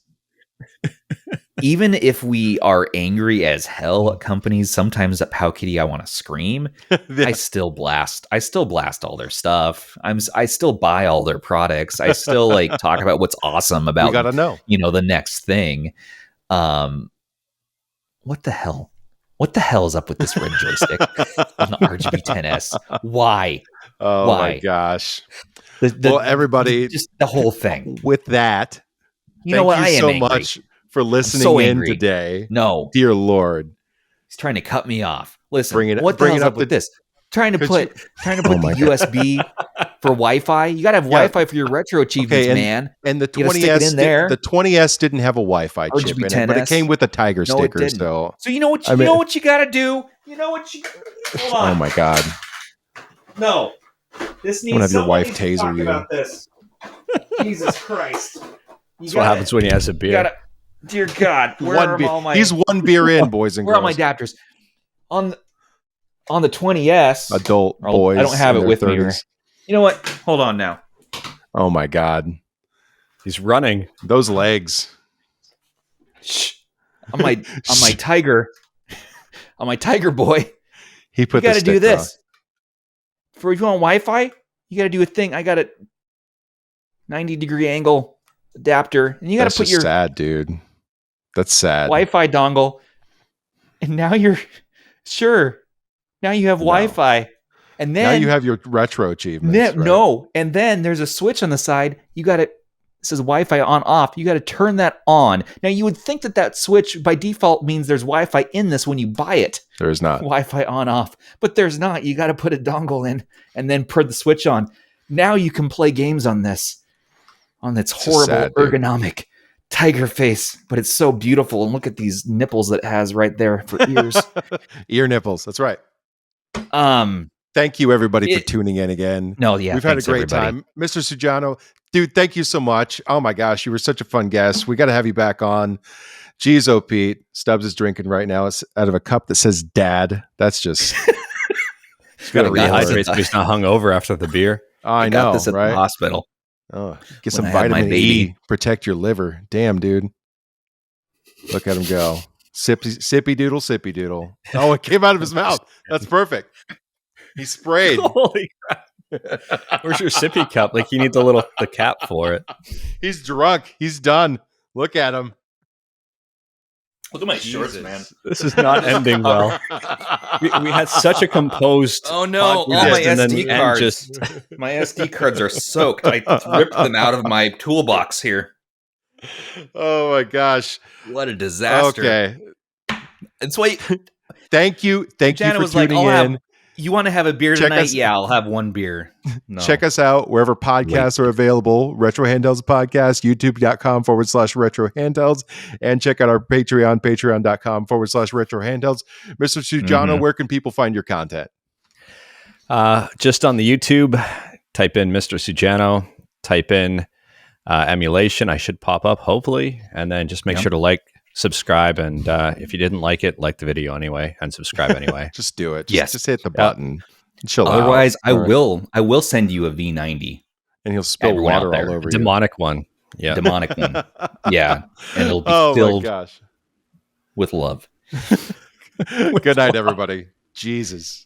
Even if we are angry as hell at companies, sometimes at Pow Kitty I want to scream. I still blast all their stuff. I still buy all their products. I still like talk about what's awesome about. You gotta know. The next thing. What the hell? What the hell is up with this red joystick on the RGB 10S? Why? Oh my gosh. Well, everybody, just the whole thing. With that, thank you so much for listening in today. No, dear Lord, he's trying to cut me off. Listen, what the hell's up with this? Trying to put the USB for Wi-Fi. You gotta have Wi-Fi for your retro achievements, man. And the 20S, the 20S didn't have a Wi-Fi chip in it, but it came with a Tiger sticker. So you know what you gotta do. You know what you. Hold on. Oh my God. No. This needs. I'm gonna have your wife taser you. About this. Jesus Christ! That's what happens when he has a beer. Dear God, where are all my? He's one beer in, boys and girls. Where are my adapters? On the 20S, adult boys. I don't have it with 30s. Me. You know what? Hold on now. Oh my God, he's running. Those legs. Shh. On my Tiger, on my Tiger boy. He put. You got to do this. For if you want Wi-Fi, you got to do a thing. I got a 90-degree angle adapter, and you got to put your sad, dude. That's sad. Wi-Fi dongle, and now you're sure. Now you have Wi-Fi, and then now you have your retro achievements. Right? No, and then there's a switch on the side. You got it. It says Wi-Fi on off. You got to turn that on. Now you would think that switch by default means there's Wi-Fi in this when you buy it. There is not Wi-Fi on off, but there's not. You got to put a dongle in and then put the switch on. Now you can play games on this horrible ergonomic tiger face, but it's so beautiful. And look at these nipples that it has right there for ears. Ear nipples. That's right. Thank you everybody for tuning in again. We've had a great time. Mr. Sujano, dude, thank you so much. Oh my gosh, you were such a fun guest. We got to have you back on. Jeez, oh Pete, Stubbs is drinking right now. It's out of a cup that says Dad. That's just got to rehydrate so he's not hungover after the beer. I know, this at right? the hospital. Oh, get some vitamin E, protect your liver. Damn, dude. Look at him go. Sippy doodle. Oh, it came out of his mouth. That's perfect. He sprayed. Holy crap. Where's your sippy cup? Like you need the cap for it. He's drunk. He's done. Look at him. Look at my shorts, man. This is not ending well. We had such a composed. Oh no! All my SD cards. My SD cards are soaked. I ripped them out of my toolbox here. Oh my gosh! What a disaster! Okay, it's why. Thank you for tuning in. You want to have a beer tonight? Yeah, I'll have one beer. No. Check us out wherever podcasts are available. Retro Handhelds Podcast, youtube.com/Retro Handhelds, and check out our Patreon, patreon.com/Retro Handhelds. Mr. Sujano, where can people find your content? Just on the YouTube, type in Mr. Sujano, type in emulation. I should pop up, hopefully. And then just make sure to like, subscribe, and if you didn't like it, like the video anyway and subscribe anyway. Just do it. Just hit the button. Chill Otherwise, out. I will send you a V90, and he'll spill water all over you. Demonic one. Yeah, demonic one. Yeah, and it'll be filled with love. Good night, everybody. Jesus.